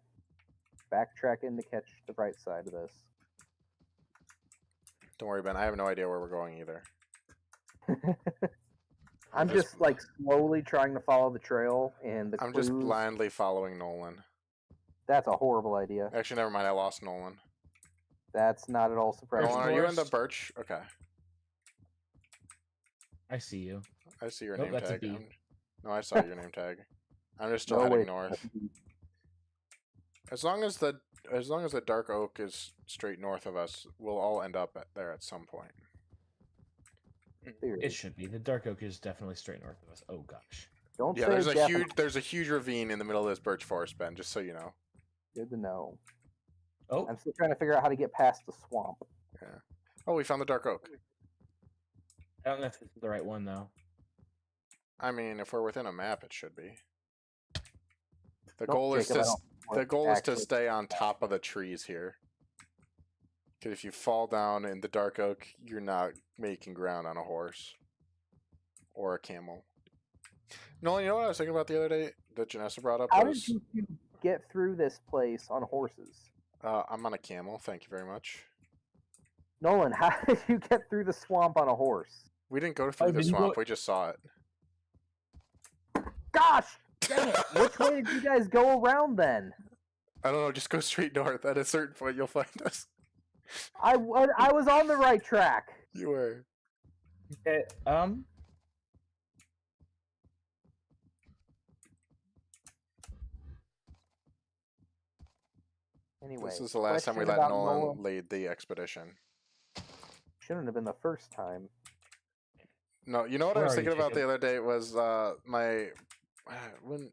Backtracking to catch the right side of this. Don't worry, Ben. I have no idea where we're going either. I'm just like slowly trying to follow the trail and the I'm clues. just blindly following Nolan. That's a horrible idea. Actually, never mind. I lost Nolan. That's not at all surprising. Nolan, are you in the forest. birch? Okay. I see you. I see your Nope, name that's a tag. bee. No, I saw your name tag. I'm just still No heading way. north. As long as the dark oak is straight north of us, we'll all end up there at some point. It should be. The dark oak is definitely straight north of us. Oh gosh. Don't Yeah, say there's a huge ravine in the middle of this birch forest, Ben. Just so you know. Good to know. Oh, I'm still trying to figure out how to get past the swamp. Yeah. Oh, we found the dark oak. I don't know if this is the right one though. I mean, if we're within a map, it should be. The Nope, goal is Jacob, I to don't know the what goal is to actually- stay on top of the trees here. Because if you fall down in the dark oak, you're not making ground on a horse or a camel. Nolan, you know what I was thinking about the other day that Janessa brought up? How was, did you two get through this place on horses? I'm on a camel. Thank you very much. Nolan, how did you get through the swamp on a horse? We didn't go through the didn't you swamp. go- We just saw it. Gosh! Dang it! Which way did you guys go around then? I don't know. Just go straight north. At a certain point, you'll find us. I was on the right track. You were. Okay, Anyway, This is the last time we question let about Nolan lead the expedition. Shouldn't have been the first time. No, you know what I Where was are you, thinking about Jacob? the other day was when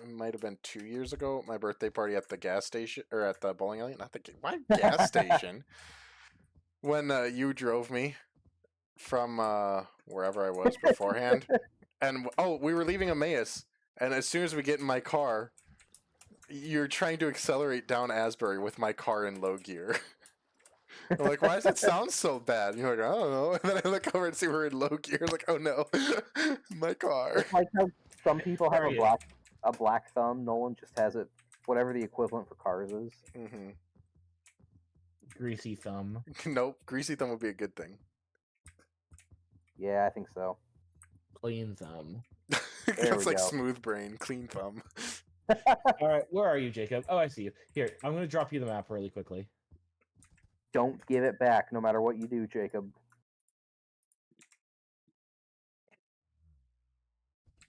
it might have been 2 years ago, my birthday party at the gas station or at the bowling alley. Not the why gas station. When you drove me from wherever I was beforehand, and we were leaving Emmaus, and as soon as we get in my car, you're trying to accelerate down Asbury with my car in low gear. I'm like, why does it sound so bad? And you're like, I don't know. And then I look over and see we're in low gear. I'm like, oh no, my car. It's like how some people have Where are you? a black thumb. Nolan just has it, whatever the equivalent for cars is. Mm-hmm. greasy thumb. Nope, greasy thumb would be a good thing. Yeah, I think so. Clean thumb. It's like go. smooth brain, clean thumb. All right, where are you, Jacob? Oh, I see you. Here, I'm going to drop you the map really quickly. Don't give it back, no matter what you do, Jacob.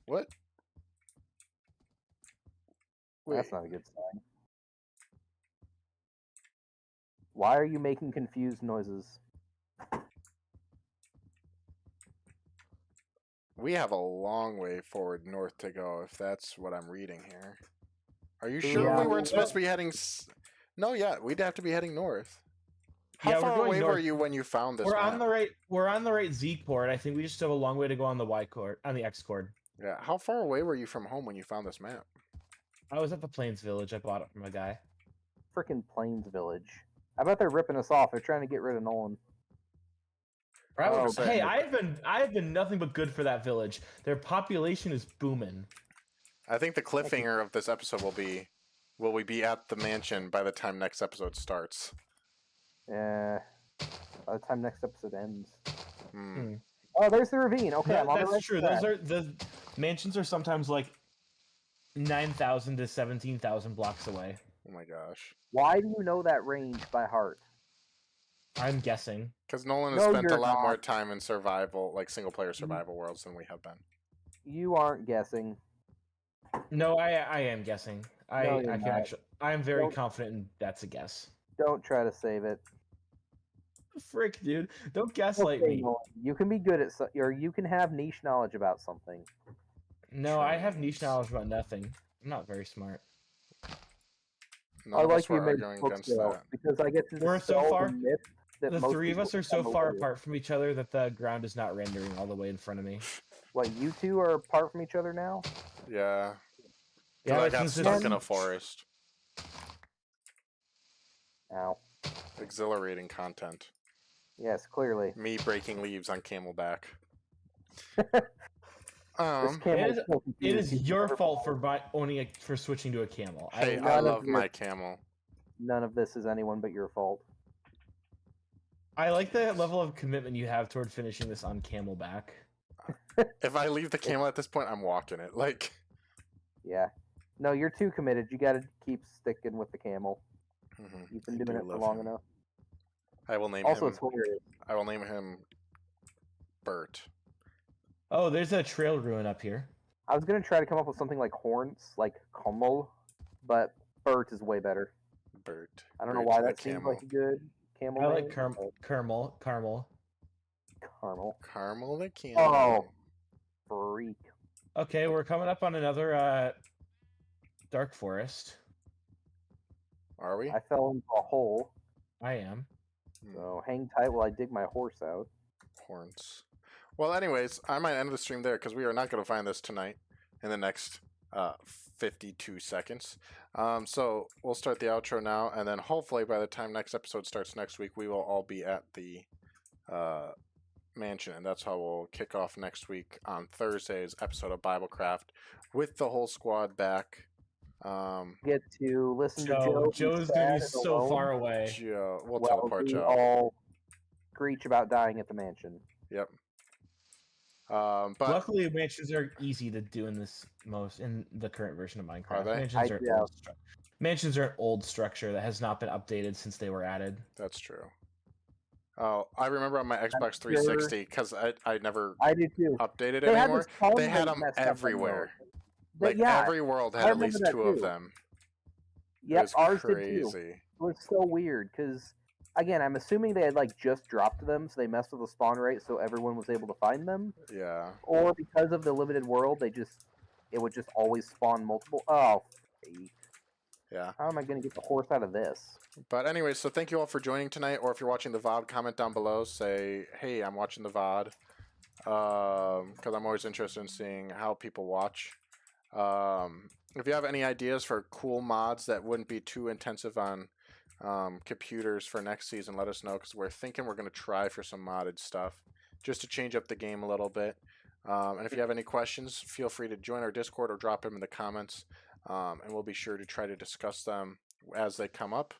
What? Wait, That's not a good sign. Why are you making confused noises? we have a long way forward north to go, if that's what I'm reading here. Are you sure Yeah. we weren't supposed to be heading... No, yeah, we'd have to be heading north. How Yeah, we're far going away were north. you when you found this We're map? on the right Z chord. I think we just have a long way to go on the Y chord, on the X chord. Yeah, how far away were you from home when you found this map? I was at the Plains Village. I bought it from a guy. Frickin' Plains Village. I bet they're ripping us off. They're trying to get rid of Nolan. Probably. Oh, Hey, I've been nothing but good for that village. Their population is booming. I think the cliffhanger of this episode will we be at the mansion by the time next episode starts? Yeah. By the time next episode ends. Hmm. Oh, there's the ravine. Okay, I'm on the That's right true. track. Those are the mansions are sometimes like 9,000 to 17,000 blocks away. Oh my gosh. Why do you know that range by heart? I'm guessing. Because Nolan has No, spent a you're lot not. more time in survival, like single-player survival worlds than we have been. You aren't guessing. No, I am guessing. No, you're I can not. actually. I am very Don't- confident in that's a guess. Don't try to save it. Frick, dude! Don't gaslight Okay, me. Nolan, you can be good at or you can have niche knowledge about something. No, I have niche Trains. knowledge about nothing. I'm not very smart. None I of like us you were made arguing books against though, that. because I get to We're so dispel far- the myth that The most three of people us are so come far away with. apart from each other that the ground is not rendering all the way in front of me. What, you two are apart from each other now? Yeah. Yeah, I but got since stuck it's- in a forest. Ow. Exhilarating content. Yes, clearly. Me breaking leaves on camelback. This camel It is is- so It confused. is He's your never- fault for for switching to a camel. Hey, none I of love your- my camel. None of this is anyone but your fault. I like the level of commitment you have toward finishing this on camelback. If I leave the camel at this point, I'm walking it. Like, Yeah. No, you're too committed. You gotta keep sticking with the camel. You've been I doing do it for love long him. enough. I will name Also, him. it's hilarious. I will name him Bert. Oh, there's a trail ruin up here. I was gonna try to come up with something like horns, like Kummel, but Bert is way better. Bert. I don't know Bert why the that seems camel. like a good camel I like name, but caramel. Caramel. Carmel the camel. Oh, freak. Okay, we're coming up on another dark forest. Are we? I fell into a hole, I am. so hang tight while I dig my horse out. Horns. Well, anyways, I might end the stream there because we are not going to find this tonight in the next 52 seconds. So we'll start the outro now, and then hopefully by the time next episode starts next week, we will all be at the mansion, and that's how we'll kick off next week on Thursday's episode of BibleCraft with the whole squad back. Get to listen to Joe. be Joe's sad gonna be and so alone far away. Joe, we'll while teleport we Joe. all screech about dying at the mansion. Yep. But Luckily, mansions are easy to do in the current version of Minecraft. Are they? Mansions I- are yeah. mansions are an old structure that has not been updated since they were added. That's true. Oh, I remember on my Xbox 360 because I never did too. updated They anymore. had They had them everywhere. Like yeah, every world had I at least remember that 2 of too. them. Yep, ours did crazy. too. It was so weird because, again, I'm assuming they had like just dropped them, so they messed with the spawn rate, so everyone was able to find them. Yeah. Or because of the limited world, it would just always spawn multiple. Oh, freak. Yeah. How am I going to get the horse out of this? But anyway, so thank you all for joining tonight. Or if you're watching the VOD, comment down below. Say, hey, I'm watching the VOD. Because I'm always interested in seeing how people watch. If you have any ideas for cool mods that wouldn't be too intensive on computers for next season, let us know. Because we're thinking we're going to try for some modded stuff. Just to change up the game a little bit. And if you have any questions, feel free to join our Discord or drop them in the comments. And we'll be sure to try to discuss them as they come up.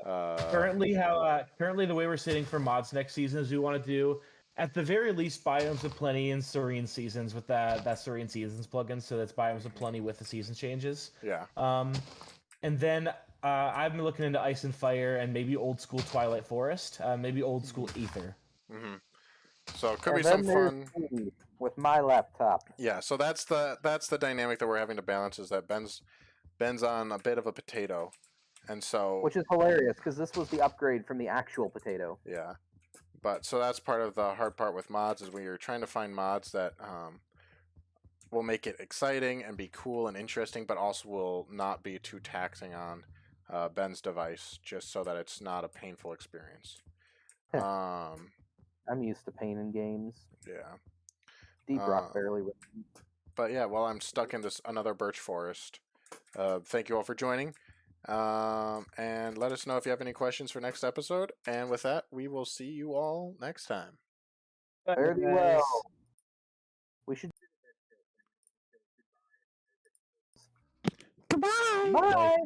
Currently, the way we're sitting for mods next season is we want to do, at the very least, Biomes of Plenty and Serene Seasons with that Serene Seasons plugin. So that's Biomes of Plenty with the season changes. Yeah. And then I've been looking into Ice and Fire and maybe old school Twilight Forest, maybe old school Aether. Mm-hmm. So it could be some fun with my laptop. Yeah, so that's the dynamic that we're having to balance, is that Ben's on a bit of a potato, and so which is hilarious because this was the upgrade from the actual potato. Yeah, but so that's part of the hard part with mods, is when you're trying to find mods that will make it exciting and be cool and interesting, but also will not be too taxing on Ben's device, just so that it's not a painful experience. I'm used to pain in games. Yeah. Deep Rock barely with me. But yeah, well, I'm stuck in this another birch forest. Thank you all for joining. And let us know if you have any questions for next episode. And with that, we will see you all next time. Very well. We should. Goodbye. Bye.